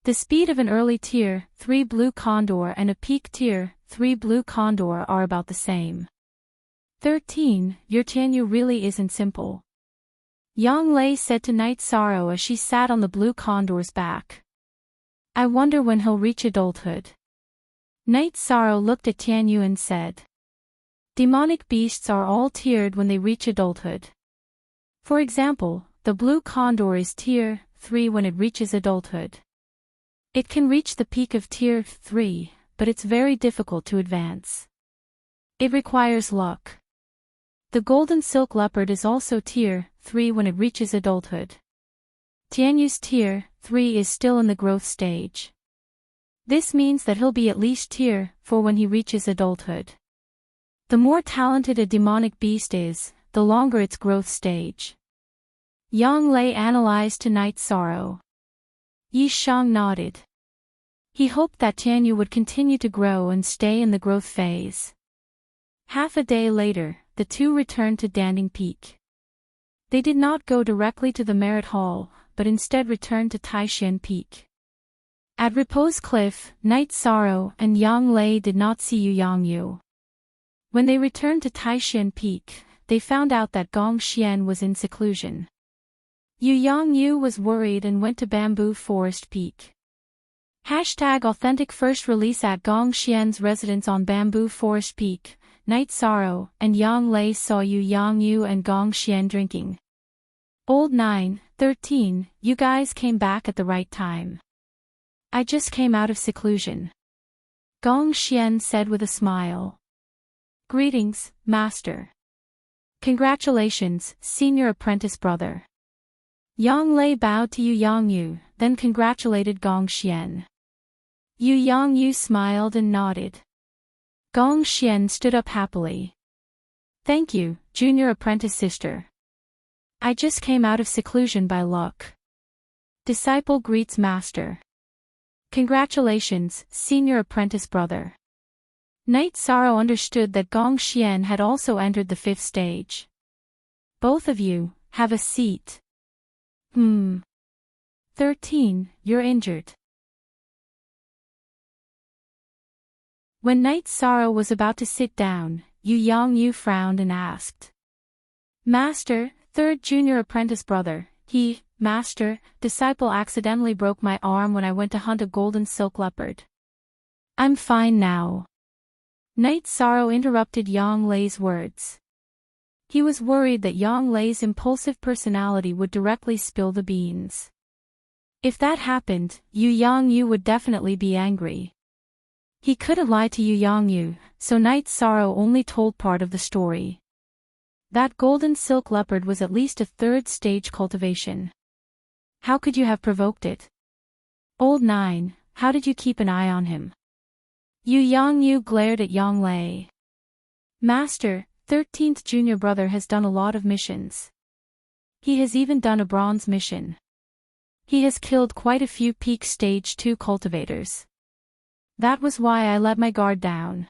The speed of an early Tier 3 Blue Condor and a peak Tier 3 Blue Condor are about the same. 13. Your Tianyu really isn't simple. Yang Lei said to Knight Sorrow as she sat on the Blue Condor's back. I wonder when he'll reach adulthood. Knight Sorrow looked at Tianyu and said. Demonic beasts are all tiered when they reach adulthood. For example, the Blue Condor is Tier 3 when it reaches adulthood. It can reach the peak of Tier 3, but it's very difficult to advance. It requires luck. The Golden Silk Leopard is also Tier 3 when it reaches adulthood. Tianyu's Tier 3 is still in the growth stage. This means that he'll be at least Tier 4 when he reaches adulthood. The more talented a demonic beast is, the longer its growth stage. Yang Lei analyzed to Knight Sorrow. Yi Shang nodded. He hoped that Tianyu would continue to grow and stay in the growth phase. Half a day later, the two returned to Danding Peak. They did not go directly to the Merit Hall, but instead returned to Taishan Peak. At Repose Cliff, Knight Sorrow and Yang Lei did not see Yu Yangyu. When they returned to Taishan Peak, they found out that Gong Xian was in seclusion. Yu Yangyu was worried and went to Bamboo Forest Peak. #authentic first release at Gong Xian's residence on Bamboo Forest Peak. Knight Sorrow and Yang Lei saw Yu Yangyu and Gong Xian drinking. Old 913, you guys came back at the right time. I just came out of seclusion. Gong Xian said with a smile. Greetings, Master. Congratulations, Senior Apprentice Brother. Yang Lei bowed to Yu Yangyu, then congratulated Gong Xian. Yu Yangyu smiled and nodded. Gong Xian stood up happily. Thank you, Junior Apprentice Sister. I just came out of seclusion by luck. Disciple greets Master. Congratulations, Senior Apprentice Brother. Knight Sorrow understood that Gong Xian had also entered the 5th stage. Both of you, Have a seat. 13, you're injured. When Night Sorrow was about to sit down, Yu Yongyu frowned and asked. Master, third junior apprentice brother, Master, disciple accidentally broke my arm when I went to hunt a golden silk leopard. I'm fine now. Night Sorrow interrupted Yang Lei's words. He was worried that Yang Lei's impulsive personality would directly spill the beans. If that happened, Yu Yongyu would definitely be angry. He couldn't lie to Yu Yongyu, so Night Sorrow only told part of the story. That golden silk leopard was at least a third-stage cultivation. How could you have provoked it? Old Nine, how did you keep an eye on him? Yu Yongyu glared at Yang Lei. Master, 13th junior brother has done a lot of missions. He has even done a bronze mission. He has killed quite a few peak stage 2 cultivators. That was why I let my guard down.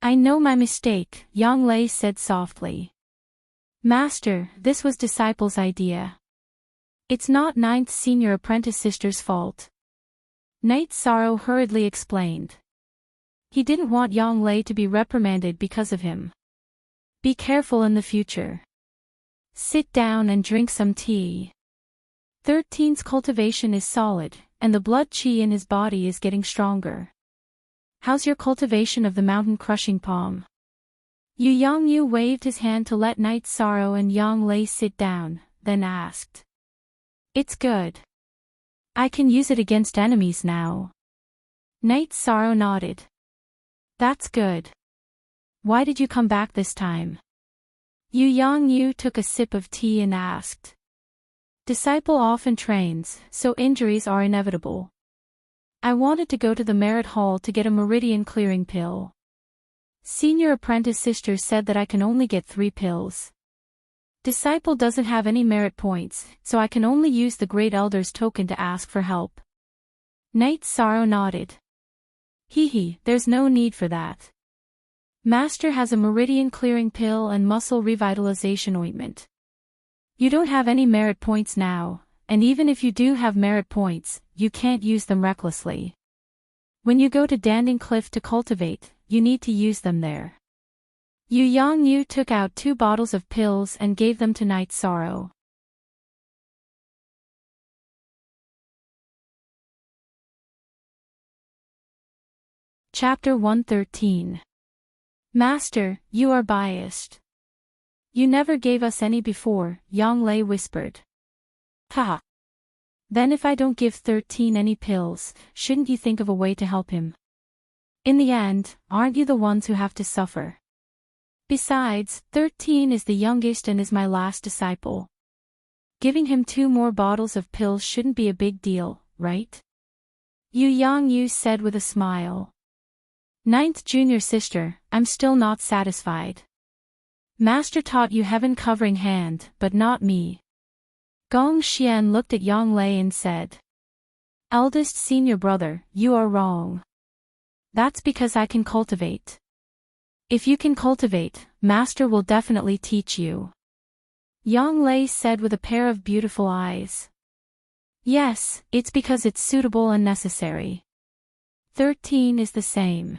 I know my mistake, Yang Lei said softly. Master, this was Disciple's idea. It's not 9th senior apprentice sister's fault. Night Sorrow hurriedly explained. He didn't want Yang Lei to be reprimanded because of him. Be careful in the future. Sit down and drink some tea. 13's cultivation is solid, and the blood qi in his body is getting stronger. How's your cultivation of the mountain-crushing palm? Yu Yongyu waved his hand to let Night Sorrow and Yang Lei sit down, then asked. It's good. I can use it against enemies now. Night Sorrow nodded. That's good. Why did you come back this time? Yu Yongyu took a sip of tea and asked. Disciple often trains, so injuries are inevitable. I wanted to go to the merit hall to get a meridian clearing pill. Senior apprentice sister said that I can only get 3 pills. Disciple doesn't have any merit points, so I can only use the Great Elder's token to ask for help. Night Sorrow nodded. There's no need for that. Master has a meridian clearing pill and muscle revitalization ointment. You don't have any merit points now, and even if you do have merit points, you can't use them recklessly. When you go to Danding Cliff to cultivate, you need to use them there. Yu Yongyu took out 2 bottles of pills and gave them to Night Sorrow. Chapter 113. Master, you are biased. You never gave us any before, Yang Lei whispered. Haha. Then if I don't give 13 any pills, shouldn't you think of a way to help him? In the end, aren't you the ones who have to suffer? Besides, 13 is the youngest and is my last disciple. Giving him 2 more bottles of pills shouldn't be a big deal, right? Yu Yongyu said with a smile. 9th junior sister, I'm still not satisfied. Master taught you heaven covering hand, but not me. Gong Xian looked at Yang Lei and said. Eldest senior brother, you are wrong. That's because I can cultivate. If you can cultivate, Master will definitely teach you. Yang Lei said with a pair of beautiful eyes. Yes, it's because it's suitable and necessary. 13 is the same.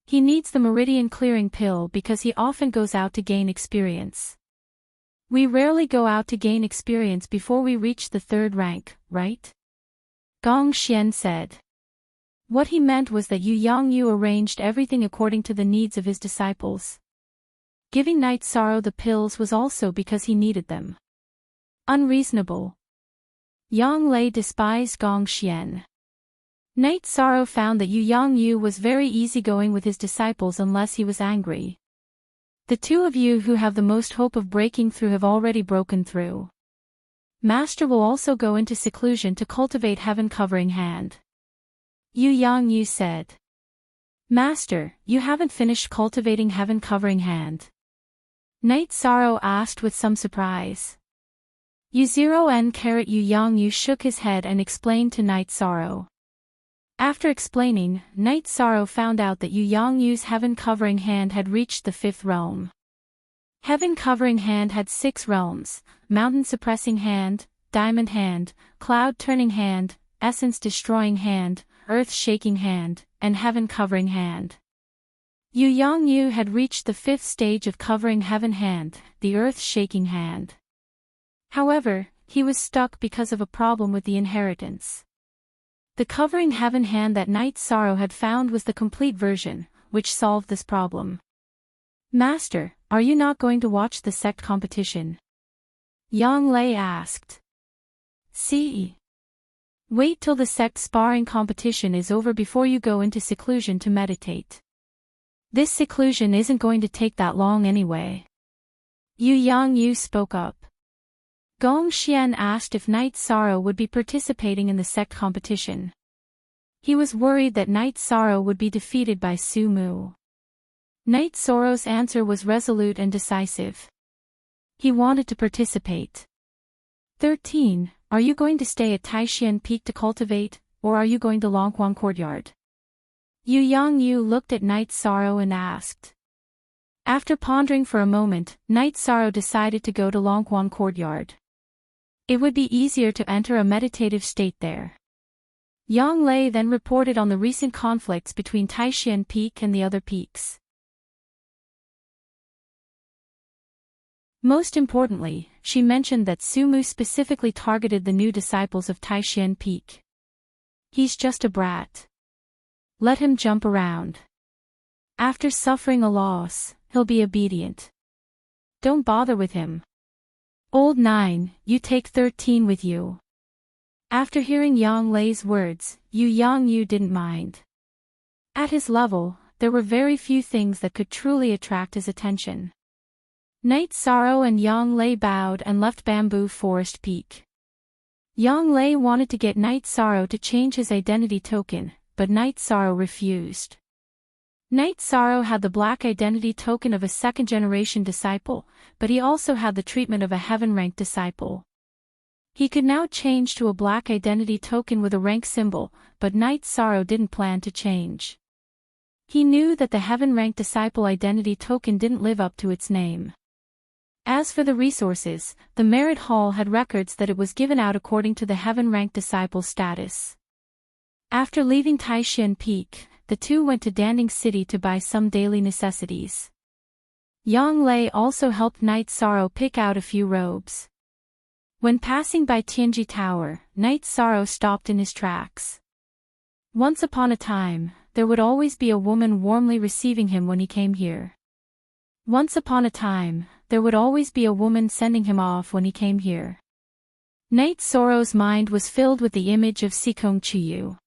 He needs the meridian clearing pill because he often goes out to gain experience. We rarely go out to gain experience before we reach the 3rd rank, right? Gong Xian said. What he meant was that Yu Yongyu arranged everything according to the needs of his disciples. Giving Night Sorrow the pills was also because he needed them. Unreasonable. Yang Lei despised Gong Xian. Night Sorrow found that Yu Yongyu was very easygoing with his disciples unless he was angry. The 2 of you who have the most hope of breaking through have already broken through. Master will also go into seclusion to cultivate heaven covering hand. Yu Yongyu said. Master, you haven't finished cultivating heaven covering hand. Night Sorrow asked with some surprise. Yu Yongyu shook his head and explained to Night Sorrow. After explaining, Night Sorrow found out that Yu Yongyu's heaven covering hand had reached the 5th realm. Heaven Covering Hand had 6 realms: Mountain Suppressing Hand, Diamond Hand, Cloud Turning Hand, Essence Destroying Hand, Earth Shaking Hand, and Heaven Covering Hand. Yu Yongyu had reached the 5th stage of Covering Heaven Hand, the Earth Shaking Hand. However, he was stuck because of a problem with the inheritance. The Covering Heaven Hand that Night Sorrow had found was the complete version, which solved this problem. "Master, are you not going to watch the sect competition?" Yang Lei asked. "See. Wait till the sect sparring competition is over before you go into seclusion to meditate. This seclusion isn't going to take that long anyway." Yu Yongyu spoke up. Gong Xian asked if Night Sorrow would be participating in the sect competition. He was worried that Night Sorrow would be defeated by Su Mu. Night Sorrow's answer was resolute and decisive. He wanted to participate. 13. Are you going to stay at Taixian Peak to cultivate, or are you going to Longquan Courtyard? Yu Yongyu looked at Night Sorrow and asked. After pondering for a moment, Night Sorrow decided to go to Longquan Courtyard. It would be easier to enter a meditative state there. Yang Lei then reported on the recent conflicts between Taixian Peak and the other peaks. Most importantly, she mentioned that Su Mu specifically targeted the new disciples of Taixian Peak. "He's just a brat. Let him jump around. After suffering a loss, he'll be obedient. Don't bother with him. Old 9, you take 13 with you." After hearing Yang Lei's words, Yu Yongyu didn't mind. At his level, there were very few things that could truly attract his attention. Night Sorrow and Yang Lei bowed and left Bamboo Forest Peak. Yang Lei wanted to get Night Sorrow to change his identity token, but Night Sorrow refused. Night Sorrow had the black identity token of a second-generation disciple, but he also had the treatment of a heaven-ranked disciple. He could now change to a black identity token with a rank symbol, but Night Sorrow didn't plan to change. He knew that the heaven-ranked disciple identity token didn't live up to its name. As for the resources, the Merit Hall had records that it was given out according to the heaven-ranked disciple status. After leaving Taixian Peak, the two went to Danding City to buy some daily necessities. Yang Lei also helped Night Sorrow pick out a few robes. When passing by Tianji Tower, Night Sorrow stopped in his tracks. Once upon a time, there would always be a woman warmly receiving him when he came here. Once upon a time, there would always be a woman sending him off when he came here. Night Sorrow's mind was filled with the image of Sikong Chuyu.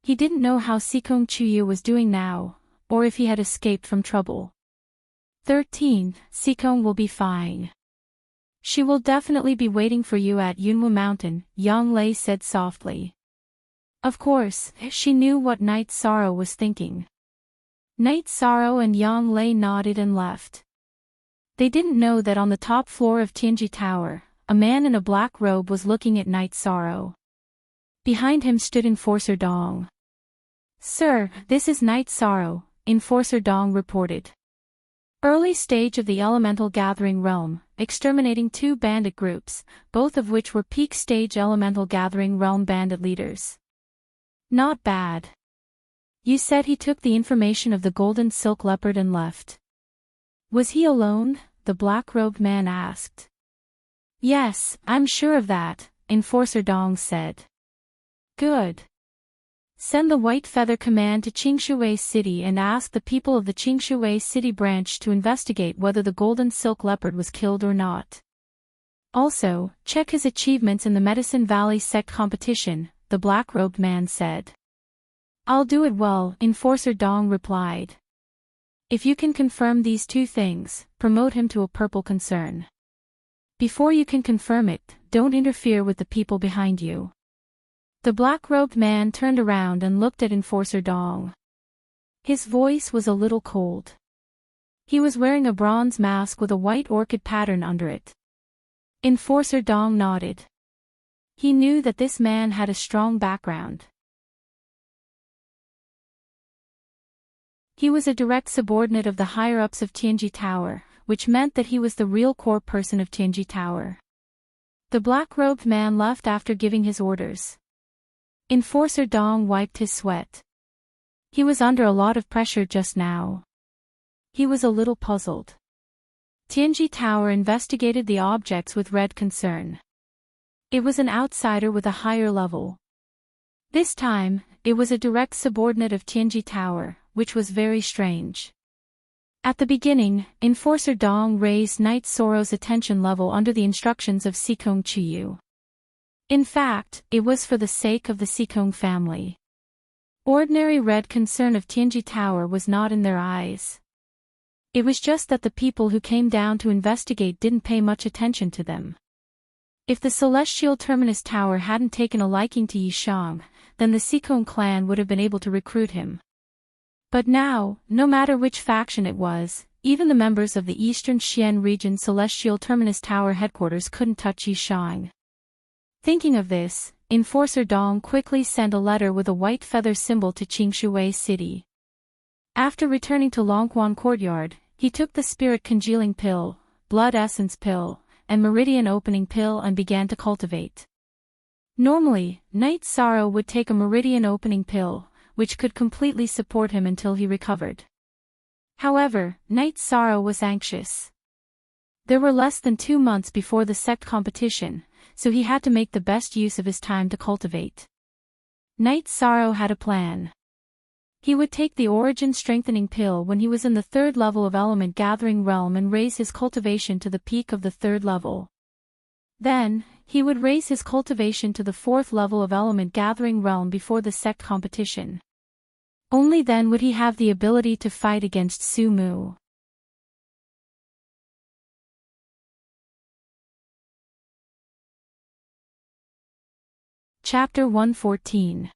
He didn't know how Sikong Chuyu was doing now, or if he had escaped from trouble. 13. Sikong will be fine. She will definitely be waiting for you at Yunwu Mountain, Yang Lei said softly. Of course, she knew what Night Sorrow was thinking. Night Sorrow and Yang Lei nodded and left. They didn't know that on the top floor of Tianji Tower, a man in a black robe was looking at Night Sorrow. Behind him stood Enforcer Dong. "Sir, this is Night Sorrow," Enforcer Dong reported. Early stage of the Elemental Gathering Realm, exterminating 2 bandit groups, both of which were peak stage Elemental Gathering Realm bandit leaders. Not bad. You said he took the information of the Golden Silk Leopard and left. Was he alone? The black-robed man asked. Yes, I'm sure of that, Enforcer Dong said. Good. Send the White Feather Command to Qingshuwei City and ask the people of the Qingshuwei City branch to investigate whether the Golden Silk Leopard was killed or not. Also, check his achievements in the Medicine Valley Sect competition, the black-robed man said. I'll do it well, Enforcer Dong replied. If you can confirm these 2 things, promote him to a purple concern. Before you can confirm it, don't interfere with the people behind you. The black-robed man turned around and looked at Enforcer Dong. His voice was a little cold. He was wearing a bronze mask with a white orchid pattern under it. Enforcer Dong nodded. He knew that this man had a strong background. He was a direct subordinate of the higher-ups of Tianji Tower, which meant that he was the real core person of Tianji Tower. The black-robed man left after giving his orders. Enforcer Dong wiped his sweat. He was under a lot of pressure just now. He was a little puzzled. Tianji Tower investigated the objects with red concern. It was an outsider with a higher level. This time, it was a direct subordinate of Tianji Tower, which was very strange. At the beginning, Enforcer Dong raised Knight Soro's attention level under the instructions of Sikong Chiyu. In fact, it was for the sake of the Sikong family. Ordinary red concern of Tianji Tower was not in their eyes. It was just that the people who came down to investigate didn't pay much attention to them. If the Celestial Terminus Tower hadn't taken a liking to Yishang, then the Sikong clan would have been able to recruit him. But now, no matter which faction it was, even the members of the Eastern Xian region Celestial Terminus Tower headquarters couldn't touch Yishang. Thinking of this, Enforcer Dong quickly sent a letter with a white feather symbol to Qingshui City. After returning to Longquan Courtyard, he took the Spirit Congealing Pill, Blood Essence Pill, and Meridian Opening Pill and began to cultivate. Normally, Knight Sorrow would take a Meridian Opening Pill, which could completely support him until he recovered. However, Knight Sorrow was anxious. There were less than 2 months before the sect competition, so he had to make the best use of his time to cultivate. Knight Sorrow had a plan. He would take the Origin Strengthening Pill when he was in the 3rd level of Element Gathering Realm and raise his cultivation to the peak of the 3rd level. Then, he would raise his cultivation to the 4th level of Element Gathering Realm before the sect competition. Only then would he have the ability to fight against Su Mu. Chapter 114.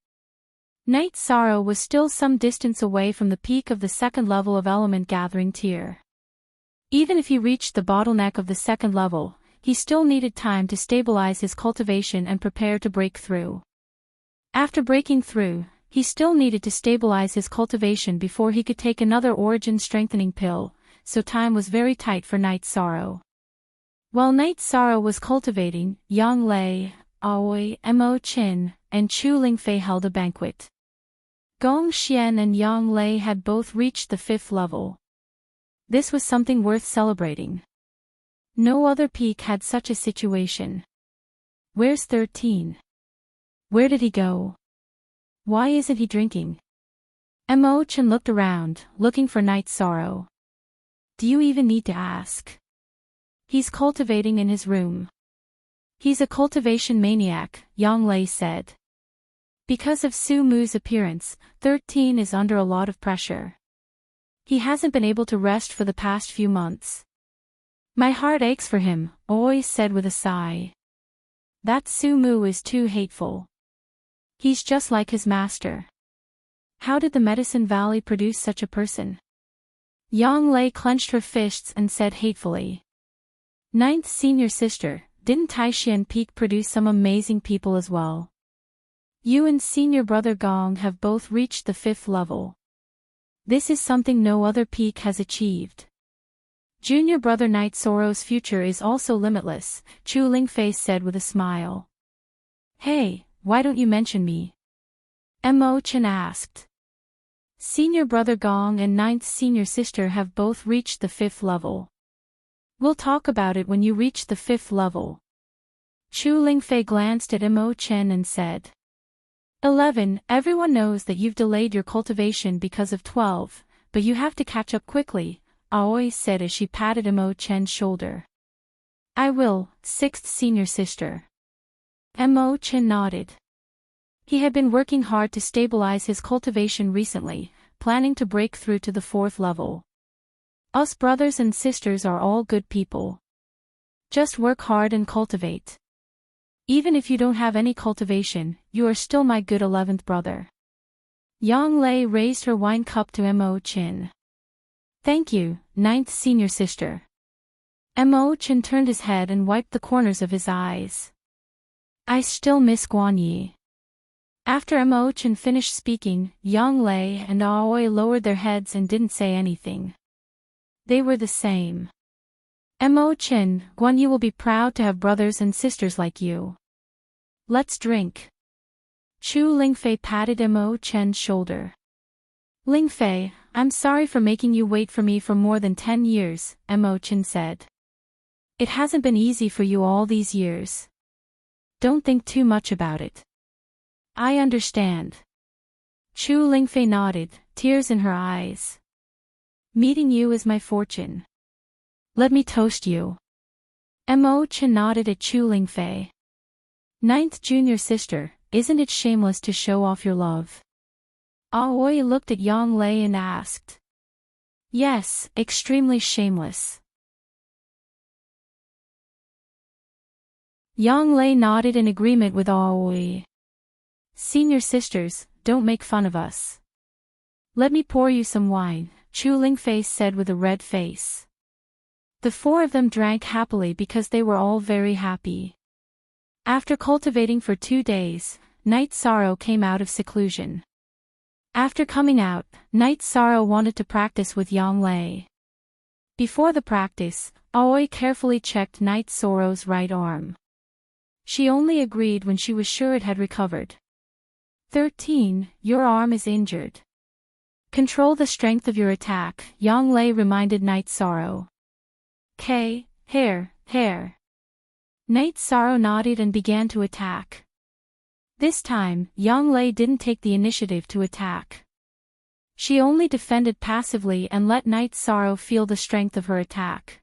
Knight Sorrow was still some distance away from the peak of the 2nd level of Element Gathering tier. Even if he reached the bottleneck of the 2nd level, he still needed time to stabilize his cultivation and prepare to break through. After breaking through, he still needed to stabilize his cultivation before he could take another Origin Strengthening Pill, so time was very tight for Knight Sorrow. While Knight Sorrow was cultivating, Yang Lei, Aoi, Mo Qin, and Chu Lingfei held a banquet. Gong Xian and Yang Lei had both reached the 5th level. This was something worth celebrating. No other peak had such a situation. Where's 13? Where did he go? Why isn't he drinking? Mo Qin looked around, looking for Knight Sorrow. Do you even need to ask? He's cultivating in his room. He's a cultivation maniac, Yang Lei said. Because of Su Mu's appearance, 13 is under a lot of pressure. He hasn't been able to rest for the past few months. My heart aches for him, Oi said with a sigh. That Su Mu is too hateful. He's just like his master. How did the Medicine Valley produce such a person? Yang Lei clenched her fists and said hatefully. 9th senior sister, didn't Taishan Peak produce some amazing people as well? You and senior brother Gong have both reached the 5th level. This is something no other peak has achieved. Junior brother Knight Sorrow's future is also limitless, Chu Lingfei said with a smile. Hey, why don't you mention me? Mo Qin asked. Senior brother Gong and 9th senior sister have both reached the 5th level. We'll talk about it when you reach the 5th level. Chu Lingfei glanced at Mo Qin and said. 11. Everyone knows that you've delayed your cultivation because of 12, but you have to catch up quickly, Aoi said as she patted Mo Qin's shoulder. I will, 6th senior sister. Mo Qin nodded. He had been working hard to stabilize his cultivation recently, planning to break through to the 4th level. Us brothers and sisters are all good people. Just work hard and cultivate. Even if you don't have any cultivation, you are still my good 11th brother. Yang Lei raised her wine cup to Mo Qin. Thank you, 9th senior sister. Mo Qin turned his head and wiped the corners of his eyes. I still miss Guan Yi. After Mo Qin finished speaking, Yang Lei and Aoi lowered their heads and didn't say anything. They were the same. Mo Chin, Guan Yu will be proud to have brothers and sisters like you. Let's drink. Chu Lingfei patted Mo Chen's shoulder. Lingfei, I'm sorry for making you wait for me for more than 10 years, Mo Chen said. It hasn't been easy for you all these years. Don't think too much about it. I understand. Chu Lingfei nodded, tears in her eyes. Meeting you is my fortune. Let me toast you. Mo Chen nodded at Chu Lingfei. Ninth junior sister, isn't it shameless to show off your love? Aoi looked at Yang Lei and asked. Yes, extremely shameless. Yang Lei nodded in agreement with Aoi. Senior sisters, don't make fun of us. Let me pour you some wine, Chu Lingfei said with a red face. The four of them drank happily because they were all very happy. After cultivating for 2 days, Night Sorrow came out of seclusion. After coming out, Night Sorrow wanted to practice with Yang Lei. Before the practice, Aoi carefully checked Night Sorrow's right arm. She only agreed when she was sure it had recovered. 13, your arm is injured. Control the strength of your attack, Yang Lei reminded Night Sorrow. Hair. Night Sorrow nodded and began to attack. This time, Yang Lei didn't take the initiative to attack. She only defended passively and let Night Sorrow feel the strength of her attack.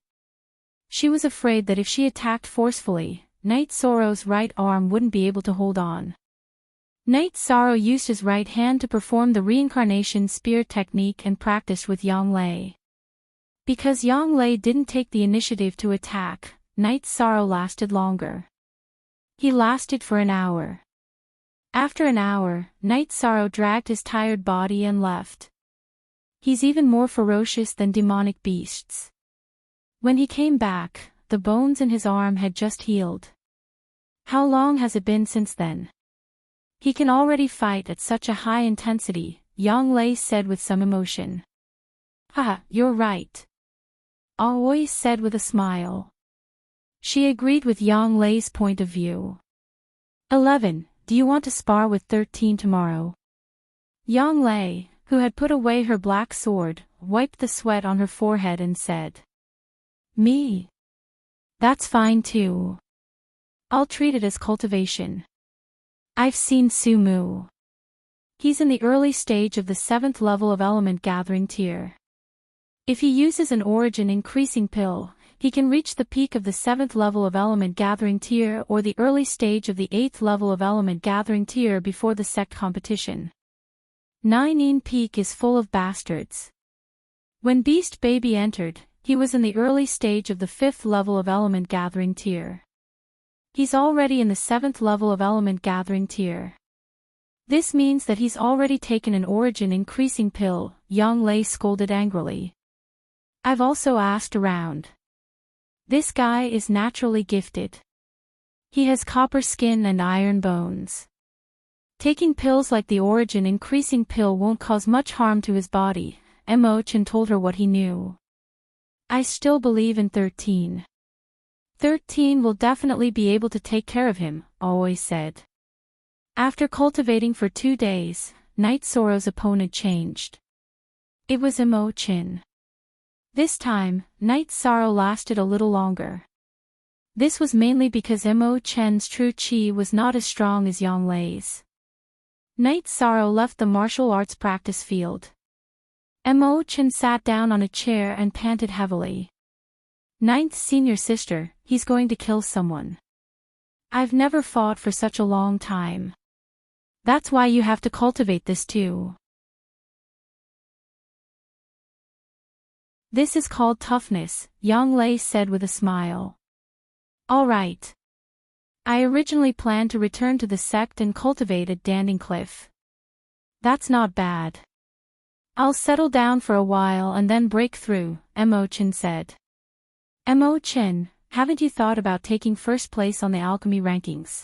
She was afraid that if she attacked forcefully, Night Sorrow's right arm wouldn't be able to hold on. Night Sorrow used his right hand to perform the reincarnation spear technique and practiced with Yang Lei. Because Yang Lei didn't take the initiative to attack, Night Sorrow lasted longer. He lasted for an hour. After an hour, Night Sorrow dragged his tired body and left. He's even more ferocious than demonic beasts. When he came back, the bones in his arm had just healed. How long has it been since then? He can already fight at such a high intensity, Yang Lei said with some emotion. Haha, you're right. Aoi said with a smile. She agreed with Yang Lei's point of view. 11. Do you want to spar with 13 tomorrow? Yang Lei, who had put away her black sword, wiped the sweat on her forehead and said. Me? That's fine too. I'll treat it as cultivation. I've seen Su Mu. He's in the early stage of the 7th level of element gathering tier. If he uses an origin increasing pill, he can reach the peak of the 7th level of element gathering tier or the early stage of the 8th level of element gathering tier before the sect competition. 9 peak is full of bastards. When Beast Baby entered, he was in the early stage of the 5th level of element gathering tier. He's already in the 7th level of element gathering tier. This means that he's already taken an origin increasing pill, Yang Lei scolded angrily. I've also asked around. This guy is naturally gifted. He has copper skin and iron bones. Taking pills like the origin increasing pill won't cause much harm to his body, Mo Chen told her what he knew. I still believe in 13. 13 will definitely be able to take care of him, Aoi said. After cultivating for 2 days, Night Sorrow's opponent changed. It was Mo Chen. This time, Night Sorrow lasted a little longer. This was mainly because Mo Chen's true chi was not as strong as Yang Lei's. Night Sorrow left the martial arts practice field. Mo Chen sat down on a chair and panted heavily. Ninth senior sister, he's going to kill someone. I've never fought for such a long time. That's why you have to cultivate this too. This is called toughness, Yang Lei said with a smile. All right. I originally planned to return to the sect and cultivate at Danding Cliff. That's not bad. I'll settle down for a while and then break through, Mo Chen said. Mo Chen, haven't you thought about taking first place on the alchemy rankings?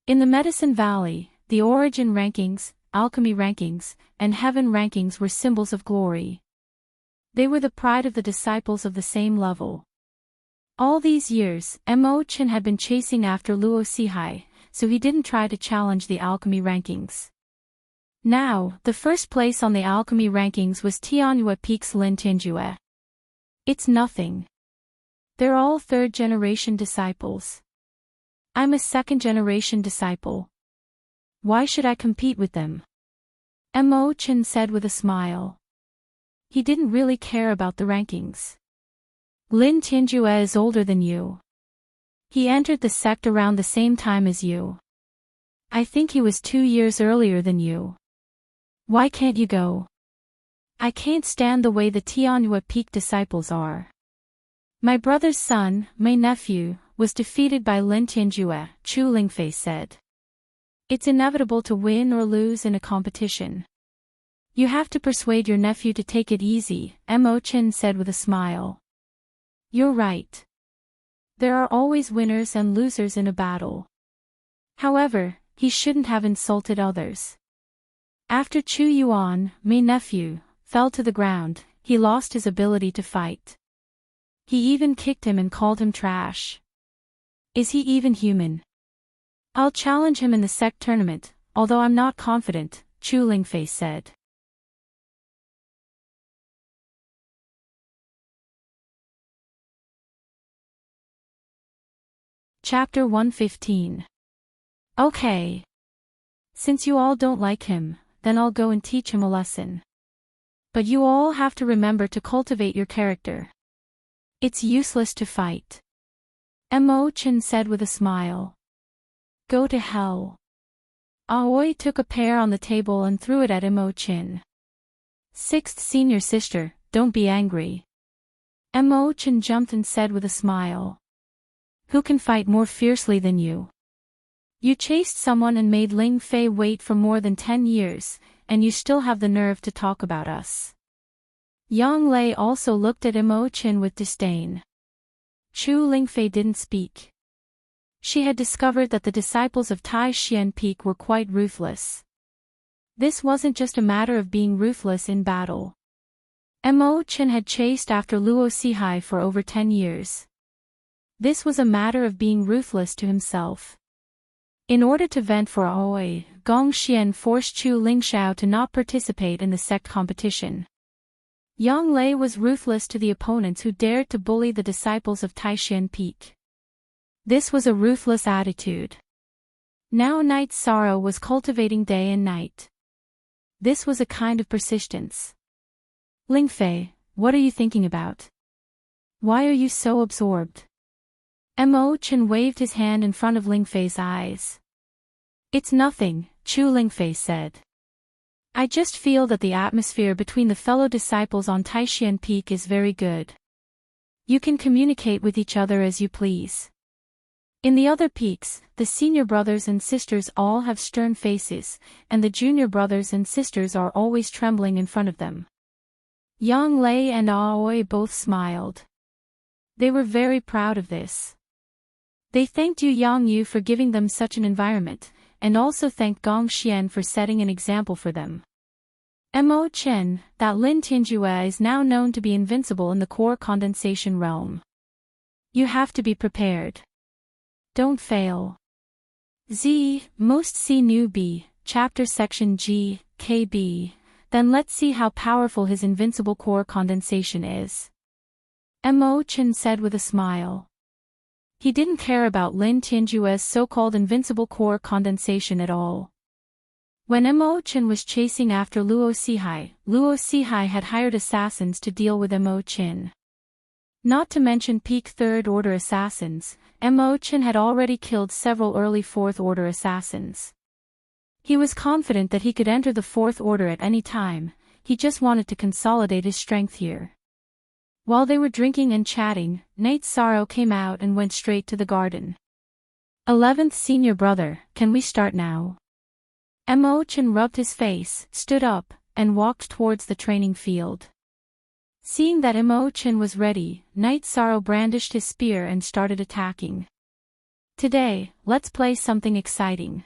In the Medicine Valley, the origin rankings, alchemy rankings, and heaven rankings were symbols of glory. They were the pride of the disciples of the same level. All these years, Mo-chan had been chasing after Luo Sihai, so he didn't try to challenge the alchemy rankings. Now, the first place on the alchemy rankings was Tianyue Peak's Lin Tinjue. It's nothing. They're all third-generation disciples. I'm a second-generation disciple. Why should I compete with them? Mo-chan said with a smile. He didn't really care about the rankings. Lin Tinjue is older than you. He entered the sect around the same time as you. I think he was 2 years earlier than you. Why can't you go? I can't stand the way the Tianyue Peak disciples are. My brother's son, my nephew, was defeated by Lin Tinjue, Chu Lingfei said. It's inevitable to win or lose in a competition. You have to persuade your nephew to take it easy, Mo-chan said with a smile. You're right. There are always winners and losers in a battle. However, he shouldn't have insulted others. After Chu Yuan, my nephew, fell to the ground, he lost his ability to fight. He even kicked him and called him trash. Is he even human? I'll challenge him in the sect tournament, although I'm not confident, Chu Lingfei said. Chapter 115. Okay. Since you all don't like him, then I'll go and teach him a lesson. But you all have to remember to cultivate your character. It's useless to fight. Mo-chan said with a smile. Go to hell. Aoi took a pear on the table and threw it at Mo-chan. Sixth senior sister, don't be angry. Mo-chan jumped and said with a smile. Who can fight more fiercely than you? You chased someone and made Ling Fei wait for more than 10 years, and you still have the nerve to talk about us. Yang Lei also looked at Mo-chan with disdain. Chu Lingfei didn't speak. She had discovered that the disciples of Tai Xian Peak were quite ruthless. This wasn't just a matter of being ruthless in battle. Mo-chan had chased after Luo Sihai for over 10 years. This was a matter of being ruthless to himself. In order to vent for Aoi, Gong Xian forced Chu Lingxiao to not participate in the sect competition. Yang Lei was ruthless to the opponents who dared to bully the disciples of Taishan Peak. This was a ruthless attitude. Now Night Sorrow was cultivating day and night. This was a kind of persistence. Lingfei, what are you thinking about? Why are you so absorbed? Mo-chan waved his hand in front of Lingfei's eyes. It's nothing, Chu Lingfei said. I just feel that the atmosphere between the fellow disciples on Taishan Peak is very good. You can communicate with each other as you please. In the other peaks, the senior brothers and sisters all have stern faces, and the junior brothers and sisters are always trembling in front of them. Yang Lei and Aoi both smiled. They were very proud of this. They thanked Yang Yu for giving them such an environment, and also thanked Gong Xian for setting an example for them. Mo-chan, that Lin Tinjue is now known to be invincible in the core condensation realm. You have to be prepared. Don't fail. Most see newbie, chapter section G, KB, then let's see how powerful his invincible core condensation is. Mo-chan said with a smile. He didn't care about Lin Tinjue's so-called invincible core condensation at all. When Mo-chan was chasing after Luo Sihai had hired assassins to deal with Mo-chan. Not to mention peak third-order assassins, Mo-chan had already killed several early fourth-order assassins. He was confident that he could enter the fourth order at any time, he just wanted to consolidate his strength here. While they were drinking and chatting, Night Sorrow came out and went straight to the garden. 11th senior brother, can we start now? Mo-chan rubbed his face, stood up, and walked towards the training field. Seeing that Mo-chan was ready, Night Sorrow brandished his spear and started attacking. Today, let's play something exciting.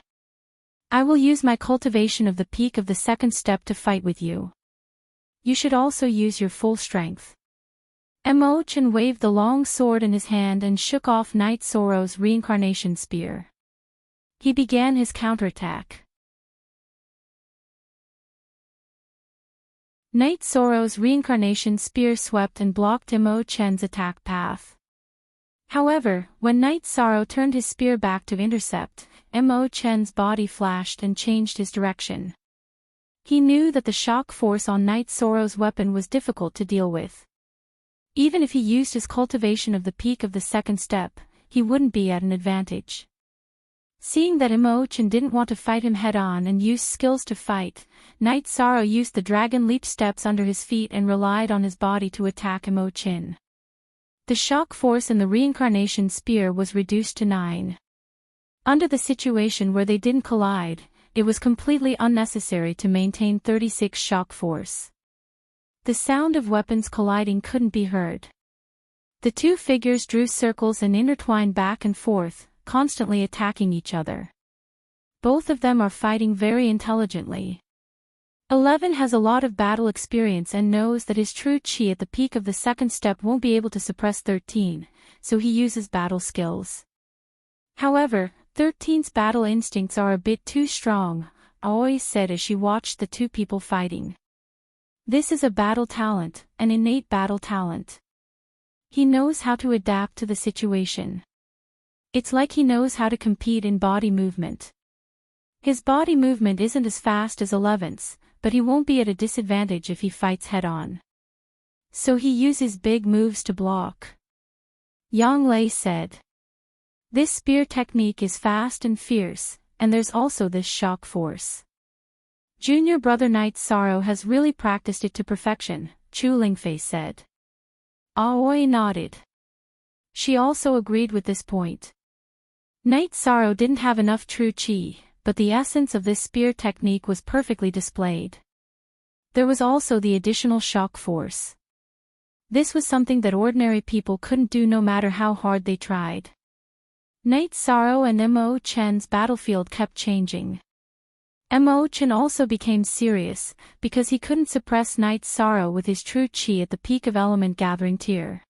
I will use my cultivation of the peak of the second step to fight with you. You should also use your full strength. Mo Chen waved the long sword in his hand and shook off Night Sorrow's reincarnation spear. He began his counterattack. Night Sorrow's reincarnation spear swept and blocked Mo Chen's attack path. However, when Night Sorrow turned his spear back to intercept, Mo Chen's body flashed and changed his direction. He knew that the shock force on Night Sorrow's weapon was difficult to deal with. Even if he used his cultivation of the peak of the second step, he wouldn't be at an advantage. Seeing that Mo Chen didn't want to fight him head-on and use skills to fight, Night Sorrow used the dragon leap steps under his feet and relied on his body to attack Mo Chen. The shock force in the reincarnation spear was reduced to 9. Under the situation where they didn't collide, it was completely unnecessary to maintain 36 shock force. The sound of weapons colliding couldn't be heard. The two figures drew circles and intertwined back and forth, constantly attacking each other. Both of them are fighting very intelligently. 11 has a lot of battle experience and knows that his true chi at the peak of the second step won't be able to suppress 13, so he uses battle skills. However, 13's battle instincts are a bit too strong, Aoi said as she watched the two people fighting. This is a battle talent, an innate battle talent. He knows how to adapt to the situation. It's like he knows how to compete in body movement. His body movement isn't as fast as 11's, but he won't be at a disadvantage if he fights head-on. So he uses big moves to block. Yang Lei said. This spear technique is fast and fierce, and there's also this shock force. Junior brother Night Sorrow has really practiced it to perfection, Chu Lingfei said. Aoi nodded. She also agreed with this point. Night Sorrow didn't have enough true chi, but the essence of this spear technique was perfectly displayed. There was also the additional shock force. This was something that ordinary people couldn't do no matter how hard they tried. Night Sorrow and Mo Chen's battlefield kept changing. Mo Chen also became serious, because he couldn't suppress Night Sorrow with his true chi at the peak of element gathering tier.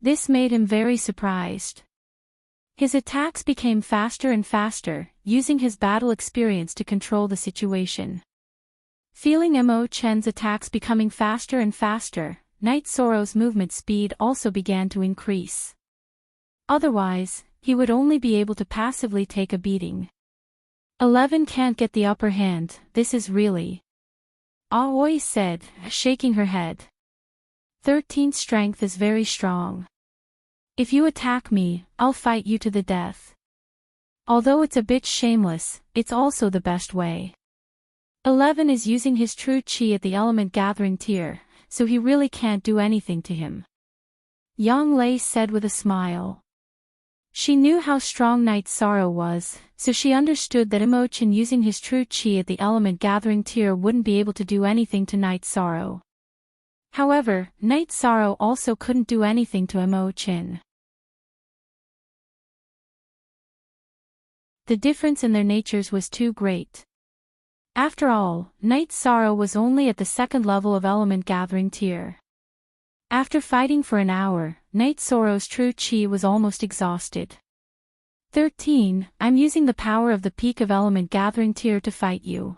This made him very surprised. His attacks became faster and faster, using his battle experience to control the situation. Feeling Mo Chen's attacks becoming faster and faster, Night Sorrow's movement speed also began to increase. Otherwise, he would only be able to passively take a beating. 11 can't get the upper hand, this is really... Aoi said, shaking her head. 13's strength is very strong. If you attack me, I'll fight you to the death. Although it's a bit shameless, it's also the best way. 11 is using his true chi at the element gathering tier, so he really can't do anything to him. Yang Lei said with a smile. She knew how strong Night Sorrow was, so she understood that Mo Chen using his true chi at the element gathering tier wouldn't be able to do anything to Night Sorrow. However, Night Sorrow also couldn't do anything to Mo Chen. The difference in their natures was too great. After all, Night Sorrow was only at the second level of element gathering tier. After fighting for an hour, Night Sorrow's true chi was almost exhausted. 13, I'm using the power of the peak of element gathering tier to fight you.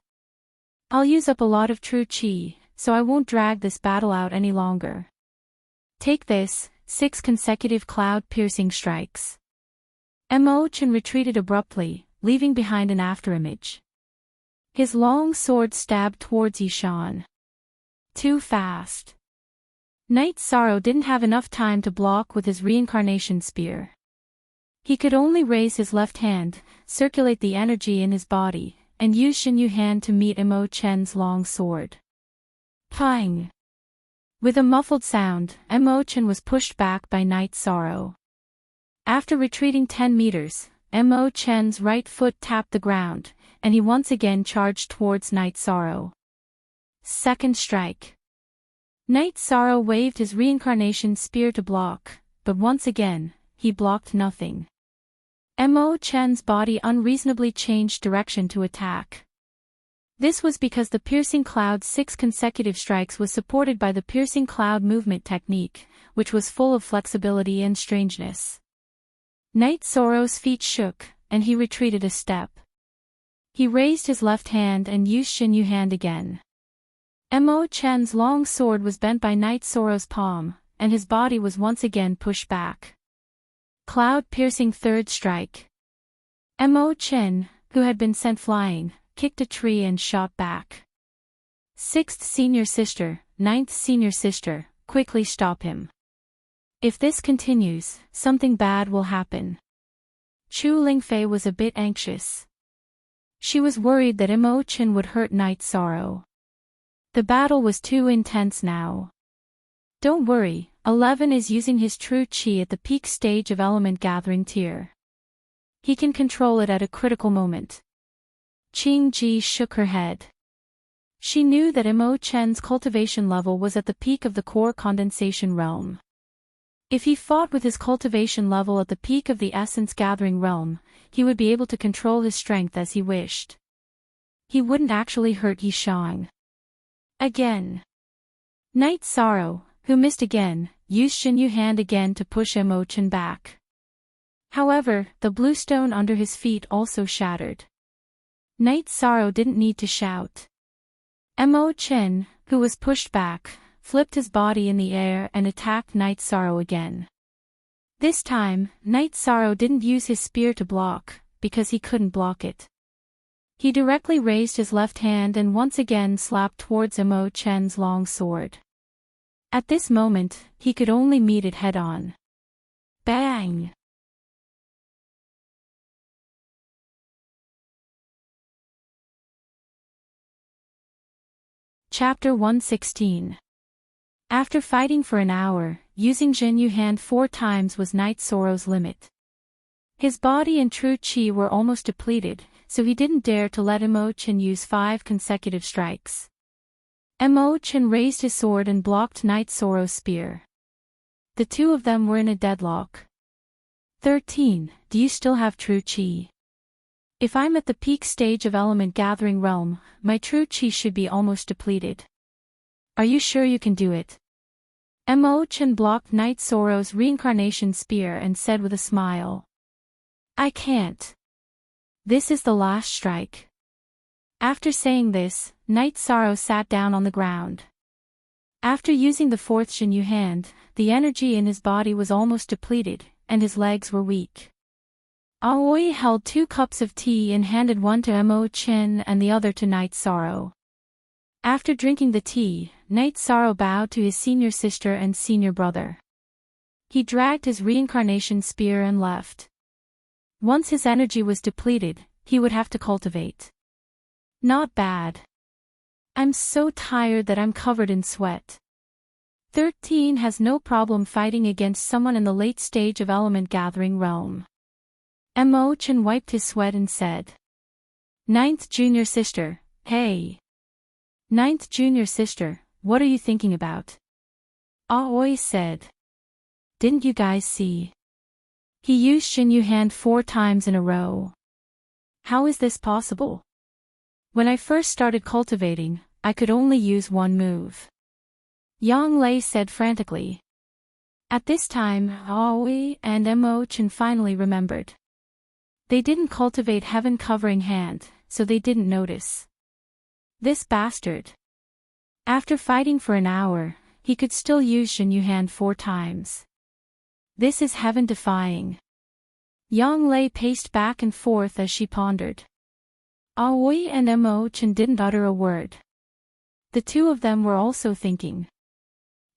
I'll use up a lot of true chi, so I won't drag this battle out any longer. Take this, 6 consecutive cloud-piercing strikes. Mo Chen retreated abruptly, leaving behind an afterimage. His long sword stabbed towards Yishan. Too fast. Night Sorrow didn't have enough time to block with his reincarnation spear. He could only raise his left hand, circulate the energy in his body, and use Xinyu hand to meet Mo Chen's long sword. Pang! With a muffled sound, Mo Chen was pushed back by Night Sorrow. After retreating 10 meters, Mo Chen's right foot tapped the ground, and he once again charged towards Night Sorrow. Second strike. Night Sorrow waved his reincarnation spear to block, but once again, he blocked nothing. Mo Chen's body unreasonably changed direction to attack. This was because the Piercing Cloud's 6 consecutive strikes was supported by the Piercing Cloud movement technique, which was full of flexibility and strangeness. Night Sorrow's feet shook, and he retreated a step. He raised his left hand and used Xinyu hand again. Mo Chen's long sword was bent by Night Sorrow's palm, and his body was once again pushed back. Cloud-piercing third strike. Mo Chen, who had been sent flying, kicked a tree and shot back. 6th Senior Sister, 9th Senior Sister, quickly stop him. If this continues, something bad will happen. Chu Lingfei was a bit anxious. She was worried that Mo Chen would hurt Night Sorrow. The battle was too intense now. Don't worry, 11 is using his true chi at the peak stage of element gathering tier. He can control it at a critical moment. Qing Ji shook her head. She knew that Mo Chen's cultivation level was at the peak of the core condensation realm. If he fought with his cultivation level at the peak of the essence gathering realm, he would be able to control his strength as he wished. He wouldn't actually hurt Yishang. Again. Night Sorrow, who missed again, used Xinyu hand again to push Mo Chen back. However, the blue stone under his feet also shattered. Night Sorrow didn't need to shout. Mo Chen, who was pushed back, flipped his body in the air and attacked Night Sorrow again. This time, Night Sorrow didn't use his spear to block, because he couldn't block it. He directly raised his left hand and once again slapped towards Mo Chen's long sword. At this moment, he could only meet it head-on. Bang! Chapter 116. After fighting for an hour, using Xinyu hand 4 times was Night Sorrow's limit. His body and true chi were almost depleted, so he didn't dare to let Mo Chen use 5 consecutive strikes. Mo Chen raised his sword and blocked Night Sorrow's spear. The two of them were in a deadlock. 13. Do you still have true chi? If I'm at the peak stage of element gathering realm, my true chi should be almost depleted. Are you sure you can do it? Mo Chen blocked Night Sorrow's reincarnation spear and said with a smile. I can't. This is the last strike. After saying this, Night Sorrow sat down on the ground. After using the 4th Xinyu hand, the energy in his body was almost depleted, and his legs were weak. Aoi held 2 cups of tea and handed one to Mo Chen and the other to Night Sorrow. After drinking the tea, Night Sorrow bowed to his senior sister and senior brother. He dragged his reincarnation spear and left. Once his energy was depleted, he would have to cultivate. Not bad. I'm so tired that I'm covered in sweat. 13 has no problem fighting against someone in the late stage of element gathering realm. Mo Chen wiped his sweat and said. 9th Junior Sister, hey. 9th Junior Sister, what are you thinking about? Aoi said. Didn't you guys see? He used Xinyu hand 4 times in a row. How is this possible? When I first started cultivating, I could only use one move. Yang Lei said frantically. At this time, Aoi and Mo Chen finally remembered. They didn't cultivate heaven-covering hand, so they didn't notice. This bastard. After fighting for an hour, he could still use Xinyu hand 4 times. This is heaven-defying. Yang Lei paced back and forth as she pondered. Aoi and Mo Chen didn't utter a word. The two of them were also thinking.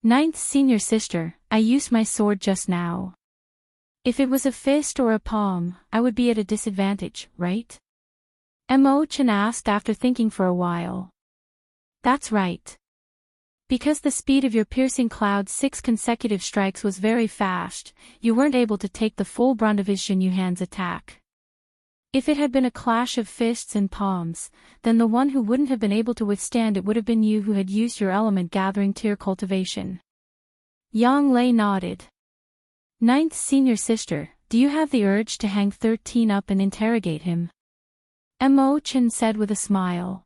9th Senior Sister, I used my sword just now. If it was a fist or a palm, I would be at a disadvantage, right? Mo Chen asked after thinking for a while. That's right. Because the speed of your Piercing Cloud's 6 consecutive strikes was very fast, you weren't able to take the full brunt of his Xinyu hand's attack. If it had been a clash of fists and palms, then the one who wouldn't have been able to withstand it would have been you who had used your element gathering tier cultivation. Yang Lei nodded. 9th Senior Sister, do you have the urge to hang 13 up and interrogate him? Mo Chen said with a smile.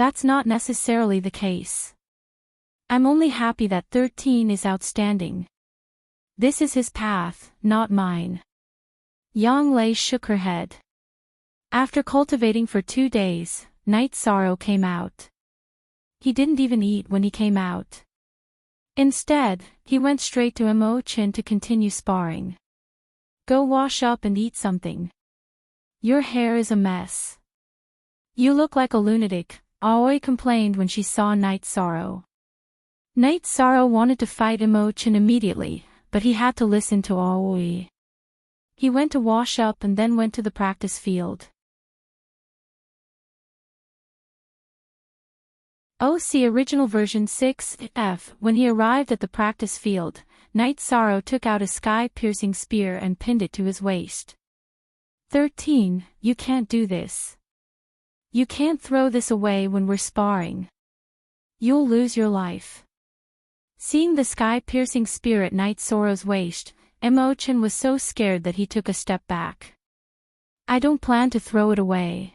That's not necessarily the case. I'm only happy that 13 is outstanding. This is his path, not mine. Yang Lei shook her head. After cultivating for 2 days, Night Sorrow came out. He didn't even eat when he came out. Instead, he went straight to Imo-chan to continue sparring. Go wash up and eat something. Your hair is a mess. You look like a lunatic, Aoi complained when she saw Night Sorrow. Night Sorrow wanted to fight Imo-chan immediately, but he had to listen to Aoi. He went to wash up and then went to the practice field. OC Original Version 6F. When he arrived at the practice field, Night Sorrow took out a sky-piercing spear and pinned it to his waist. 13, you can't do this. You can't throw this away when we're sparring. You'll lose your life. Seeing the sky-piercing spear at Night Sorrow's waist, Imo-chan was so scared that he took a step back. I don't plan to throw it away.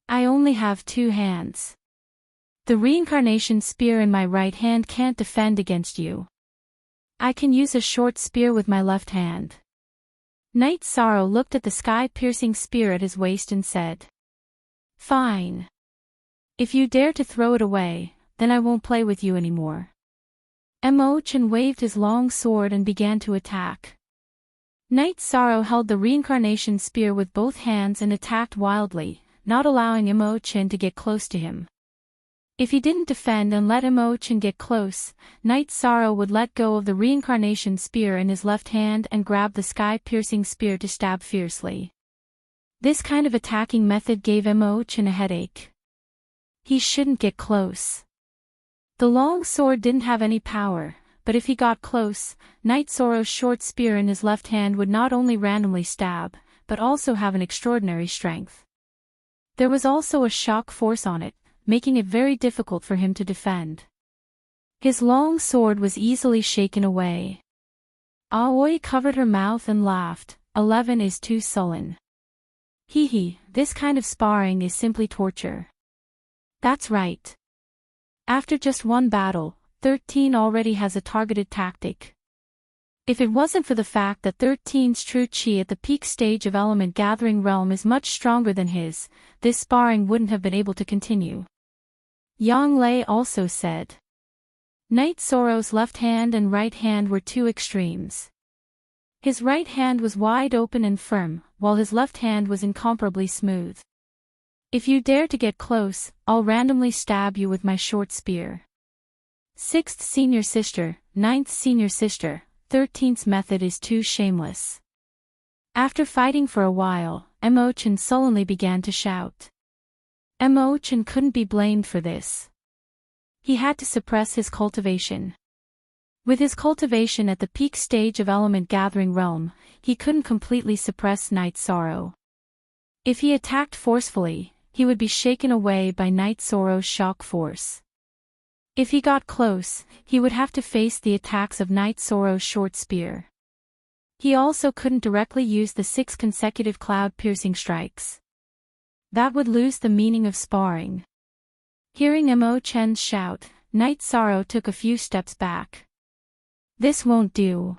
I only have 2 hands. The reincarnation spear in my right hand can't defend against you. I can use a short spear with my left hand. Night Sorrow looked at the sky-piercing spear at his waist and said, Fine. If you dare to throw it away, then I won't play with you anymore. Imo-chan waved his long sword and began to attack. Night Sorrow held the reincarnation spear with both hands and attacked wildly, not allowing Imo-chan to get close to him. If he didn't defend and let Imo-chan get close, Night Sorrow would let go of the reincarnation spear in his left hand and grab the sky-piercing spear to stab fiercely. This kind of attacking method gave Imo-chan a headache. He shouldn't get close. The long sword didn't have any power, but if he got close, Night Sorrow's short spear in his left hand would not only randomly stab, but also have an extraordinary strength. There was also a shock force on it, making it very difficult for him to defend. His long sword was easily shaken away. Aoi covered her mouth and laughed. 11 is too sullen. Hee, this kind of sparring is simply torture. That's right. After just 1 battle, 13 already has a targeted tactic. If it wasn't for the fact that 13's true chi at the peak stage of element gathering realm is much stronger than his, this sparring wouldn't have been able to continue. Yang Lei also said. Night Sorrow's left hand and right hand were 2 extremes. His right hand was wide open and firm, while his left hand was incomparably smooth. If you dare to get close, I'll randomly stab you with my short spear. 6th senior sister, 9th senior sister, 13th's method is too shameless. After fighting for a while, Imo-chan sullenly began to shout. Imo-chan couldn't be blamed for this. He had to suppress his cultivation. With his cultivation at the peak stage of element gathering realm, he couldn't completely suppress Night Sorrow. If he attacked forcefully, he would be shaken away by Night Sorrow's shock force. If he got close, he would have to face the attacks of Night Sorrow's short spear. He also couldn't directly use the 6 consecutive cloud-piercing strikes. That would lose the meaning of sparring. Hearing Imo-chan's shout, Night Sorrow took a few steps back. This won't do.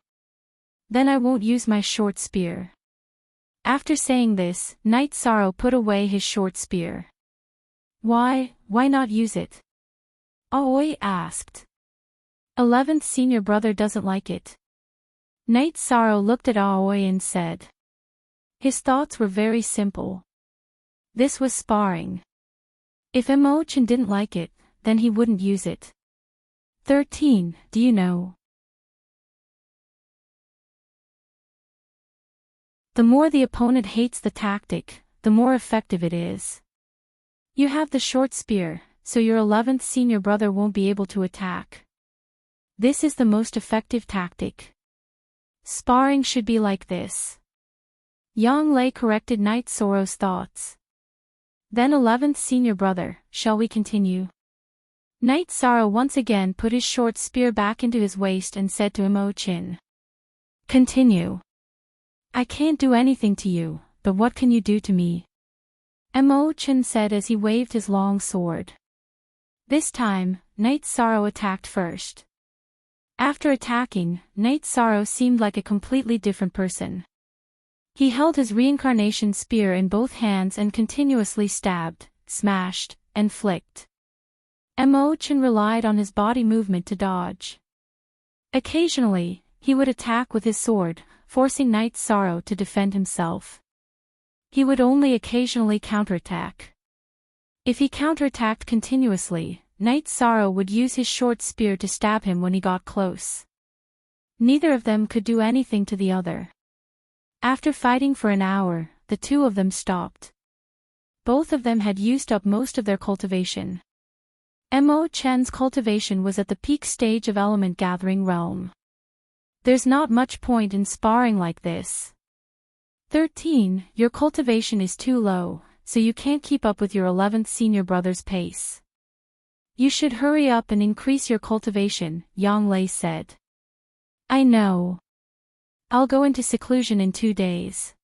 Then I won't use my short spear. After saying this, Night Sorrow put away his short spear. Why not use it? Aoi asked. 11th senior brother doesn't like it. Night Sorrow looked at Aoi and said. His thoughts were very simple. This was sparring. If Imo-chan didn't like it, then he wouldn't use it. 13, do you know? The more the opponent hates the tactic, the more effective it is. You have the short spear, so your 11th senior brother won't be able to attack. This is the most effective tactic. Sparring should be like this. Yang Lei corrected Night Sorrow's thoughts. Then 11th senior brother, shall we continue? Night Sorrow once again put his short spear back into his waist and said to Imo-chan. Continue. I can't do anything to you, but what can you do to me? Imo-chan said as he waved his long sword. This time, Night Sorrow attacked first. After attacking, Night Sorrow seemed like a completely different person. He held his reincarnation spear in both hands and continuously stabbed, smashed, and flicked. Emochan relied on his body movement to dodge. Occasionally, he would attack with his sword, forcing Night Sorrow to defend himself. He would only occasionally counterattack. If he counterattacked continuously, Night Sorrow would use his short spear to stab him when he got close. Neither of them could do anything to the other. After fighting for an hour, the two of them stopped. Both of them had used up most of their cultivation. Emochan's cultivation was at the peak stage of element gathering realm. There's not much point in sparring like this. 13. Your cultivation is too low, so you can't keep up with your 11th senior brother's pace. You should hurry up and increase your cultivation, Yang Lei said. I know. I'll go into seclusion in 2 days.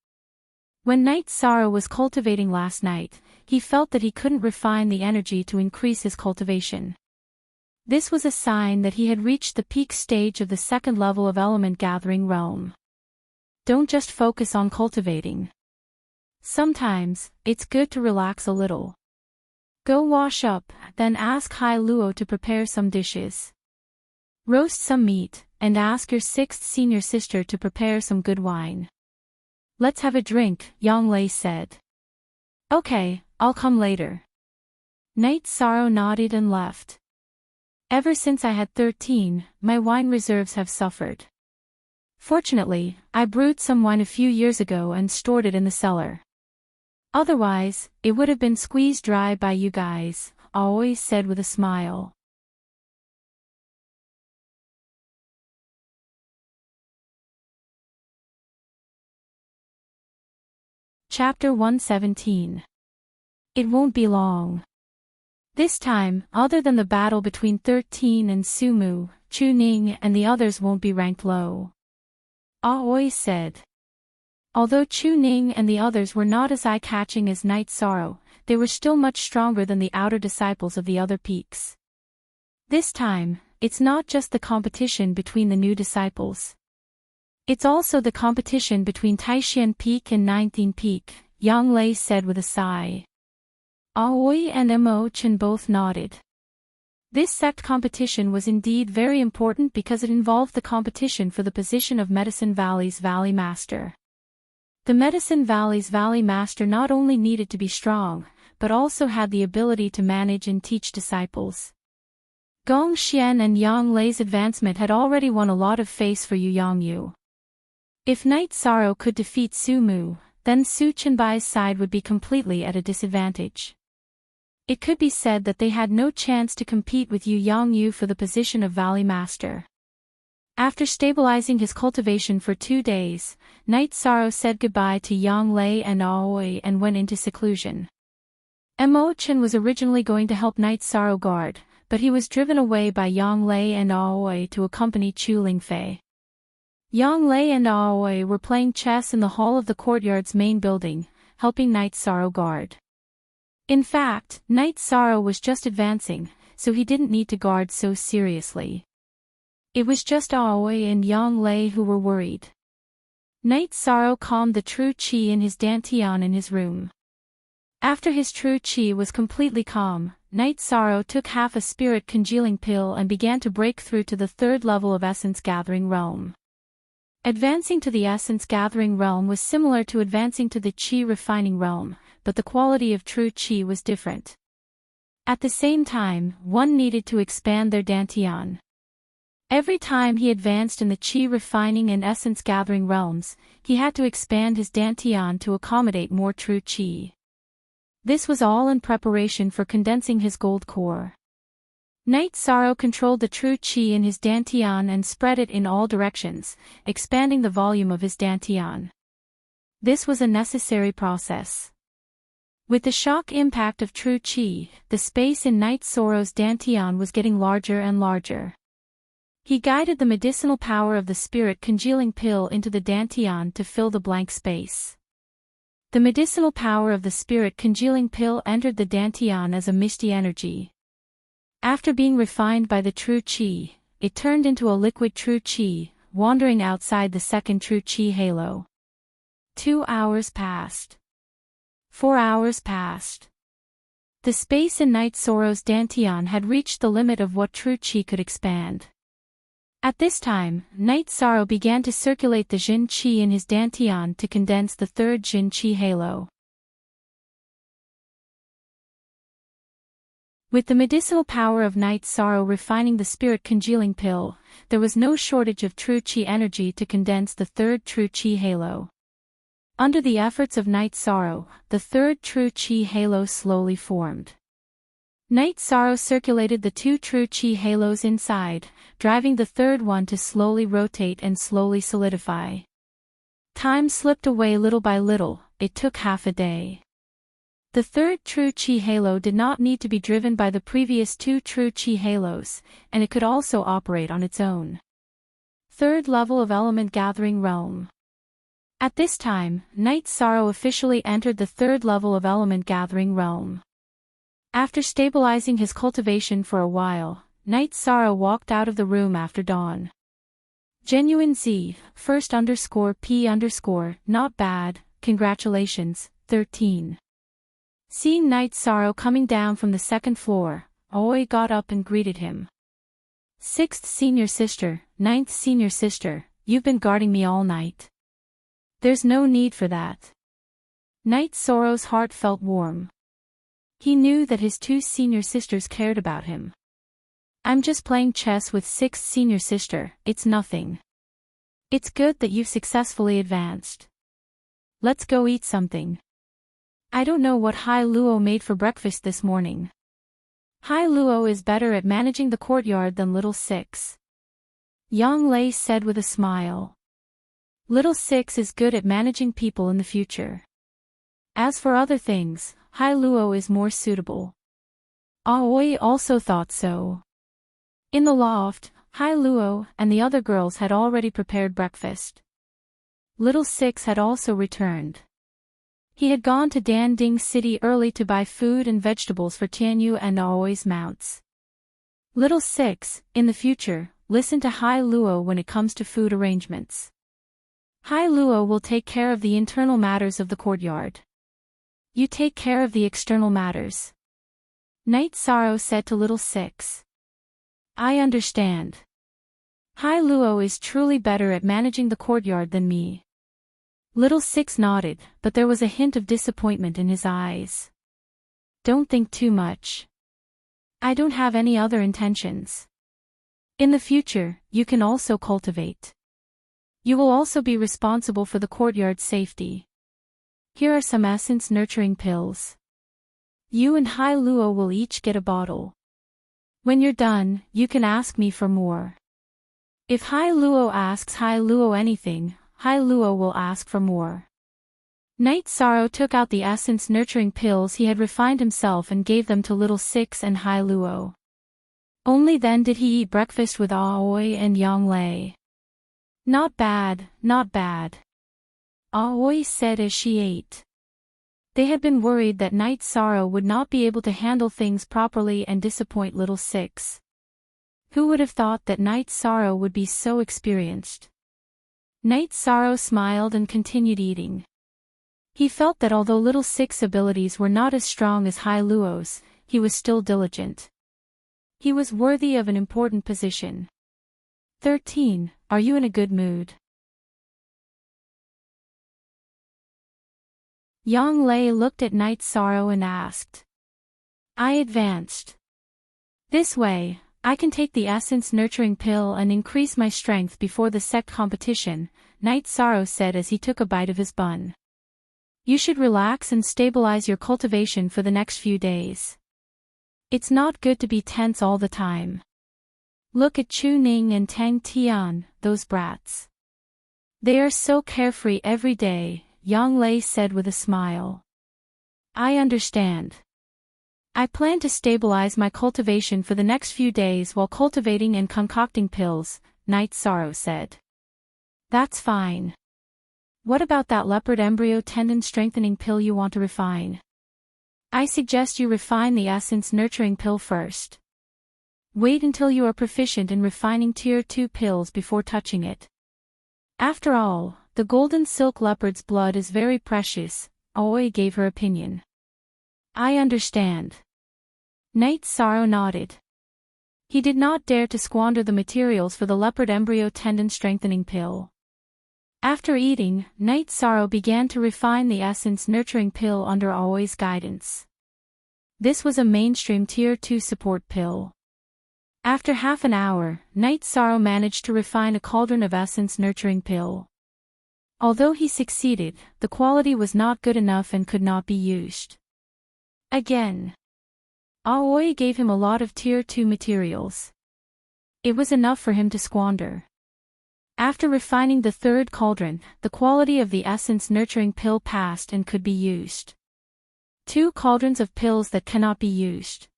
When Night Sorrow was cultivating last night, he felt that he couldn't refine the energy to increase his cultivation. This was a sign that he had reached the peak stage of the second level of element gathering realm. Don't just focus on cultivating. Sometimes, it's good to relax a little. Go wash up, then ask Hai Luo to prepare some dishes. Roast some meat, and ask your 6th senior sister to prepare some good wine. Let's have a drink, Yang Lei said. Okay, I'll come later. Night Sorrow nodded and left. Ever since I had 13, my wine reserves have suffered. Fortunately, I brewed some wine a few years ago and stored it in the cellar. Otherwise, it would have been squeezed dry by you guys, Aoi said with a smile. Chapter 117. It won't be long. This time, other than the battle between 13 and Sumu, Chu Ning and the others won't be ranked low. Aoi said. Although Chu Ning and the others were not as eye-catching as Night Sorrow, they were still much stronger than the outer disciples of the other peaks. This time, it's not just the competition between the new disciples. It's also the competition between Taishan Peak and Nineteenth Peak, Yang Lei said with a sigh. Aoi and Emochan both nodded. This sect competition was indeed very important because it involved the competition for the position of Medicine Valley's Valley Master. The Medicine Valley's Valley Master not only needed to be strong, but also had the ability to manage and teach disciples. Gong Xian and Yang Lei's advancement had already won a lot of face for Yu Yangyu. If Night Sorrow could defeat Sumu, then Su Chenbai's side would be completely at a disadvantage. It could be said that they had no chance to compete with Yu Yangyu for the position of Valley Master. After stabilizing his cultivation for 2 days, Night Sorrow said goodbye to Yang Lei and Aoi and went into seclusion. Emochan was originally going to help Night Sorrow guard, but he was driven away by Yang Lei and Aoi to accompany Chu Lingfei. Yang Lei and Aoi were playing chess in the hall of the courtyard's main building, helping Night Sorrow guard. In fact, Night Sorrow was just advancing, so he didn't need to guard so seriously. It was just Aoi and Yang Lei who were worried. Night Sorrow calmed the true qi in his dantian in his room. After his true qi was completely calm, Night Sorrow took half a spirit congealing pill and began to break through to the 3rd level of essence gathering realm. Advancing to the essence gathering realm was similar to advancing to the qi refining realm, but the quality of true qi was different. At the same time, one needed to expand their dantian. Every time he advanced in the qi refining and essence gathering realms, he had to expand his dantian to accommodate more true qi. This was all in preparation for condensing his gold core. Night Sorrow controlled the true qi in his dantian and spread it in all directions, expanding the volume of his dantian. This was a necessary process. With the shock impact of true qi, the space in Night Sorrow's dantian was getting larger and larger. He guided the medicinal power of the spirit congealing pill into the dantian to fill the blank space. The medicinal power of the spirit congealing pill entered the dantian as a misty energy. After being refined by the true qi, it turned into a liquid true qi, wandering outside the second true qi halo. 2 hours passed. 4 hours passed. The space in Night Sorrow's dantian had reached the limit of what true qi could expand. At this time, Night Sorrow began to circulate the Jin Qi in his dantian to condense the third Jin Qi halo. With the medicinal power of Night Sorrow refining the spirit congealing pill, there was no shortage of true Qi energy to condense the third true Qi halo. Under the efforts of Night Sorrow, the third true Qi halo slowly formed. Night Sorrow circulated the 2 true Qi halos inside, driving the third one to slowly rotate and slowly solidify. Time slipped away little by little, it took half a day. The third true Qi halo did not need to be driven by the previous 2 true Qi halos, and it could also operate on its own. Third level of element gathering realm. At this time, Night Sorrow officially entered the third level of element gathering realm. After stabilizing his cultivation for a while, Night Sorrow walked out of the room after dawn. Genuine Z, _P_, not bad, congratulations, 13. Seeing Night Sorrow coming down from the second floor, Aoi got up and greeted him. 6th senior sister, 9th senior sister, you've been guarding me all night. There's no need for that. Night Sorrow's heart felt warm. He knew that his 2 senior sisters cared about him. I'm just playing chess with 6th senior sister, it's nothing. It's good that you've successfully advanced. Let's go eat something. I don't know what Hai Luo made for breakfast this morning. Hai Luo is better at managing the courtyard than Little Six. Yang Lei said with a smile. Little Six is good at managing people in the future. As for other things, Hai Luo is more suitable. Aoi also thought so. In the loft, Hai Luo and the other girls had already prepared breakfast. Little Six had also returned. He had gone to Danding City early to buy food and vegetables for Tianyu and Aoi's mounts. Little Six, in the future, listen to Hai Luo when it comes to food arrangements. Hai Luo will take care of the internal matters of the courtyard. You take care of the external matters. Night Sorrow said to Little Six. I understand. Hai Luo is truly better at managing the courtyard than me. Little Six nodded, but there was a hint of disappointment in his eyes. Don't think too much. I don't have any other intentions. In the future, you can also cultivate. You will also be responsible for the courtyard's safety. Here are some essence nurturing pills. You and Hai Luo will each get a bottle. When you're done, you can ask me for more. If Hai Luo asks Hai Luo anything, Hai Luo will ask for more. Night Sorrow took out the essence nurturing pills he had refined himself and gave them to Little Six and Hai Luo. Only then did he eat breakfast with Aoi and Yang Lei. Not bad, not bad. Aoi said as she ate. They had been worried that Night Sorrow would not be able to handle things properly and disappoint Little Six. Who would have thought that Night Sorrow would be so experienced? Night Sorrow smiled and continued eating. He felt that although Little Six's abilities were not as strong as Hai Luo's, he was still diligent. He was worthy of an important position. 13. Are you in a good mood? Yang Lei looked at Night Sorrow and asked. I advanced. This way, I can take the essence nurturing pill and increase my strength before the sect competition, Night Sorrow said as he took a bite of his bun. You should relax and stabilize your cultivation for the next few days. It's not good to be tense all the time. Look at Chu Ning and Tang Tian, those brats. They are so carefree every day, Yang Lei said with a smile. I understand. I plan to stabilize my cultivation for the next few days while cultivating and concocting pills, Night Sorrow said. That's fine. What about that leopard embryo tendon strengthening pill you want to refine? I suggest you refine the essence nurturing pill first. Wait until you are proficient in refining Tier 2 pills before touching it. After all, the golden silk leopard's blood is very precious, Aoi gave her opinion. I understand. Knight Sorrow nodded. He did not dare to squander the materials for the leopard embryo tendon strengthening pill. After eating, Knight Sorrow began to refine the essence nurturing pill under Aoi's guidance. This was a mainstream Tier 2 support pill. After half an hour, Knight Sorrow managed to refine a cauldron of essence nurturing pill. Although he succeeded, the quality was not good enough and could not be used. Again. Aoi gave him a lot of Tier 2 materials. It was enough for him to squander. After refining the third cauldron, the quality of the essence nurturing pill passed and could be used. 2 cauldrons of pills that cannot be used.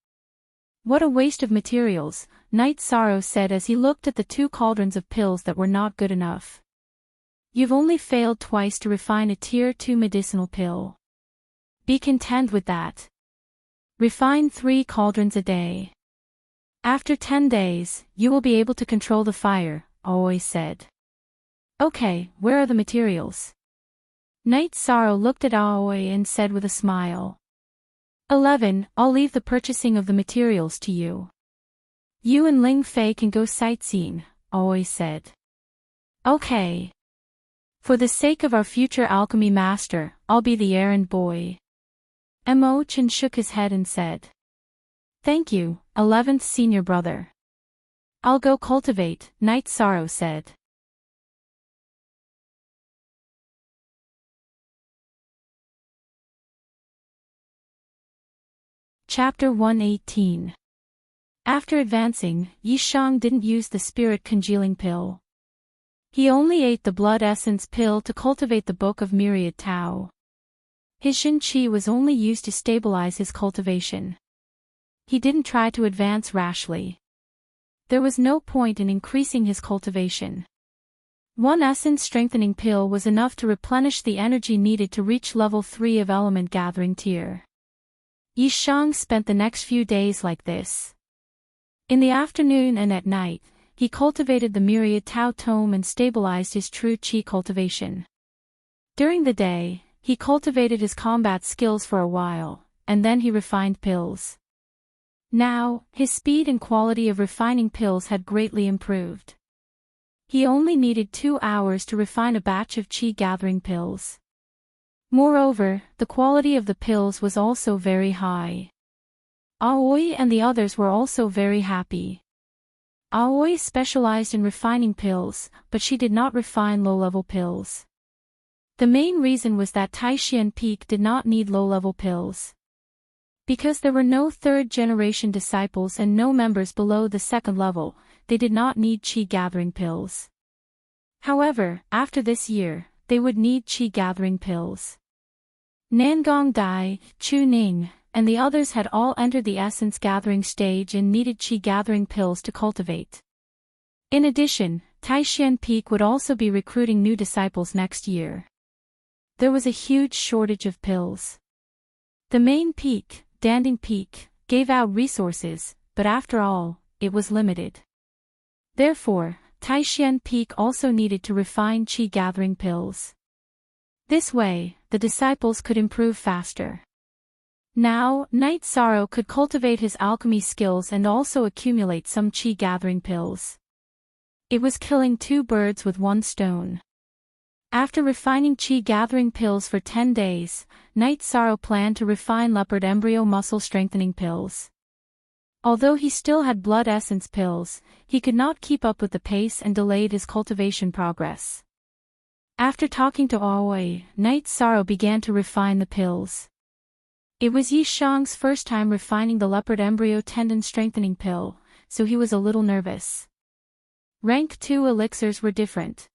What a waste of materials, Knight Sorrow said as he looked at the 2 cauldrons of pills that were not good enough. You've only failed twice to refine a Tier 2 medicinal pill. Be content with that. Refine 3 cauldrons a day. After 10 days, you will be able to control the fire, Aoi said. Okay, where are the materials? Knight Sorrow looked at Aoi and said with a smile. 11, I'll leave the purchasing of the materials to you. You and Ling Fei can go sightseeing, Aoi said. Okay. For the sake of our future alchemy master, I'll be the errand boy. Mo Chen shook his head and said. Thank you, 11th senior brother. I'll go cultivate, Knight Sorrow said. Chapter 118. After advancing, Yi Shang didn't use the spirit congealing pill. He only ate the blood essence pill to cultivate the Book of Myriad Tao. His Shin Qi was only used to stabilize his cultivation. He didn't try to advance rashly. There was no point in increasing his cultivation. 1 essence strengthening pill was enough to replenish the energy needed to reach level 3 of element gathering tier. Yi Shang spent the next few days like this. In the afternoon and at night, he cultivated the Myriad Tao Tome and stabilized his true Qi cultivation. During the day, he cultivated his combat skills for a while, and then he refined pills. Now, his speed and quality of refining pills had greatly improved. He only needed 2 hours to refine a batch of Qi gathering pills. Moreover, the quality of the pills was also very high. Aoi and the others were also very happy. Aoi specialized in refining pills, but she did not refine low-level pills. The main reason was that Taishian Peak did not need low-level pills. Because there were no third-generation disciples and no members below the 2nd level, they did not need Qi gathering pills. However, after this year, they would need Qi gathering pills. Nangong Dai, Chu Ning, and the others had all entered the essence gathering stage and needed Qi gathering pills to cultivate. In addition, Taishian Peak would also be recruiting new disciples next year. There was a huge shortage of pills. The main peak, Danding Peak, gave out resources, but after all, it was limited. Therefore, Taishian Peak also needed to refine Qi gathering pills. This way, the disciples could improve faster. Now, Knight Sorrow could cultivate his alchemy skills and also accumulate some Qi gathering pills. It was killing 2 birds with 1 stone. After refining Qi gathering pills for 10 days, Knight Sorrow planned to refine leopard embryo muscle strengthening pills. Although he still had blood essence pills, he could not keep up with the pace and delayed his cultivation progress. After talking to Aoi, Knight Sorrow began to refine the pills. It was Yi Shang's first time refining the leopard embryo tendon strengthening pill, so he was a little nervous. Rank 2 elixirs were different.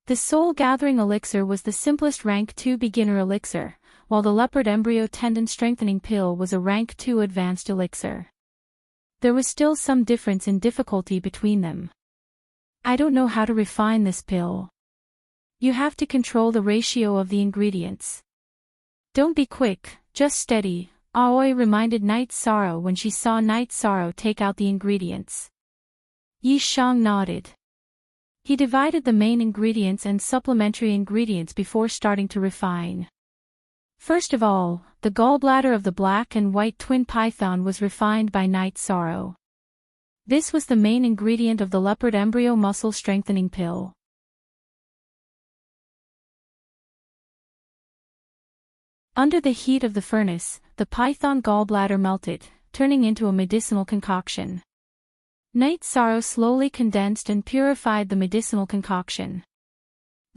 The soul gathering elixir was the simplest rank 2 beginner elixir, while the leopard embryo tendon strengthening pill was a rank 2 advanced elixir. There was still some difference in difficulty between them. I don't know how to refine this pill. You have to control the ratio of the ingredients. Don't be quick, just steady, Aoi reminded Night Sorrow when she saw Night Sorrow take out the ingredients. Yi Shang nodded. He divided the main ingredients and supplementary ingredients before starting to refine. First of all, the gallbladder of the black and white twin python was refined by Night Sorrow. This was the main ingredient of the leopard embryo muscle strengthening pill. Under the heat of the furnace, the python gallbladder melted, turning into a medicinal concoction. Night Sorrow slowly condensed and purified the medicinal concoction.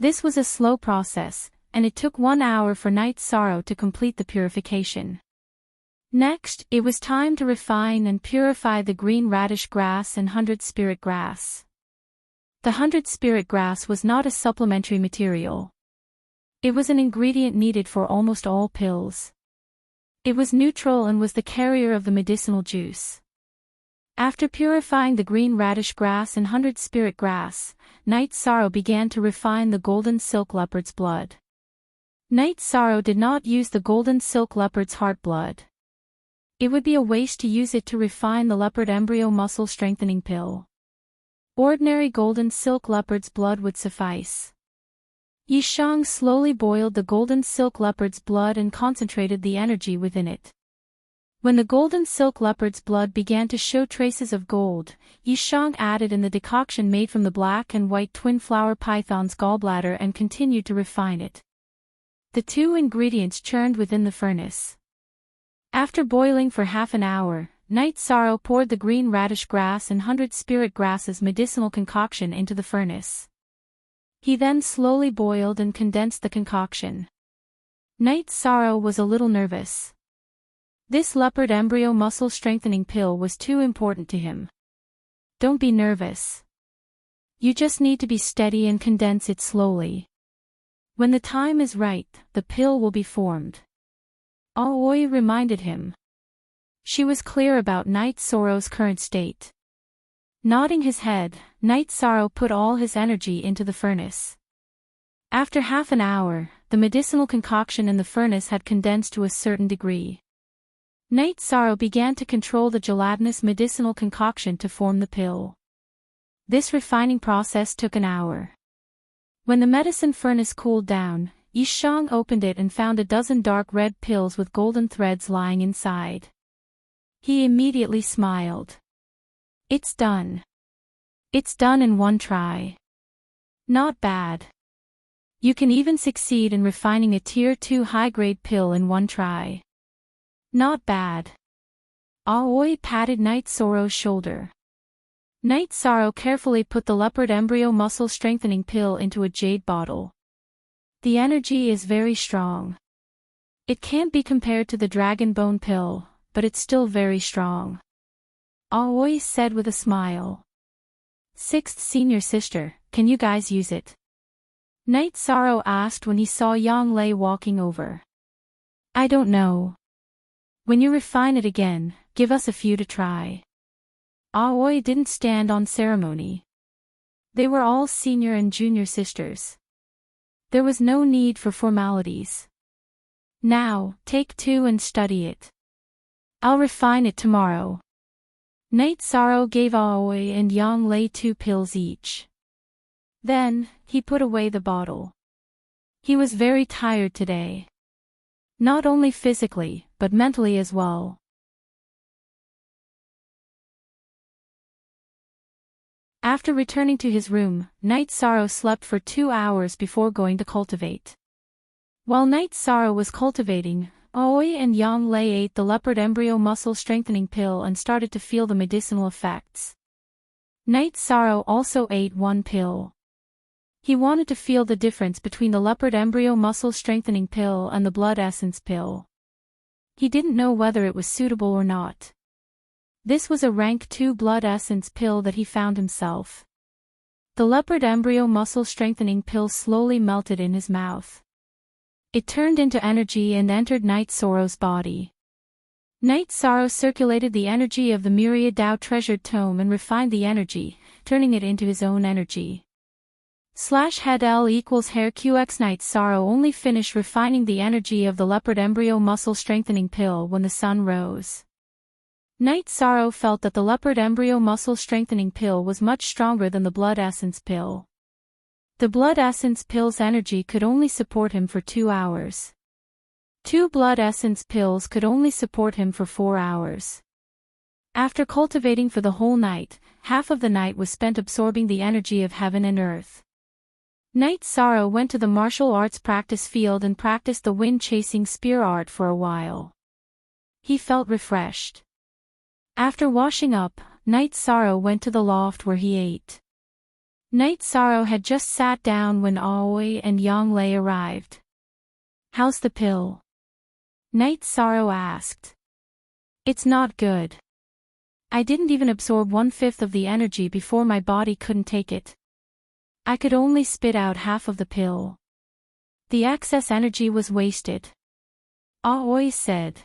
This was a slow process, and it took 1 hour for Night Sorrow to complete the purification. Next, it was time to refine and purify the green radish grass and 100 spirit grass. The 100 spirit grass was not a supplementary material. It was an ingredient needed for almost all pills. It was neutral and was the carrier of the medicinal juice. After purifying the green radish grass and 100 spirit grass, Night Sorrow began to refine the golden silk leopard's blood. Night Sorrow did not use the golden silk leopard's heart blood. It would be a waste to use it to refine the leopard embryo muscle strengthening pill. Ordinary golden silk leopard's blood would suffice. Yi Shang slowly boiled the golden silk leopard's blood and concentrated the energy within it. When the golden silk leopard's blood began to show traces of gold, Yi Shang added in the decoction made from the black and white twin flower python's gallbladder and continued to refine it. The two ingredients churned within the furnace. After boiling for half an hour, Night Sorrow poured the green radish grass and 100 spirit grasses medicinal concoction into the furnace. He then slowly boiled and condensed the concoction. Night Sorrow was a little nervous. This leopard embryo muscle strengthening pill was too important to him. Don't be nervous. You just need to be steady and condense it slowly. When the time is right, the pill will be formed. Aoi reminded him. She was clear about Night Sorrow's current state. Nodding his head, Night Sorrow put all his energy into the furnace. After half an hour, the medicinal concoction in the furnace had condensed to a certain degree. Night Sorrow began to control the gelatinous medicinal concoction to form the pill. This refining process took an hour. When the medicine furnace cooled down, Yi Shang opened it and found a dozen dark red pills with golden threads lying inside. He immediately smiled. It's done. It's done in 1 try. Not bad. You can even succeed in refining a tier 2 high-grade pill in 1 try. Not bad. Aoi patted Night Sorrow's shoulder. Night Sorrow carefully put the leopard embryo muscle strengthening pill into a jade bottle. The energy is very strong. It can't be compared to the dragon bone pill, but it's still very strong. Aoi said with a smile. 6th senior sister, can you guys use it? Night Sorrow asked when he saw Yang Lei walking over. I don't know. When you refine it again, give us a few to try. Aoi didn't stand on ceremony. They were all senior and junior sisters. There was no need for formalities. Now, take 2 and study it. I'll refine it tomorrow. Night Sorrow gave Aoi and Yang Lei 2 pills each. Then, he put away the bottle. He was very tired today. Not only physically, but mentally as well. After returning to his room, Night Sorrow slept for 2 hours before going to cultivate. While Night Sorrow was cultivating, Aoi and Yang Lei ate the leopard embryo muscle strengthening pill and started to feel the medicinal effects. Night Sorrow also ate 1 pill. He wanted to feel the difference between the leopard embryo muscle strengthening pill and the blood essence pill. He didn't know whether it was suitable or not. This was a rank 2 blood essence pill that he found himself. The leopard embryo muscle strengthening pill slowly melted in his mouth. It turned into energy and entered Night Sorrow's body. Night Sorrow circulated the energy of the myriad Dao treasured tome and refined the energy, turning it into his own energy. Slash head L equals hair QX. Night Sorrow only finished refining the energy of the leopard embryo muscle strengthening pill when the sun rose. Night Sorrow felt that the leopard embryo muscle strengthening pill was much stronger than the blood essence pill. The blood essence pill's energy could only support him for 2 hours. 2 blood essence pills could only support him for 4 hours. After cultivating for the whole night, half of the night was spent absorbing the energy of heaven and earth. Night Sorrow went to the martial arts practice field and practiced the wind-chasing spear art for a while. He felt refreshed. After washing up, Night Sorrow went to the loft where he ate. Night Sorrow had just sat down when Aoi and Yang Lei arrived. "How's the pill?" Night Sorrow asked. "It's not good. I didn't even absorb 1/5 of the energy before my body couldn't take it. I could only spit out half of the pill. The excess energy was wasted." Aoi said.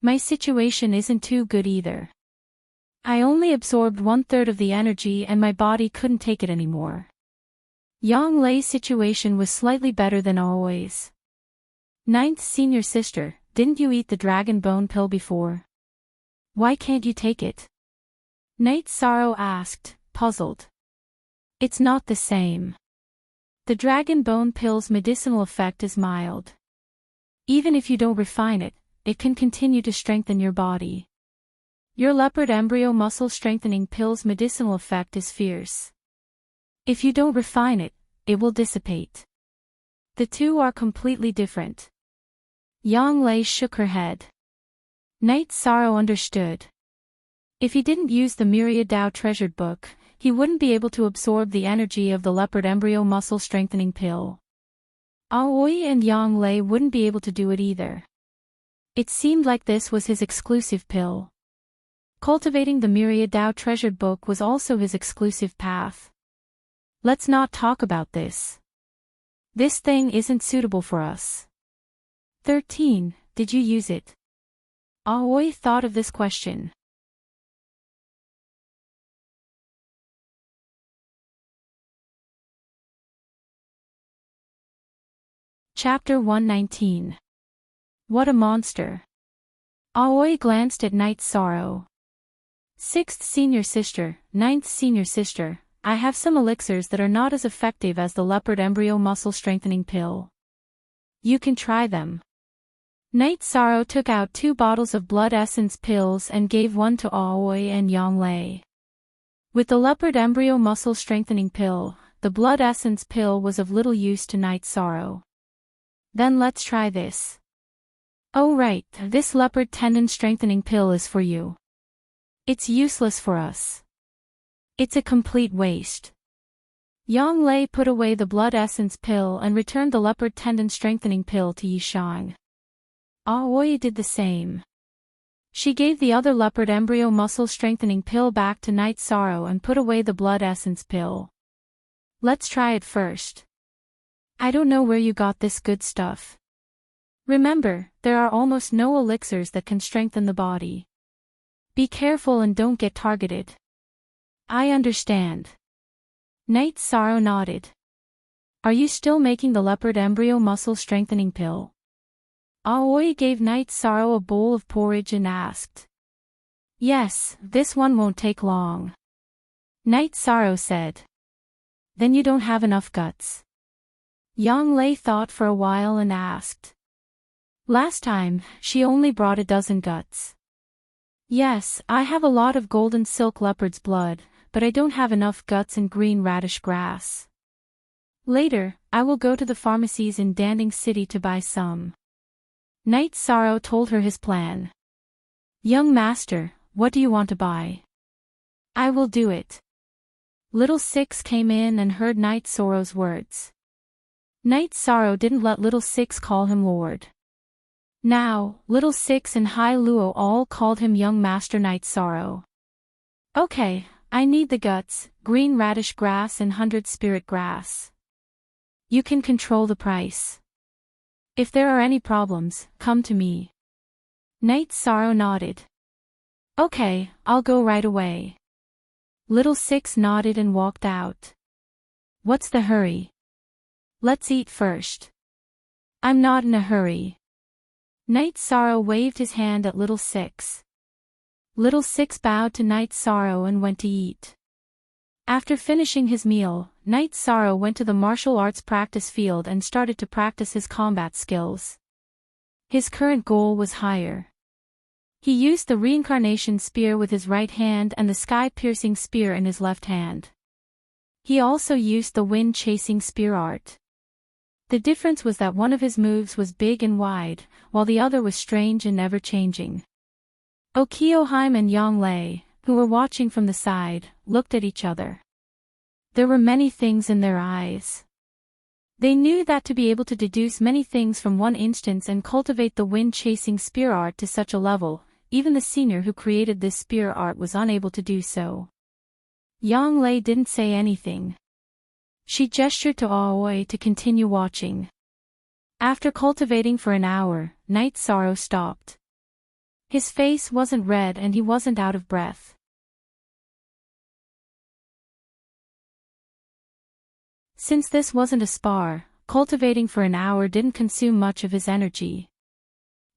"My situation isn't too good either. I only absorbed 1/3 of the energy and my body couldn't take it anymore." Yang Lei's situation was slightly better than Aoi's. "Ninth senior sister, didn't you eat the dragon bone pill before? Why can't you take it?" Night Sorrow asked, puzzled. "It's not the same. The dragon bone pill's medicinal effect is mild. Even if you don't refine it, it can continue to strengthen your body. Your leopard embryo muscle strengthening pill's medicinal effect is fierce. If you don't refine it, it will dissipate. The two are completely different." Yang Lei shook her head. Night Sorrow understood. If he didn't use the Myriad Tao treasured book, he wouldn't be able to absorb the energy of the leopard embryo muscle strengthening pill. Aoi and Yang Lei wouldn't be able to do it either. It seemed like this was his exclusive pill. Cultivating the Myriad Tao treasured book was also his exclusive path. "Let's not talk about this. This thing isn't suitable for us." 13. Did you use it? Aoi thought of this question. Chapter 119. What a monster. Aoi glanced at Night Sorrow. "Sixth senior sister, ninth senior sister, I have some elixirs that are not as effective as the leopard embryo muscle strengthening pill. You can try them." Night Sorrow took out 2 bottles of blood essence pills and gave one to Aoi and Yang Lei. With the leopard embryo muscle strengthening pill, the blood essence pill was of little use to Night Sorrow. "Then let's try this." "Oh right, this leopard tendon strengthening pill is for you. It's useless for us. It's a complete waste." Yang Lei put away the blood essence pill and returned the leopard tendon strengthening pill to Yishang. Aoi did the same. She gave the other leopard embryo muscle strengthening pill back to Night Sorrow and put away the blood essence pill. "Let's try it first. I don't know where you got this good stuff. Remember, there are almost no elixirs that can strengthen the body. Be careful and don't get targeted." "I understand." Night Sorrow nodded. "Are you still making the leopard embryo muscle strengthening pill?" Aoi gave Night Sorrow a bowl of porridge and asked. "Yes, this one won't take long." Night Sorrow said. "Then you don't have enough guts." Yang Lei thought for a while and asked. "Last time, she only brought 12 guts." "Yes, I have a lot of golden silk leopard's blood, but I don't have enough guts and green radish grass. Later, I will go to the pharmacies in Danding City to buy some." Night Sorrow told her his plan. "Young master, what do you want to buy?" "I will do it." Little Six came in and heard Night Sorrow's words. Night Sorrow didn't let Little Six call him Lord. Now, Little Six and Hai Luo all called him Young Master Night Sorrow. "Okay, I need the guts, green radish grass and 100 spirit grass. You can control the price. If there are any problems, come to me." Night Sorrow nodded. "Okay, I'll go right away." Little Six nodded and walked out. What's the hurry? Let's eat first. I'm not in a hurry. Night Sorrow waved his hand at Little Six. Little Six bowed to Night Sorrow and went to eat. After finishing his meal, Night Sorrow went to the martial arts practice field and started to practice his combat skills. His current goal was higher. He used the reincarnation spear with his right hand and the sky-piercing spear in his left hand. He also used the wind-chasing spear art. The difference was that one of his moves was big and wide, while the other was strange and ever-changing. Okioheim and Yonglei, who were watching from the side, looked at each other. There were many things in their eyes. They knew that to be able to deduce many things from one instance and cultivate the wind-chasing spear art to such a level, even the senior who created this spear art was unable to do so. Yonglei didn't say anything. She gestured to Aoi to continue watching. After cultivating for an hour, Night Sorrow stopped. His face wasn't red and he wasn't out of breath. Since this wasn't a spar, cultivating for an hour didn't consume much of his energy.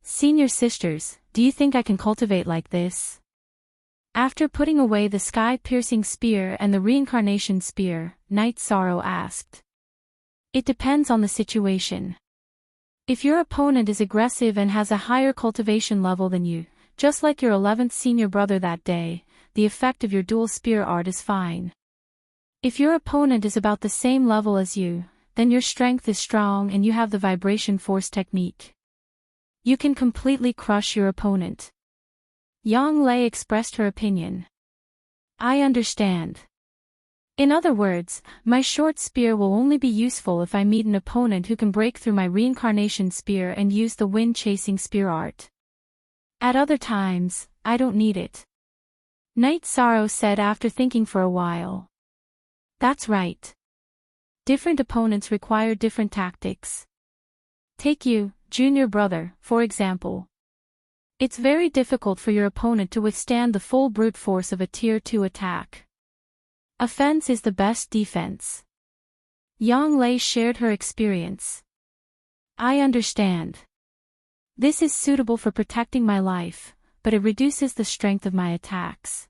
Senior sisters, do you think I can cultivate like this? After putting away the sky-piercing spear and the reincarnation spear, Night Sorrow asked. It depends on the situation. If your opponent is aggressive and has a higher cultivation level than you, just like your 11th senior brother that day, the effect of your dual spear art is fine. If your opponent is about the same level as you, then your strength is strong and you have the vibration force technique. You can completely crush your opponent. Yonglei expressed her opinion. I understand. In other words, my short spear will only be useful if I meet an opponent who can break through my reincarnation spear and use the wind-chasing spear art. At other times, I don't need it. Night Sorrow said after thinking for a while. That's right. Different opponents require different tactics. Take you, junior brother, for example. It's very difficult for your opponent to withstand the full brute force of a Tier 2 attack. Offense is the best defense. Yonglei shared her experience. I understand. This is suitable for protecting my life, but it reduces the strength of my attacks.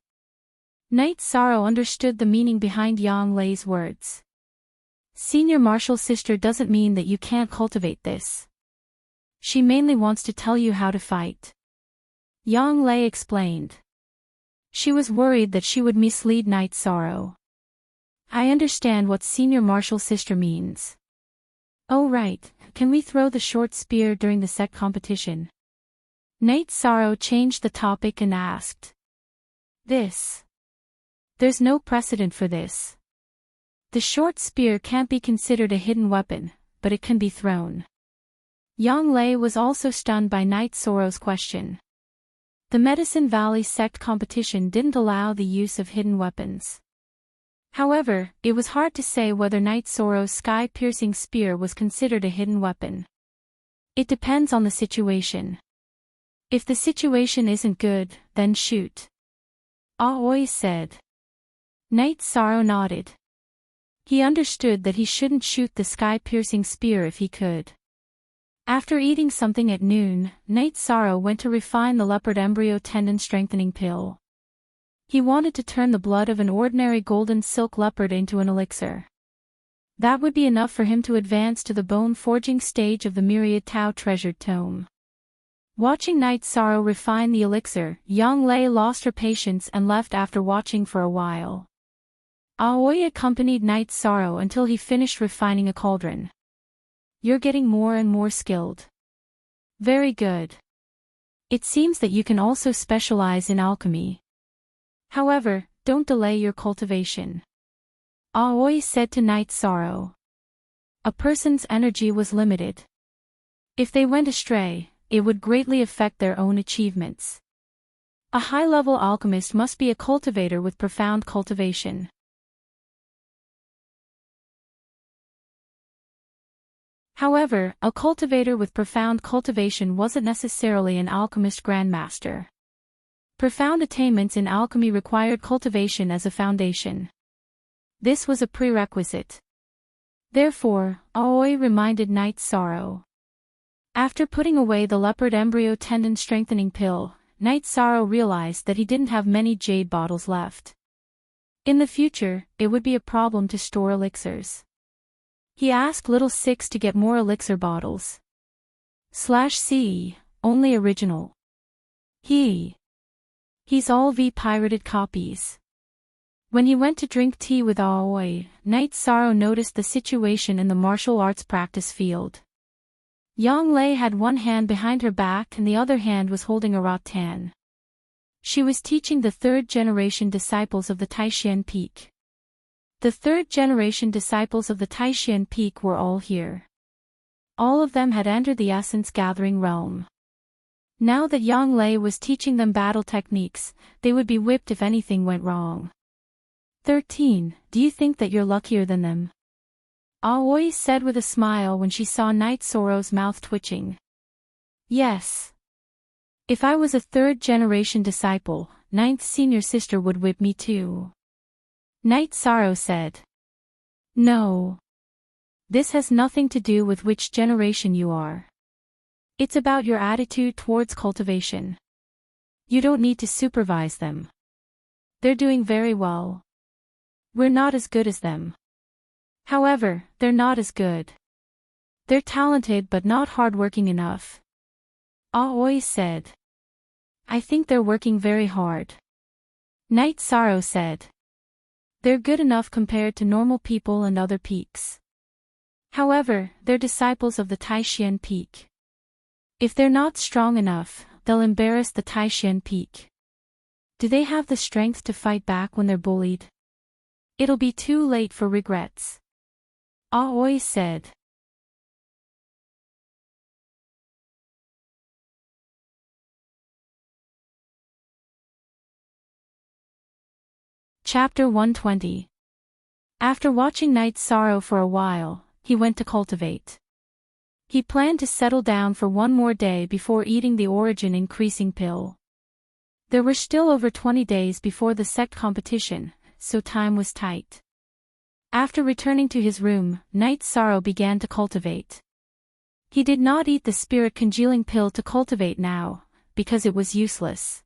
Night Sorrow understood the meaning behind Yonglei's words. Senior martial sister doesn't mean that you can't cultivate this. She mainly wants to tell you how to fight. Yonglei explained. She was worried that she would mislead Night Sorrow. I understand what senior martial sister means. Oh right, can we throw the short spear during the set competition? Night Sorrow changed the topic and asked. There's no precedent for this. The short spear can't be considered a hidden weapon, but it can be thrown. Yonglei was also stunned by Night Sorrow's question. The Medicine Valley sect competition didn't allow the use of hidden weapons. However, it was hard to say whether Night Sorrow's sky-piercing spear was considered a hidden weapon. It depends on the situation. If the situation isn't good, then shoot. Aoi said. Night Sorrow nodded. He understood that he shouldn't shoot the sky-piercing spear if he could. After eating something at noon, Night Sorrow went to refine the leopard embryo tendon strengthening pill. He wanted to turn the blood of an ordinary golden silk leopard into an elixir. That would be enough for him to advance to the bone-forging stage of the Myriad Tao treasured tome. Watching Night Sorrow refine the elixir, Yonglei lost her patience and left after watching for a while. Aoi accompanied Night Sorrow until he finished refining a cauldron. You're getting more and more skilled. Very good. It seems that you can also specialize in alchemy. However, don't delay your cultivation. Aoi said to Night Sorrow. A person's energy was limited. If they went astray, it would greatly affect their own achievements. A high-level alchemist must be a cultivator with profound cultivation. However, a cultivator with profound cultivation wasn't necessarily an alchemist grandmaster. Profound attainments in alchemy required cultivation as a foundation. This was a prerequisite. Therefore, Aoi reminded Knight's Sorrow. After putting away the leopard embryo tendon strengthening pill, Knight's Sorrow realized that he didn't have many jade bottles left. In the future, it would be a problem to store elixirs. He asked Little Six to get more elixir bottles. /CE, only original. He's all V pirated copies. When he went to drink tea with Aoi, Knight's Sorrow noticed the situation in the martial arts practice field. Yang Lei had one hand behind her back and the other hand was holding a rattan. She was teaching the third-generation disciples of the Taishan Peak. The third-generation disciples of the Taishan Peak were all here. All of them had entered the essence-gathering realm. Now that Yang Lei was teaching them battle techniques, they would be whipped if anything went wrong. 13. Do you think that you're luckier than them? Aoi said with a smile when she saw Knight's Sorrow's mouth twitching. Yes. If I was a third-generation disciple, Ninth's senior sister would whip me too. Knight's Sorrow said. No. This has nothing to do with which generation you are. It's about your attitude towards cultivation. You don't need to supervise them. They're doing very well. We're not as good as them. However, they're not as good. They're talented but not hardworking enough. Aoi said. I think they're working very hard. Knight's Sorrow said. They're good enough compared to normal people and other peaks. However, they're disciples of the Taishan Peak. If they're not strong enough, they'll embarrass the Taishan Peak. Do they have the strength to fight back when they're bullied? It'll be too late for regrets. Aoi said. Chapter 120. After watching Knight's Sorrow for a while, he went to cultivate. He planned to settle down for one more day before eating the origin increasing pill. There were still over 20 days before the sect competition, so time was tight. After returning to his room, Knight's Sorrow began to cultivate. He did not eat the spirit congealing pill to cultivate now, because it was useless.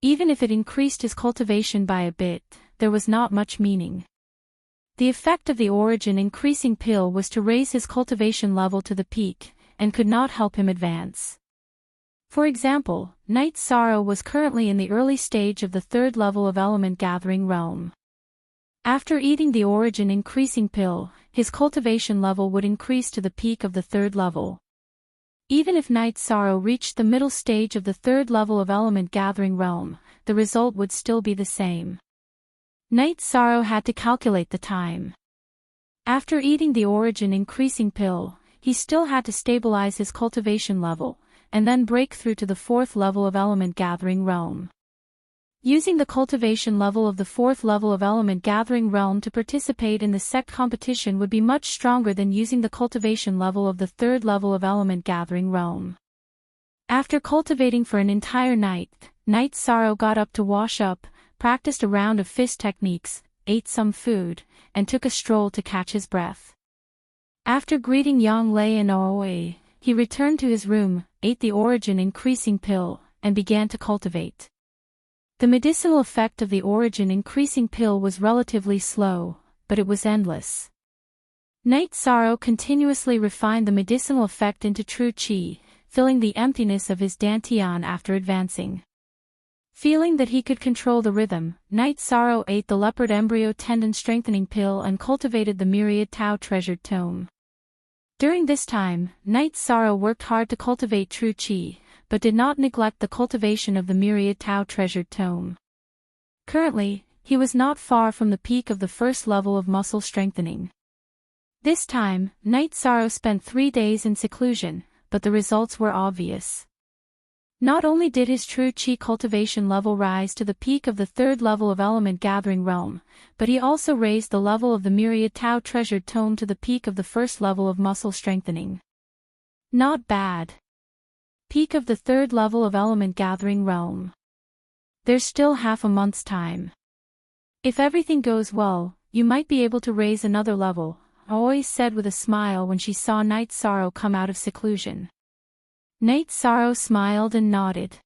Even if it increased his cultivation by a bit, there was not much meaning. The effect of the origin increasing pill was to raise his cultivation level to the peak, and could not help him advance. For example, Knight's Sorrow was currently in the early stage of the third level of element gathering realm. After eating the origin increasing pill, his cultivation level would increase to the peak of the third level. Even if Knight's Sorrow reached the middle stage of the third level of element gathering realm, the result would still be the same. Knight's Sorrow had to calculate the time. After eating the origin increasing pill, he still had to stabilize his cultivation level, and then break through to the fourth level of element gathering realm. Using the cultivation level of the fourth level of element gathering realm to participate in the sect competition would be much stronger than using the cultivation level of the third level of element gathering realm. After cultivating for an entire night, Knight's Sorrow got up to wash up, practiced a round of fist techniques, ate some food, and took a stroll to catch his breath. After greeting Yang Lei and Aoi, he returned to his room, ate the origin increasing pill, and began to cultivate. The medicinal effect of the origin increasing pill was relatively slow, but it was endless. Knight's Sorrow continuously refined the medicinal effect into true qi, filling the emptiness of his dantian after advancing. Feeling that he could control the rhythm, Knight's Sorrow ate the leopard embryo tendon strengthening pill and cultivated the myriad Tao treasured tome. During this time, Knight's Sorrow worked hard to cultivate true qi, but did not neglect the cultivation of the myriad Tao treasured tome. Currently, he was not far from the peak of the first level of muscle strengthening. This time, Knight's Sorrow spent 3 days in seclusion, but the results were obvious. Not only did his true qi cultivation level rise to the peak of the third level of element gathering realm, but he also raised the level of the myriad Tao treasured tome to the peak of the first level of muscle strengthening. Not bad. Peak of the third level of element gathering realm. There's still half a month's time. If everything goes well, you might be able to raise another level, Aoi said with a smile when she saw Night Sorrow come out of seclusion. Night Sorrow smiled and nodded.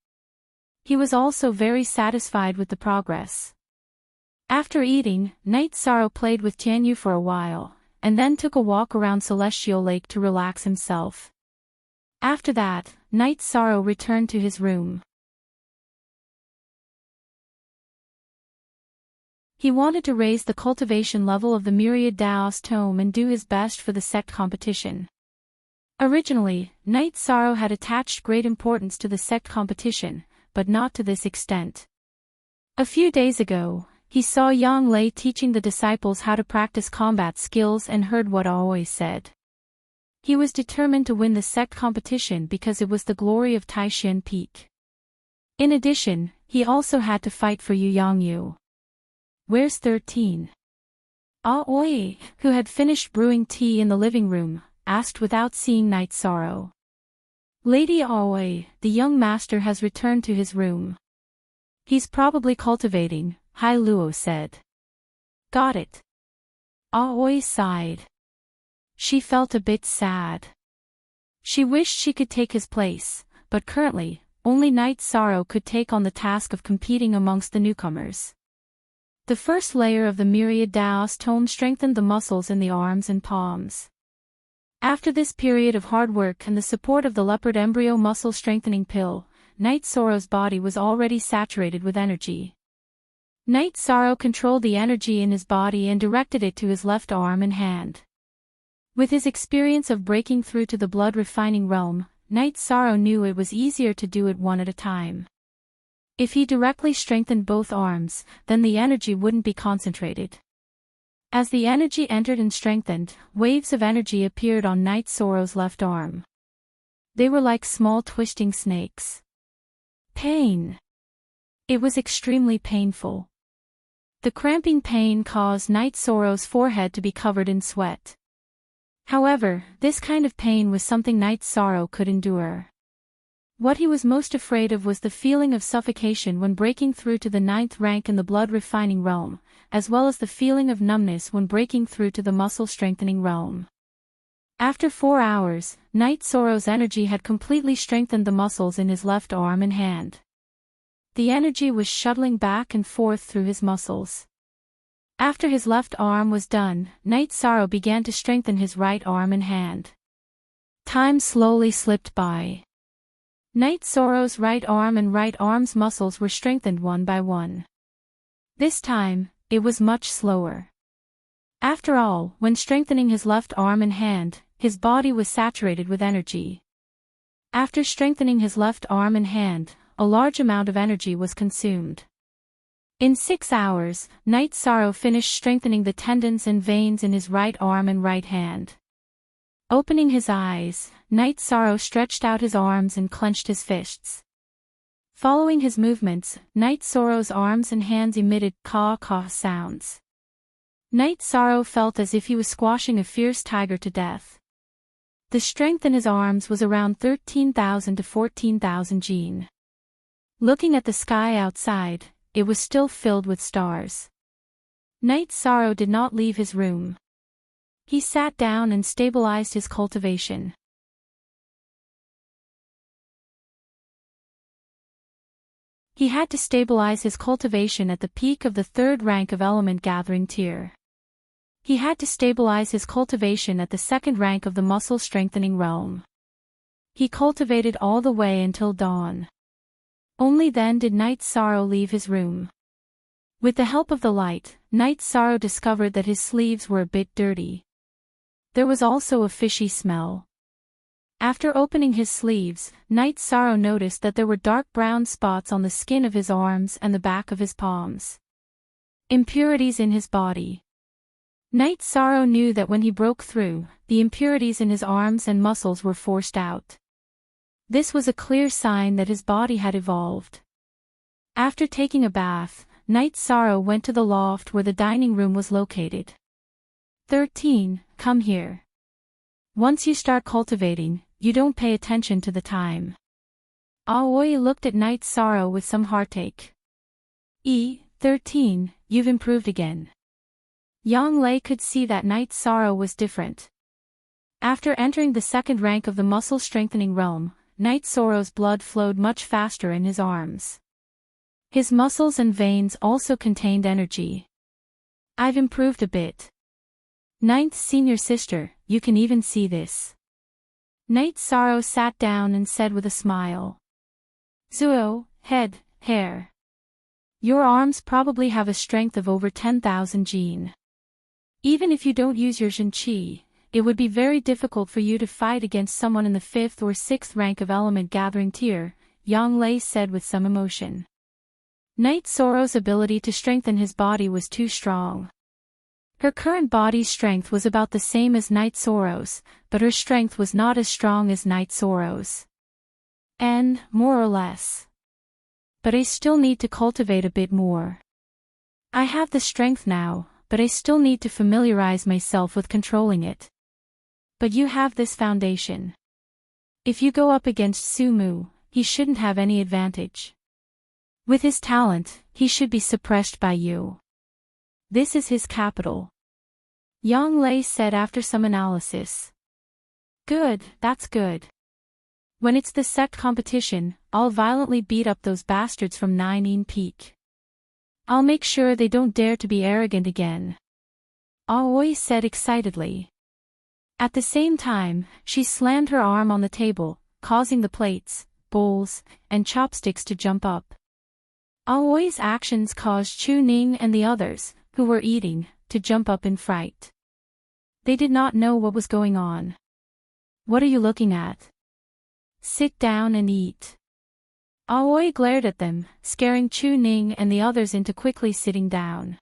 He was also very satisfied with the progress. After eating, Night Sorrow played with Tianyu for a while, and then took a walk around Celestial Lake to relax himself. After that, Night Sorrow returned to his room. He wanted to raise the cultivation level of the Myriad Daos tome and do his best for the sect competition. Originally, Night Sorrow had attached great importance to the sect competition, but not to this extent. A few days ago, he saw Yang Lei teaching the disciples how to practice combat skills and heard what Aoi said. He was determined to win the sect competition because it was the glory of Taishan Peak. In addition, he also had to fight for Yu Yangyu. Where's 13? Aoi, who had finished brewing tea in the living room, asked without seeing Night Sorrow. Lady Aoi, the young master has returned to his room. He's probably cultivating, Hai Luo said. Got it. Aoi sighed. She felt a bit sad. She wished she could take his place, but currently, only Night Sorrow could take on the task of competing amongst the newcomers. The first layer of the Myriad Daos tome strengthened the muscles in the arms and palms. After this period of hard work and the support of the leopard embryo muscle strengthening pill, Night Sorrow's body was already saturated with energy. Night Sorrow controlled the energy in his body and directed it to his left arm and hand. With his experience of breaking through to the blood-refining realm, Night Sorrow knew it was easier to do it one at a time. If he directly strengthened both arms, then the energy wouldn't be concentrated. As the energy entered and strengthened, waves of energy appeared on Night Sorrow's left arm. They were like small twisting snakes. Pain. It was extremely painful. The cramping pain caused Night Sorrow's forehead to be covered in sweat. However, this kind of pain was something Night Sorrow could endure. What he was most afraid of was the feeling of suffocation when breaking through to the 9th rank in the blood-refining realm, as well as the feeling of numbness when breaking through to the muscle-strengthening realm. After 4 hours, Night Sorrow's energy had completely strengthened the muscles in his left arm and hand. The energy was shuttling back and forth through his muscles. After his left arm was done, Night Sorrow began to strengthen his right arm and hand. Time slowly slipped by. Night Sorrow's right arm and right arm's muscles were strengthened one by one. This time, it was much slower. After all, when strengthening his left arm and hand, his body was saturated with energy. After strengthening his left arm and hand, a large amount of energy was consumed. In 6 hours, Night Sorrow finished strengthening the tendons and veins in his right arm and right hand. Opening his eyes, Night Sorrow stretched out his arms and clenched his fists. Following his movements, Night Sorrow's arms and hands emitted caw-caw sounds. Night Sorrow felt as if he was squashing a fierce tiger to death. The strength in his arms was around 13,000 to 14,000 jin. Looking at the sky outside, it was still filled with stars. Night Sorrow did not leave his room. He sat down and stabilized his cultivation. He had to stabilize his cultivation at the peak of the 3rd rank of element gathering tier. He had to stabilize his cultivation at the 2nd rank of the muscle strengthening realm. He cultivated all the way until dawn. Only then did Night Sorrow leave his room. With the help of the light, Night Sorrow discovered that his sleeves were a bit dirty. There was also a fishy smell. After opening his sleeves, Night Sorrow noticed that there were dark brown spots on the skin of his arms and the back of his palms. Impurities in his body. Night Sorrow knew that when he broke through, the impurities in his arms and muscles were forced out. This was a clear sign that his body had evolved. After taking a bath, Night Sorrow went to the loft where the dining room was located. 13, come here. Once you start cultivating, you don't pay attention to the time. Aoi looked at Night Sorrow with some heartache. 13, you've improved again. Yang Lei could see that Night Sorrow was different. After entering the second rank of the muscle-strengthening realm, Night Sorrow's blood flowed much faster in his arms. His muscles and veins also contained energy. I've improved a bit. Ninth senior sister, you can even see this. Night Sorrow sat down and said with a smile. Zuo, head, hair. Your arms probably have a strength of over 10,000 Jin. Even if you don't use your Jin Qi, it would be very difficult for you to fight against someone in the 5th or 6th rank of element gathering tier, Yang Lei said with some emotion. Night Sorrow's ability to strengthen his body was too strong. Her current body strength was about the same as Night Sorrow's, but her strength was not as strong as Night Sorrow's. And, more or less. But I still need to cultivate a bit more. I have the strength now, but I still need to familiarize myself with controlling it. But you have this foundation. If you go up against Sumu, he shouldn't have any advantage. With his talent, he should be suppressed by you. This is his capital. Yang Lei said after some analysis. Good, that's good. When it's the sect competition, I'll violently beat up those bastards from Nine Peak. I'll make sure they don't dare to be arrogant again. Aoi said excitedly. At the same time, she slammed her arm on the table, causing the plates, bowls, and chopsticks to jump up. Aoi's actions caused Chu Ning and the others, who were eating, to jump up in fright. They did not know what was going on. What are you looking at? Sit down and eat. Aoi glared at them, scaring Chu Ning and the others into quickly sitting down.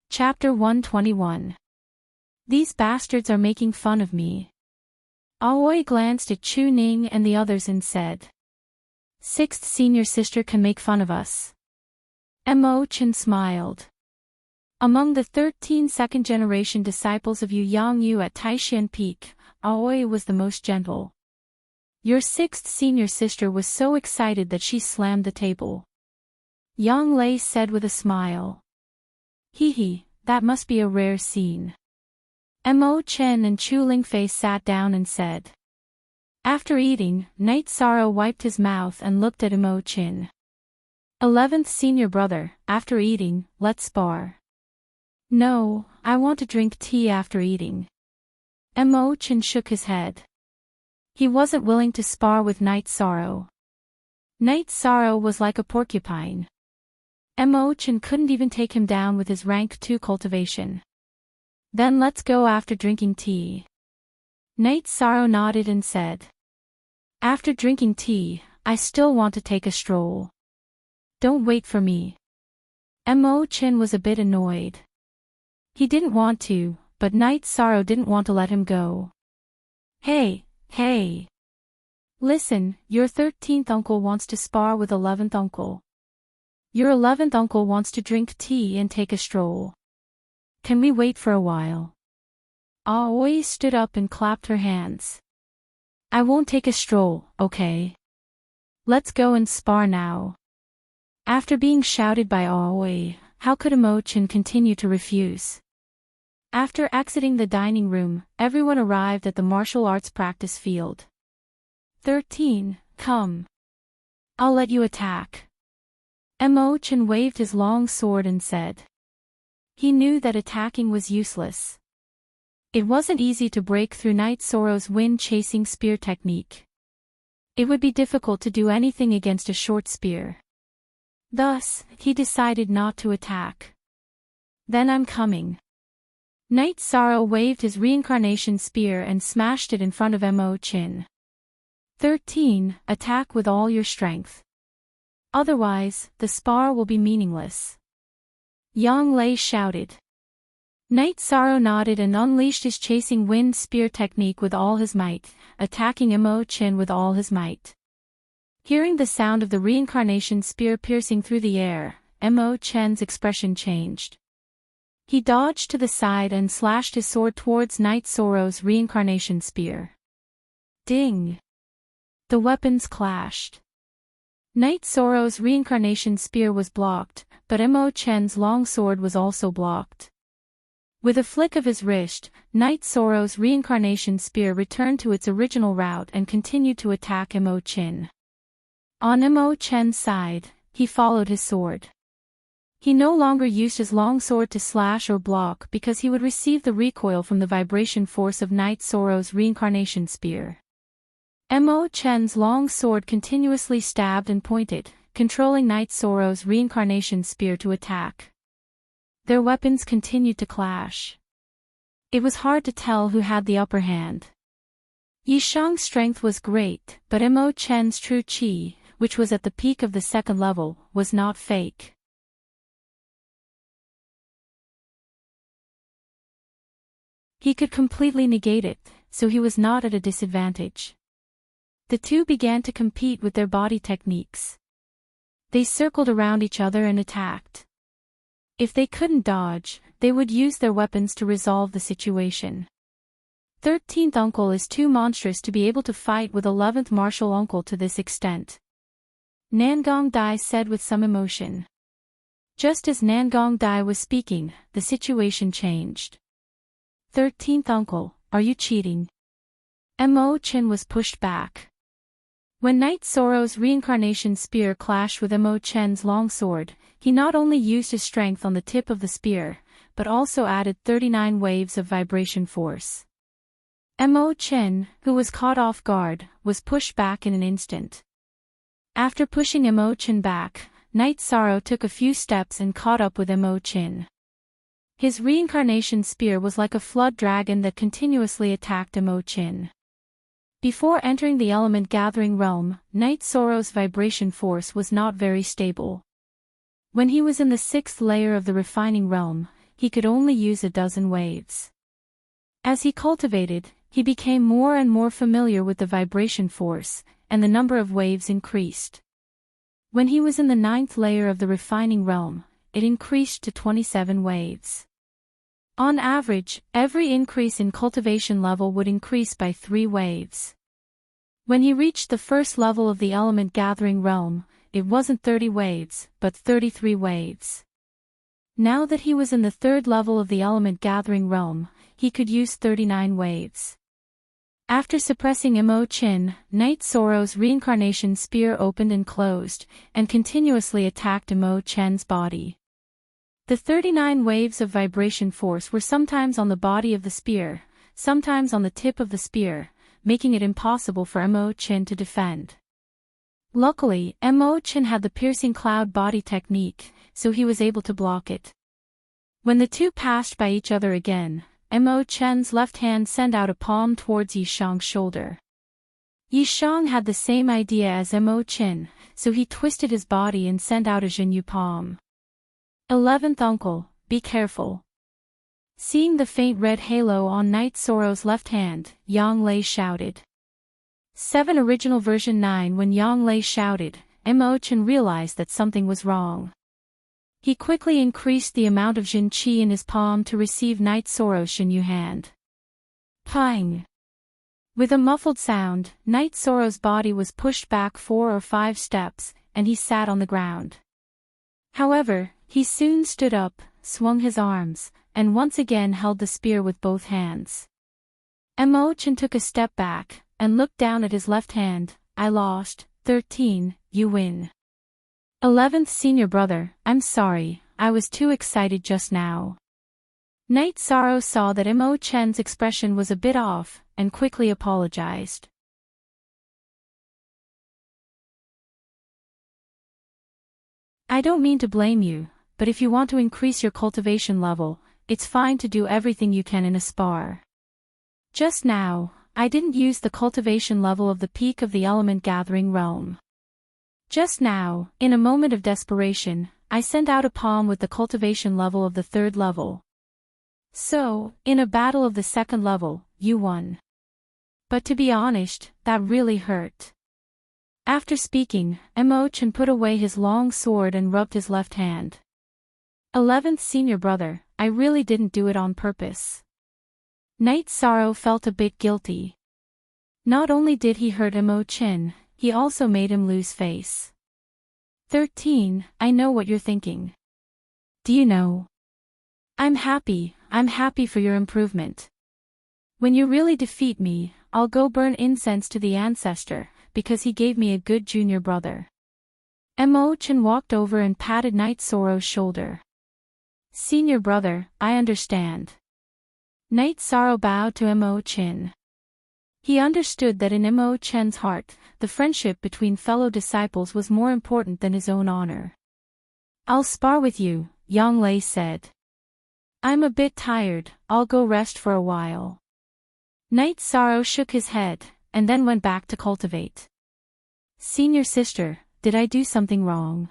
Chapter 121. These bastards are making fun of me. Aoi glanced at Chu Ning and the others and said. 6th senior sister can make fun of us. Mo Chen smiled. Among the 13 second-generation disciples of Yu Yangyu at Taishan Peak, Aoi was the most gentle. Your 6th senior sister was so excited that she slammed the table. Yang Lei said with a smile. Hee, that must be a rare scene. Mo Chen and Chu Lingfei sat down and said. After eating, Night Sorrow wiped his mouth and looked at Mo Chen. 11th senior brother, after eating, let's spar. No, I want to drink tea after eating. Mo Chen shook his head. He wasn't willing to spar with Night Sorrow. Night Sorrow was like a porcupine. Mo Chen couldn't even take him down with his rank 2 cultivation. Then let's go after drinking tea. Night Sorrow nodded and said. After drinking tea, I still want to take a stroll. Don't wait for me. Mo Chen was a bit annoyed. He didn't want to, but Night Sorrow didn't want to let him go. Hey. Listen, your 13th uncle wants to spar with 11th uncle. Your 11th uncle wants to drink tea and take a stroll. Can we wait for a while? Aoi stood up and clapped her hands. I won't take a stroll, okay? Let's go and spar now. After being shouted by Aoi, how could Mo Chen continue to refuse? After exiting the dining room, everyone arrived at the martial arts practice field. 13, come. I'll let you attack. Mo Chen waved his long sword and said. He knew that attacking was useless. It wasn't easy to break through Night Sorrow's wind-chasing spear technique. It would be difficult to do anything against a short spear. Thus, he decided not to attack. Then I'm coming. Night Sorrow waved his reincarnation spear and smashed it in front of Mo Chen. 13, attack with all your strength. Otherwise, the spar will be meaningless. Yang Lei shouted. Night Sorrow nodded and unleashed his chasing wind spear technique with all his might, attacking Mo Chen with all his might. Hearing the sound of the reincarnation spear piercing through the air, Mo Chen's expression changed. He dodged to the side and slashed his sword towards Night Sorrow's reincarnation spear. Ding! The weapons clashed. Knight Sorrow's reincarnation spear was blocked, but Mo Chen's long sword was also blocked. With a flick of his wrist, Knight Sorrow's reincarnation spear returned to its original route and continued to attack Mo Chen. On Mo Chen's side, he followed his sword. He no longer used his long sword to slash or block because he would receive the recoil from the vibration force of Knight Sorrow's reincarnation spear. Mo Chen's long sword continuously stabbed and pointed, controlling Knight Sorrow's reincarnation spear to attack. Their weapons continued to clash. It was hard to tell who had the upper hand. Yishang's strength was great, but Mo Chen's true qi, which was at the peak of the second level, was not fake. He could completely negate it, so he was not at a disadvantage. The two began to compete with their body techniques. They circled around each other and attacked. If they couldn't dodge, they would use their weapons to resolve the situation. 13th uncle is too monstrous to be able to fight with 11th martial uncle to this extent. Nangong Dai said with some emotion. Just as Nangong Dai was speaking, the situation changed. 13th uncle, are you cheating? Mo Chen was pushed back. When Knight Sorrow's reincarnation spear clashed with Mo Chen's long sword, he not only used his strength on the tip of the spear, but also added 39 waves of vibration force. Mo Chen, who was caught off guard, was pushed back in an instant. After pushing Mo Chen back, Knight Sorrow took a few steps and caught up with Mo Chen. His reincarnation spear was like a flood dragon that continuously attacked Mo Chen. Before entering the element gathering realm, Knight Sorrow's vibration force was not very stable. When he was in the 6th layer of the refining realm, he could only use a dozen waves. As he cultivated, he became more and more familiar with the vibration force, and the number of waves increased. When he was in the 9th layer of the refining realm, it increased to 27 waves. On average, every increase in cultivation level would increase by 3 waves. When he reached the 1st level of the element gathering realm, it wasn't 30 waves, but 33 waves. Now that he was in the 3rd level of the element gathering realm, he could use 39 waves. After suppressing Mo Chen, Knight Sorrow's reincarnation spear opened and closed, and continuously attacked Mo Chen's body. The 39 waves of vibration force were sometimes on the body of the spear, sometimes on the tip of the spear, making it impossible for Mo Chen to defend. Luckily, Mo Chen had the piercing cloud body technique, so he was able to block it. When the two passed by each other again, Mo Chen's left hand sent out a palm towards Yishang's shoulder. Yishang had the same idea as Mo Chen, so he twisted his body and sent out a Jinyu palm. 11th uncle, be careful. Seeing the faint red halo on Knight Sorrow's left hand, Yang Lei shouted. 7 Original Version 9. When Yang Lei shouted, Mo Chen realized that something was wrong. He quickly increased the amount of Jin Qi in his palm to receive Knight Sorrow's Jinyu hand. Pang! With a muffled sound, Knight Sorrow's body was pushed back 4 or 5 steps, and he sat on the ground. However, he soon stood up, swung his arms, and once again held the spear with both hands. Mo Chen took a step back, and looked down at his left hand. I lost. 13, you win. 11th senior brother, I'm sorry, I was too excited just now. Knight Sorrow saw that Mo Chen's expression was a bit off, and quickly apologized. I don't mean to blame you, but if you want to increase your cultivation level, it's fine to do everything you can in a spar. Just now, I didn't use the cultivation level of the peak of the element gathering realm. Just now, in a moment of desperation, I sent out a palm with the cultivation level of the 3rd level. So, in a battle of the 2nd level, you won. But to be honest, that really hurt. After speaking, Mo Chen put away his long sword and rubbed his left hand. 11th senior brother, I really didn't do it on purpose. Knight Sorrow felt a bit guilty. Not only did he hurt Imo-chin, he also made him lose face. 13. I know what you're thinking. Do you know? I'm happy for your improvement. When you really defeat me, I'll go burn incense to the ancestor, because he gave me a good junior brother. Imo-chin walked over and patted Night Sorrow's shoulder. Senior brother, I understand. Night Sorrow bowed to Imo-chin. He understood that in Imo-chin's heart, the friendship between fellow disciples was more important than his own honor. I'll spar with you, Yang-lei said. I'm a bit tired, I'll go rest for a while. Night Sorrow shook his head, and then went back to cultivate. Senior sister, did I do something wrong?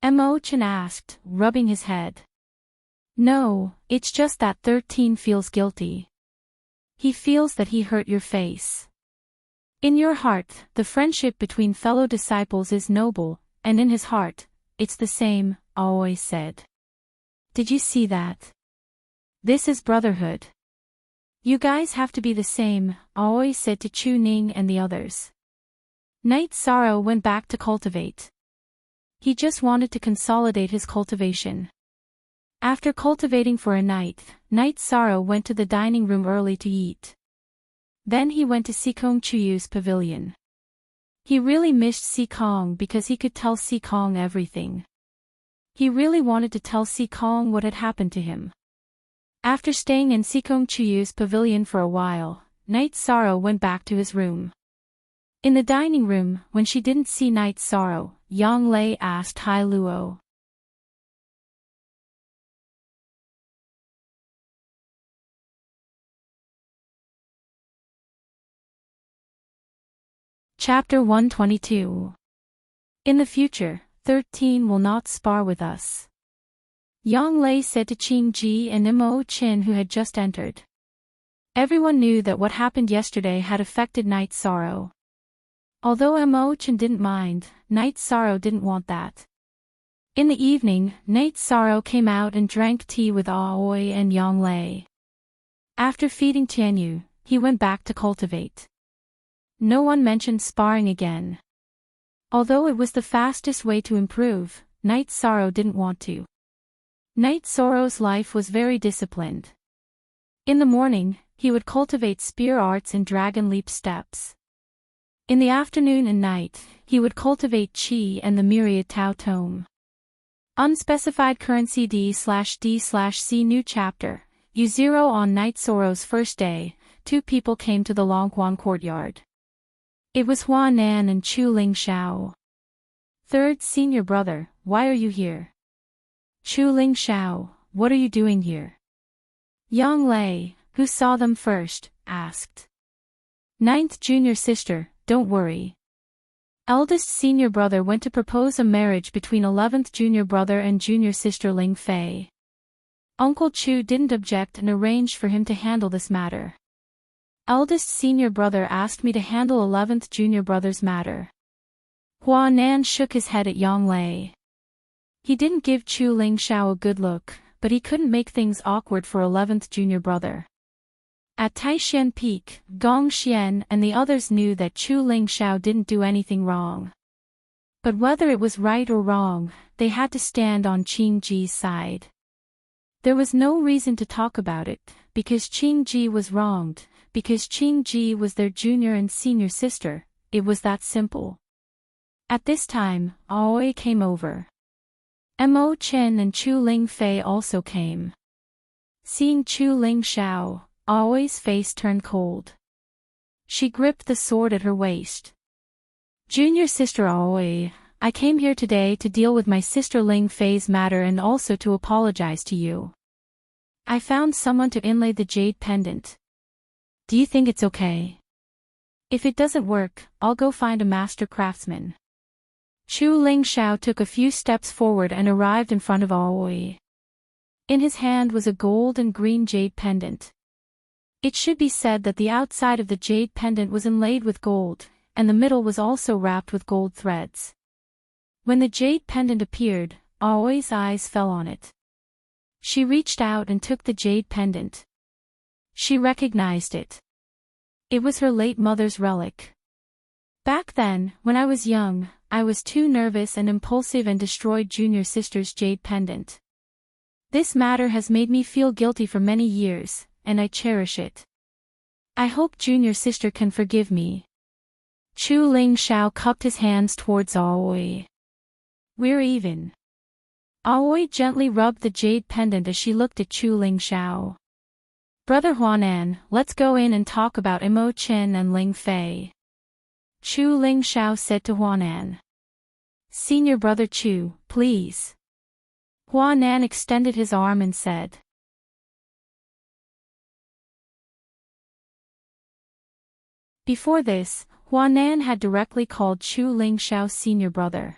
Imo-chin asked, rubbing his head. No, it's just that 13 feels guilty. He feels that he hurt your face. In your heart, the friendship between fellow disciples is noble, and in his heart, it's the same, Aoi said. Did you see that? This is brotherhood. You guys have to be the same, Aoi said to Chu Ning and the others. Night Sorrow went back to cultivate. He just wanted to consolidate his cultivation. After cultivating for a night, Night Sorrow went to the dining room early to eat. Then he went to Sikong Chuyu's pavilion. He really missed Sikong because he could tell Sikong everything. He really wanted to tell Sikong what had happened to him. After staying in Sikong Chuyu's pavilion for a while, Night Sorrow went back to his room. In the dining room, when she didn't see Night Sorrow, Yang-lei asked Hai Luo. Chapter 122. In the future, 13 will not spar with us. Yang-lei said to Qing-ji and Imo-chin who had just entered. Everyone knew that what happened yesterday had affected Night Sorrow. Although Imo-chin didn't mind, Night Sorrow didn't want that. In the evening, Night Sorrow came out and drank tea with Aoi and Yang-lei. After feeding Tianyu, he went back to cultivate. No one mentioned sparring again. Although it was the fastest way to improve, Night Sorrow didn't want to. Night Sorrow's life was very disciplined. In the morning, he would cultivate spear arts and dragon leap steps. In the afternoon and night, he would cultivate Qi and the myriad Tao Tome. Unspecified currency D/D/C new chapter, U0 on Night Sorrow's first day, two people came to the Longquan courtyard. It was Hua Nan and Chu Ling Shao. Third senior brother, why are you here? Chu Ling Shao, what are you doing here? Yang-lei, who saw them first, asked. Ninth junior sister, don't worry. Eldest senior brother went to propose a marriage between 11th junior brother and junior sister Ling Fei. Uncle Chu didn't object and arranged for him to handle this matter. Eldest senior brother asked me to handle 11th junior brother's matter. Hua Nan shook his head at Yang-lei. He didn't give Chu Ling Shao a good look, but he couldn't make things awkward for 11th junior brother. At Taishan Peak, Gong Xian and the others knew that Chu Ling Shao didn't do anything wrong. But whether it was right or wrong, they had to stand on Qing-ji's side. There was no reason to talk about it, because Qing-ji was wronged. Because Qing-ji was their junior and senior sister, it was that simple. At this time, Aoi came over. Imo-chin and Chu Ling Fei also came. Seeing Chu Ling Shao, Aoi's face turned cold. She gripped the sword at her waist. Junior sister Aoi, I came here today to deal with my sister Ling Fei's matter and also to apologize to you. I found someone to inlay the jade pendant. Do you think it's okay? If it doesn't work, I'll go find a master craftsman. Chu Ling Shao took a few steps forward and arrived in front of Aoi. In his hand was a gold and green jade pendant. It should be said that the outside of the jade pendant was inlaid with gold, and the middle was also wrapped with gold threads. When the jade pendant appeared, Aoi's eyes fell on it. She reached out and took the jade pendant. She recognized it. It was her late mother's relic. Back then, when I was young, I was too nervous and impulsive and destroyed junior sister's jade pendant. This matter has made me feel guilty for many years, and I cherish it. I hope junior sister can forgive me. Chu Ling Xiao cupped his hands towards Aoi. We're even. Aoi gently rubbed the jade pendant as she looked at Chu Ling Xiao. Brother Huanan, let's go in and talk about Imo Chen and Ling Fei. Chu Ling Xiao said to Huanan. Senior brother Chu, please. Huanan extended his arm and said. Before this, Huanan had directly called Chu Ling Xiao senior brother.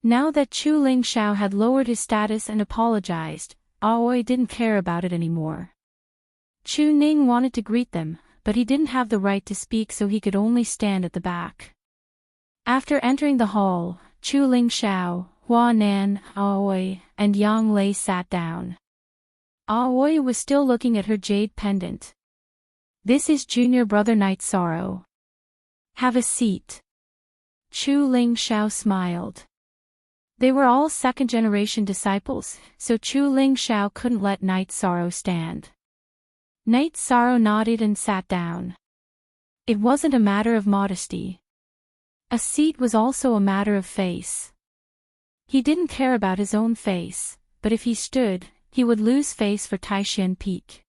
Now that Chu Ling Xiao had lowered his status and apologized, Aoi didn't care about it anymore. Chu Ning wanted to greet them, but he didn't have the right to speak, so he could only stand at the back. After entering the hall, Chu Ling Xiao, Huanan, Aoi, and Yang Lei sat down. Aoi was still looking at her jade pendant. This is junior brother Night Sorrow. Have a seat. Chu Ling Xiao smiled. They were all second-generation disciples, so Chu Ling Xiao couldn't let Night Sorrow stand. Night Sorrow nodded and sat down. It wasn't a matter of modesty. A seat was also a matter of face. He didn't care about his own face, but if he stood, he would lose face for Taishan Peak.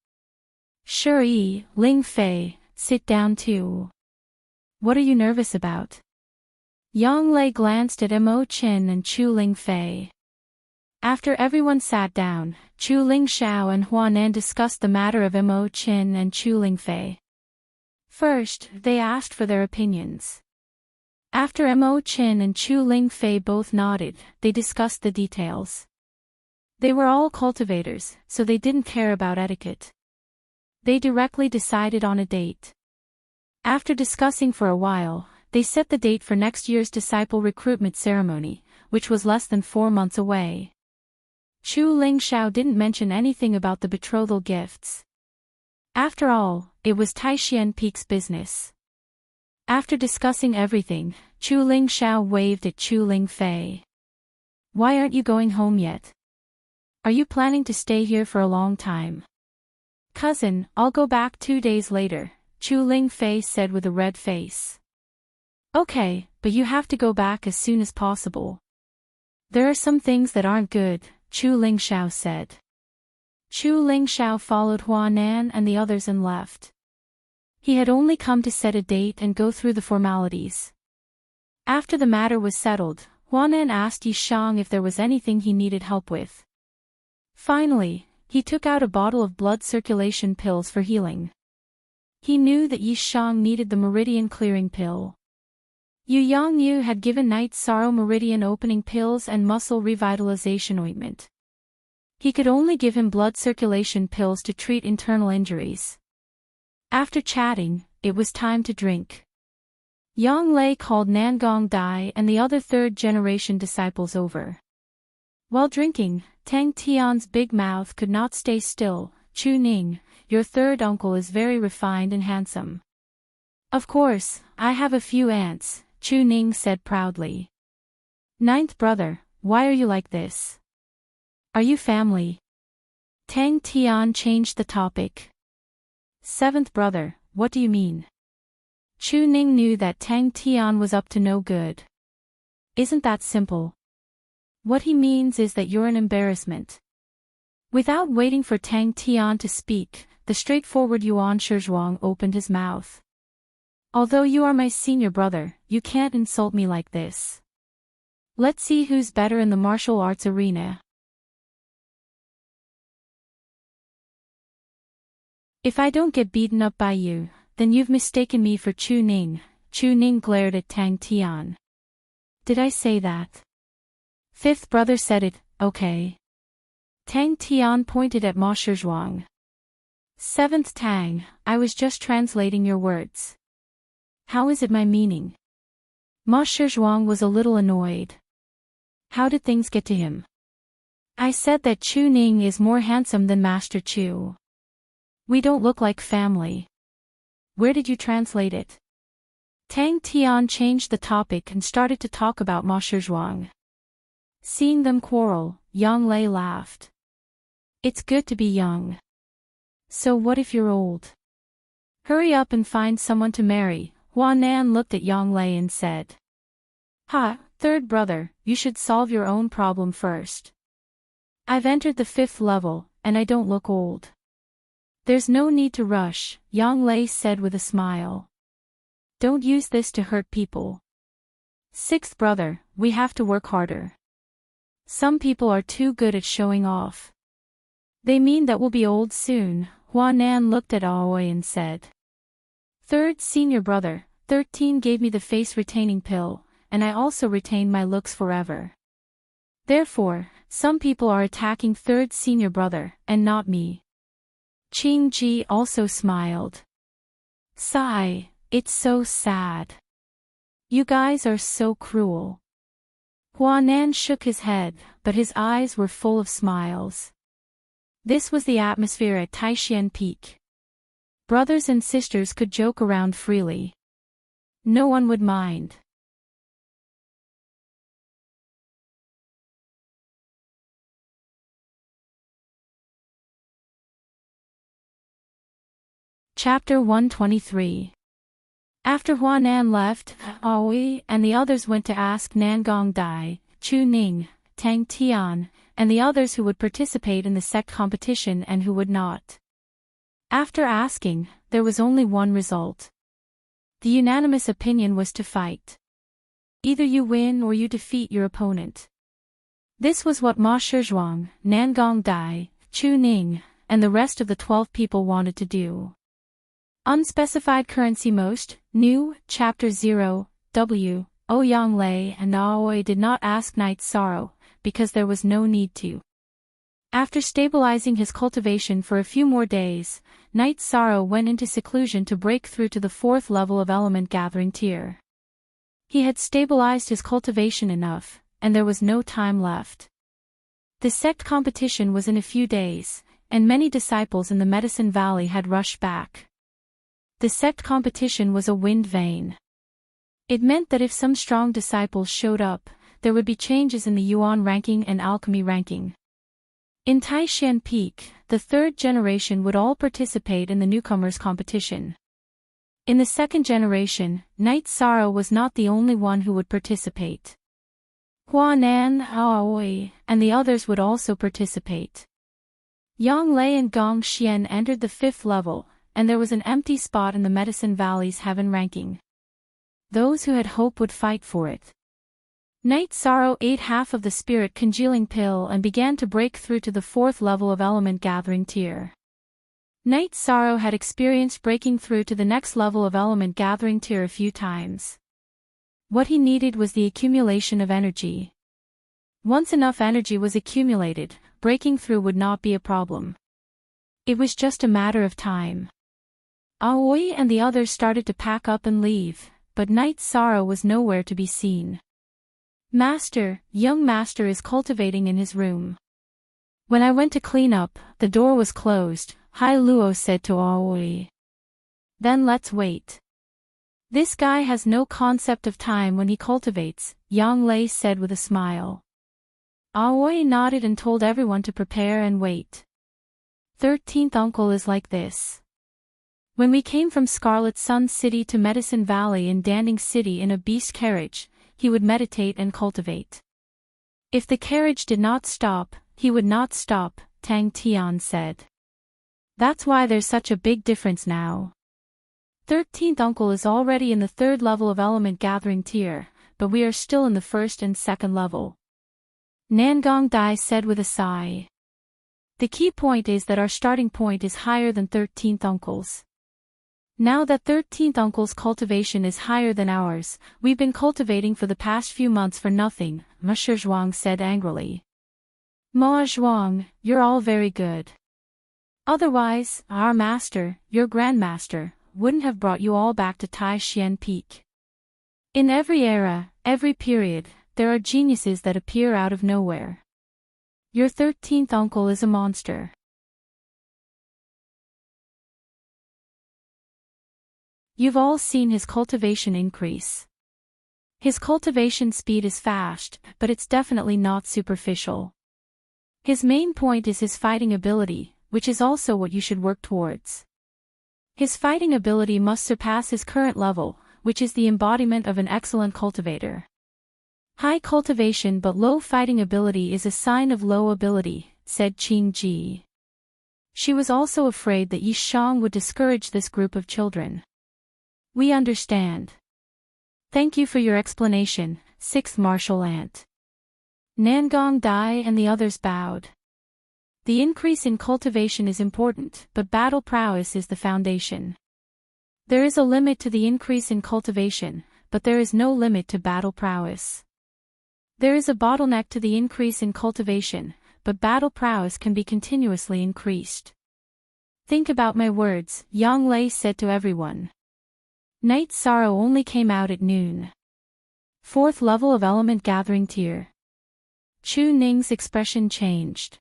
Sure, Ling Fei, sit down too. What are you nervous about? Yang Lei glanced at Mo Qin and Chu Ling Fei. After everyone sat down, Chu Ling Xiao and Huanan discussed the matter of Mo Qin and Chu Ling Fei. First, they asked for their opinions. After Mo Qin and Chu Ling Fei both nodded, they discussed the details. They were all cultivators, so they didn't care about etiquette. They directly decided on a date. After discussing for a while, they set the date for next year's disciple recruitment ceremony, which was less than 4 months away. Chu Ling Xiao didn't mention anything about the betrothal gifts. After all, it was Taishan Peak's business. After discussing everything, Chu Ling Xiao waved at Chu Ling Fei. Why aren't you going home yet? Are you planning to stay here for a long time? Cousin, I'll go back 2 days later, Chu Ling Fei said with a red face. Okay, but you have to go back as soon as possible. There are some things that aren't good, Chu Ling Xiao said. Chu Ling Xiao followed Huanan and the others and left. He had only come to set a date and go through the formalities. After the matter was settled, Huanan asked Yishang if there was anything he needed help with. Finally, he took out a bottle of blood circulation pills for healing. He knew that Yishang needed the meridian clearing pill. Yu Yangyu had given Night Sorrow meridian opening pills and muscle revitalization ointment. He could only give him blood circulation pills to treat internal injuries. After chatting, it was time to drink. Yang Lei called Nangong Dai and the other third-generation disciples over. While drinking, Tang Tian's big mouth could not stay still. Chu Ning, your third uncle is very refined and handsome. Of course, I have a few aunts, Chu Ning said proudly. Ninth brother, why are you like this? Are you family? Tang Tian changed the topic. Seventh brother, what do you mean? Chu Ning knew that Tang Tian was up to no good. Isn't that simple? What he means is that you're an embarrassment. Without waiting for Tang Tian to speak, the straightforward Yuan Shizhuang opened his mouth. Although you are my senior brother, you can't insult me like this. Let's see who's better in the martial arts arena. If I don't get beaten up by you, then you've mistaken me for Chu Ning. Chu Ning glared at Tang Tian. Did I say that? Fifth brother said it, okay. Tang Tian pointed at Ma Shizhuang. Seventh Tang, I was just translating your words. How is it my meaning? Ma Shizhuang was a little annoyed. How did things get to him? I said that Chu Ning is more handsome than Master Chu. We don't look like family. Where did you translate it? Tang Tian changed the topic and started to talk about Ma Shizhuang. Seeing them quarrel, Yang Lei laughed. It's good to be young. So what if you're old? Hurry up and find someone to marry. Hua Nan looked at Yang Lei and said. Ha, third brother, you should solve your own problem first. I've entered the 5th level, and I don't look old. There's no need to rush, Yang Lei said with a smile. Don't use this to hurt people. 6th brother, we have to work harder. Some people are too good at showing off. They mean that we'll be old soon, Hua Nan looked at Aoi and said. 3rd senior brother, 13 gave me the face retaining pill, and I also retain my looks forever. Therefore, some people are attacking 3rd senior brother, and not me. Qing Ji also smiled. Sigh, it's so sad. You guys are so cruel. Hua Nan shook his head, but his eyes were full of smiles. This was the atmosphere at Taishan Peak. Brothers and sisters could joke around freely. No one would mind. Chapter 123. After Hua Nan left, Aoi and the others went to ask Nangong Dai, Chu Ning, Tang Tian, and the others who would participate in the sect competition and who would not. After asking, there was only one result. The unanimous opinion was to fight. Either you win or you defeat your opponent. This was what Ma Shizhuang, Nangong Dai, Chu Ning, and the rest of the 12 people wanted to do. Unspecified currency most, new, Chapter 0, W, Yang Lei and Aoi did not ask Knight's Sorrow, because there was no need to. After stabilizing his cultivation for a few more days, Knight's Sorrow went into seclusion to break through to the 4th level of element gathering tier. He had stabilized his cultivation enough, and there was no time left. The sect competition was in a few days, and many disciples in the Medicine Valley had rushed back. The sect competition was a wind vane. It meant that if some strong disciples showed up, there would be changes in the Yuan ranking and alchemy ranking. In Taishan Peak, the 3rd generation would all participate in the newcomers competition. In the 2nd generation, Knight's Sorrow was not the only one who would participate. Hua Nan, Aoi, and the others would also participate. Yang Lei and Gong Xian entered the 5th level, and there was an empty spot in the Medicine Valley's heaven ranking. Those who had hope would fight for it. Knight's Sorrow ate half of the spirit congealing pill and began to break through to the 4th level of element gathering tier. Knight's Sorrow had experienced breaking through to the next level of element gathering tier a few times. What he needed was the accumulation of energy. Once enough energy was accumulated, breaking through would not be a problem. It was just a matter of time. Aoi and the others started to pack up and leave, but Knight's Sorrow was nowhere to be seen. Master, young master is cultivating in his room. When I went to clean up, the door was closed, Hai Luo said to Aoi. Then let's wait. This guy has no concept of time when he cultivates, Yang Lei said with a smile. Aoi nodded and told everyone to prepare and wait. 13th uncle is like this. When we came from Scarlet Sun City to Medicine Valley in Danding City in a beast carriage, he would meditate and cultivate. If the carriage did not stop, he would not stop, Tang Tian said. That's why there's such a big difference now. 13th uncle is already in the 3rd level of element gathering tier, but we are still in the 1st and 2nd level. Nangong Dai said with a sigh. The key point is that our starting point is higher than 13th uncle's. Now that 13th uncle's cultivation is higher than ours, we've been cultivating for the past few months for nothing, Ma Shizhuang said angrily. Ma Zhuang, you're all very good. Otherwise, our master, your grandmaster, wouldn't have brought you all back to Taishan Peak. In every era, every period, there are geniuses that appear out of nowhere. Your 13th uncle is a monster. You've all seen his cultivation increase. His cultivation speed is fast, but it's definitely not superficial. His main point is his fighting ability, which is also what you should work towards. His fighting ability must surpass his current level, which is the embodiment of an excellent cultivator. High cultivation but low fighting ability is a sign of low ability, said Qing Ji. She was also afraid that Yi Shang would discourage this group of children. We understand. Thank you for your explanation, 6th Martial Ant. Nangong Dai and the others bowed. The increase in cultivation is important, but battle prowess is the foundation. There is a limit to the increase in cultivation, but there is no limit to battle prowess. There is a bottleneck to the increase in cultivation, but battle prowess can be continuously increased. Think about my words, Yang Lei said to everyone. Night Sorrow only came out at noon. 4th level of element gathering tier. Chu Ning's expression changed.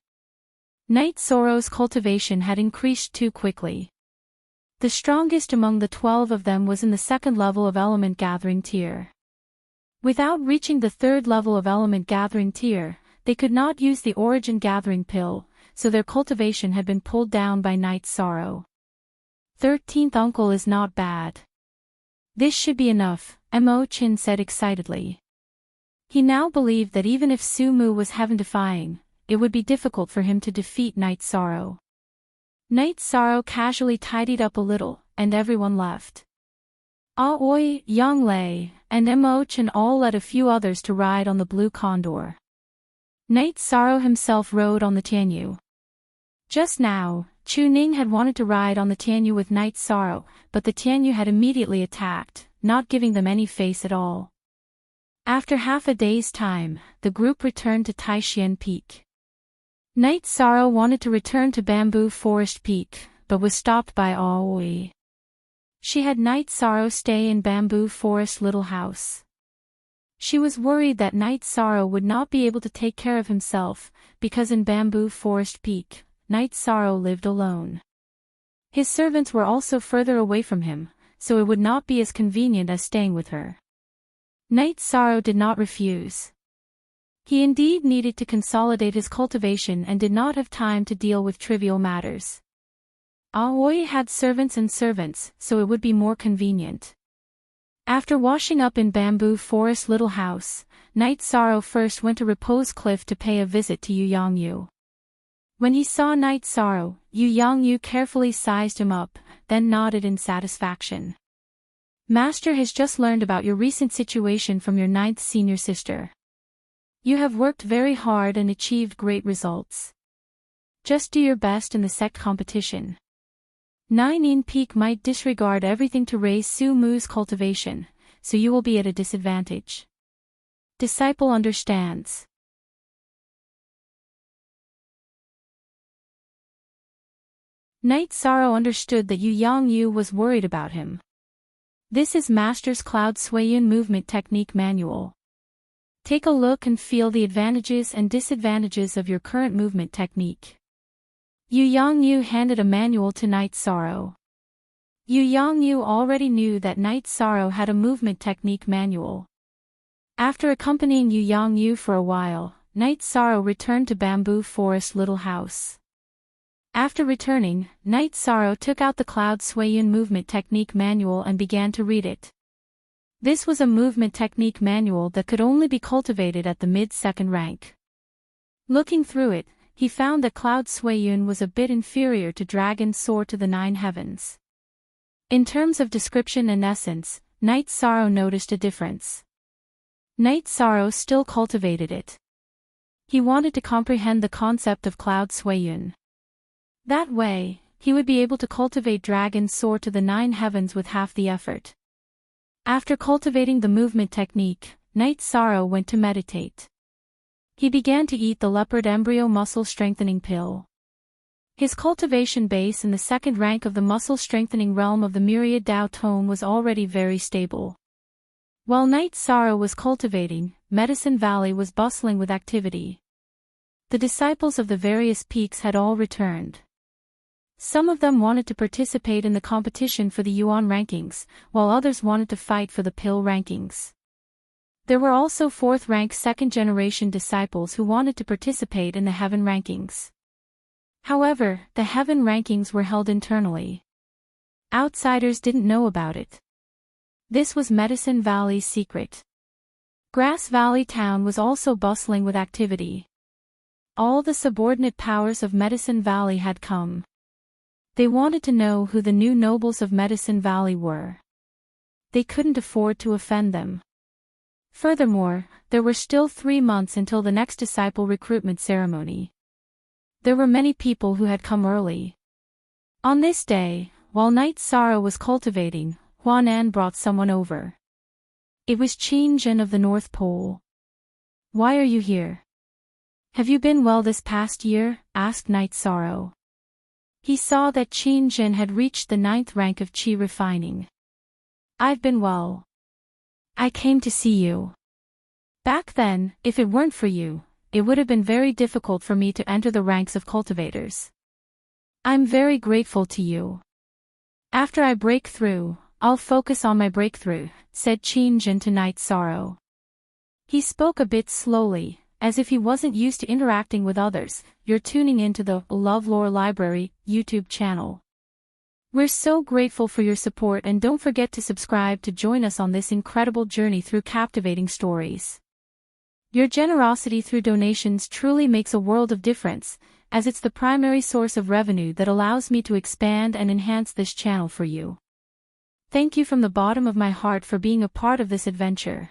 Night Sorrow's cultivation had increased too quickly. The strongest among the 12 of them was in the 2nd level of element gathering tier. Without reaching the 3rd level of element gathering tier, they could not use the origin gathering pill, so their cultivation had been pulled down by Night Sorrow. 13th uncle is not bad. This should be enough, Mo Chin said excitedly. He now believed that even if Su Mu was heaven-defying, it would be difficult for him to defeat Night Sorrow. Night Sorrow casually tidied up a little, and everyone left. Aoi, Yang Lei, and Mo Chin all led a few others to ride on the blue condor. Night Sorrow himself rode on the Tianyu. Just now, Chu Ning had wanted to ride on the Tianyu with Night Sorrow, but the Tianyu had immediately attacked, not giving them any face at all. After half a day's time, the group returned to Taishan Peak. Night Sorrow wanted to return to Bamboo Forest Peak, but was stopped by Aoi. She had Night Sorrow stay in Bamboo Forest Little House. She was worried that Night Sorrow would not be able to take care of himself, because in Bamboo Forest Peak, Night Sorrow lived alone. His servants were also further away from him, so it would not be as convenient as staying with her. Night Sorrow did not refuse. He indeed needed to consolidate his cultivation and did not have time to deal with trivial matters. Aoi had servants and servants, so it would be more convenient. After washing up in Bamboo Forest Little House, Night Sorrow first went to Repose Cliff to pay a visit to Yu Yangyu. When he saw Night Sorrow, Yu Yangyu carefully sized him up, then nodded in satisfaction. Master has just learned about your recent situation from your 9th senior sister. You have worked very hard and achieved great results. Just do your best in the sect competition. 9 in Peak might disregard everything to raise Su Mu's cultivation, so you will be at a disadvantage. Disciple understands. Night Sorrow understood that Yu Yangyu was worried about him. This is Master's Cloud Suiyun Movement Technique Manual. Take a look and feel the advantages and disadvantages of your current movement technique. Yu Yangyu handed a manual to Night Sorrow. Yu Yangyu already knew that Night Sorrow had a movement technique manual. After accompanying Yu Yangyu for a while, Night Sorrow returned to Bamboo Forest Little House. After returning, Night Sorrow took out the Cloud Suiyun Movement Technique Manual and began to read it. This was a movement technique manual that could only be cultivated at the mid-2nd rank. Looking through it, he found that Cloud Suiyun was a bit inferior to Dragon Soar to the 9 Heavens. In terms of description and essence, Night Sorrow noticed a difference. Night Sorrow still cultivated it. He wanted to comprehend the concept of Cloud Suiyun. That way, he would be able to cultivate Dragon Soar to the 9 Heavens with half the effort. After cultivating the movement technique, Night Sorrow went to meditate. He began to eat the leopard embryo muscle strengthening pill. His cultivation base in the 2nd rank of the muscle strengthening realm of the myriad Dao Tome was already very stable. While Night Sorrow was cultivating, Medicine Valley was bustling with activity. The disciples of the various peaks had all returned. Some of them wanted to participate in the competition for the Yuan rankings, while others wanted to fight for the pill rankings. There were also fourth-rank second-generation disciples who wanted to participate in the heaven rankings. However, the heaven rankings were held internally. Outsiders didn't know about it. This was Medicine Valley's secret. Grass Valley Town was also bustling with activity. All the subordinate powers of Medicine Valley had come. They wanted to know who the new nobles of Medicine Valley were. They couldn't afford to offend them. Furthermore, there were still 3 months until the next disciple recruitment ceremony. There were many people who had come early. On this day, while Night Sorrow was cultivating, Huanan brought someone over. It was Qin Jin of the North Pole. "Why are you here? Have you been well this past year?" asked Night Sorrow. He saw that Qin Jin had reached the 9th rank of Qi refining. "I've been well. I came to see you. Back then, if it weren't for you, it would have been very difficult for me to enter the ranks of cultivators. I'm very grateful to you. After I break through, I'll focus on my breakthrough," said Qin Jin to Night Sorrow. He spoke a bit slowly, as if he wasn't used to interacting with others. "You're tuning into the LoveLore Library YouTube channel. We're so grateful for your support, and don't forget to subscribe to join us on this incredible journey through captivating stories. Your generosity through donations truly makes a world of difference, as it's the primary source of revenue that allows me to expand and enhance this channel for you. Thank you from the bottom of my heart for being a part of this adventure.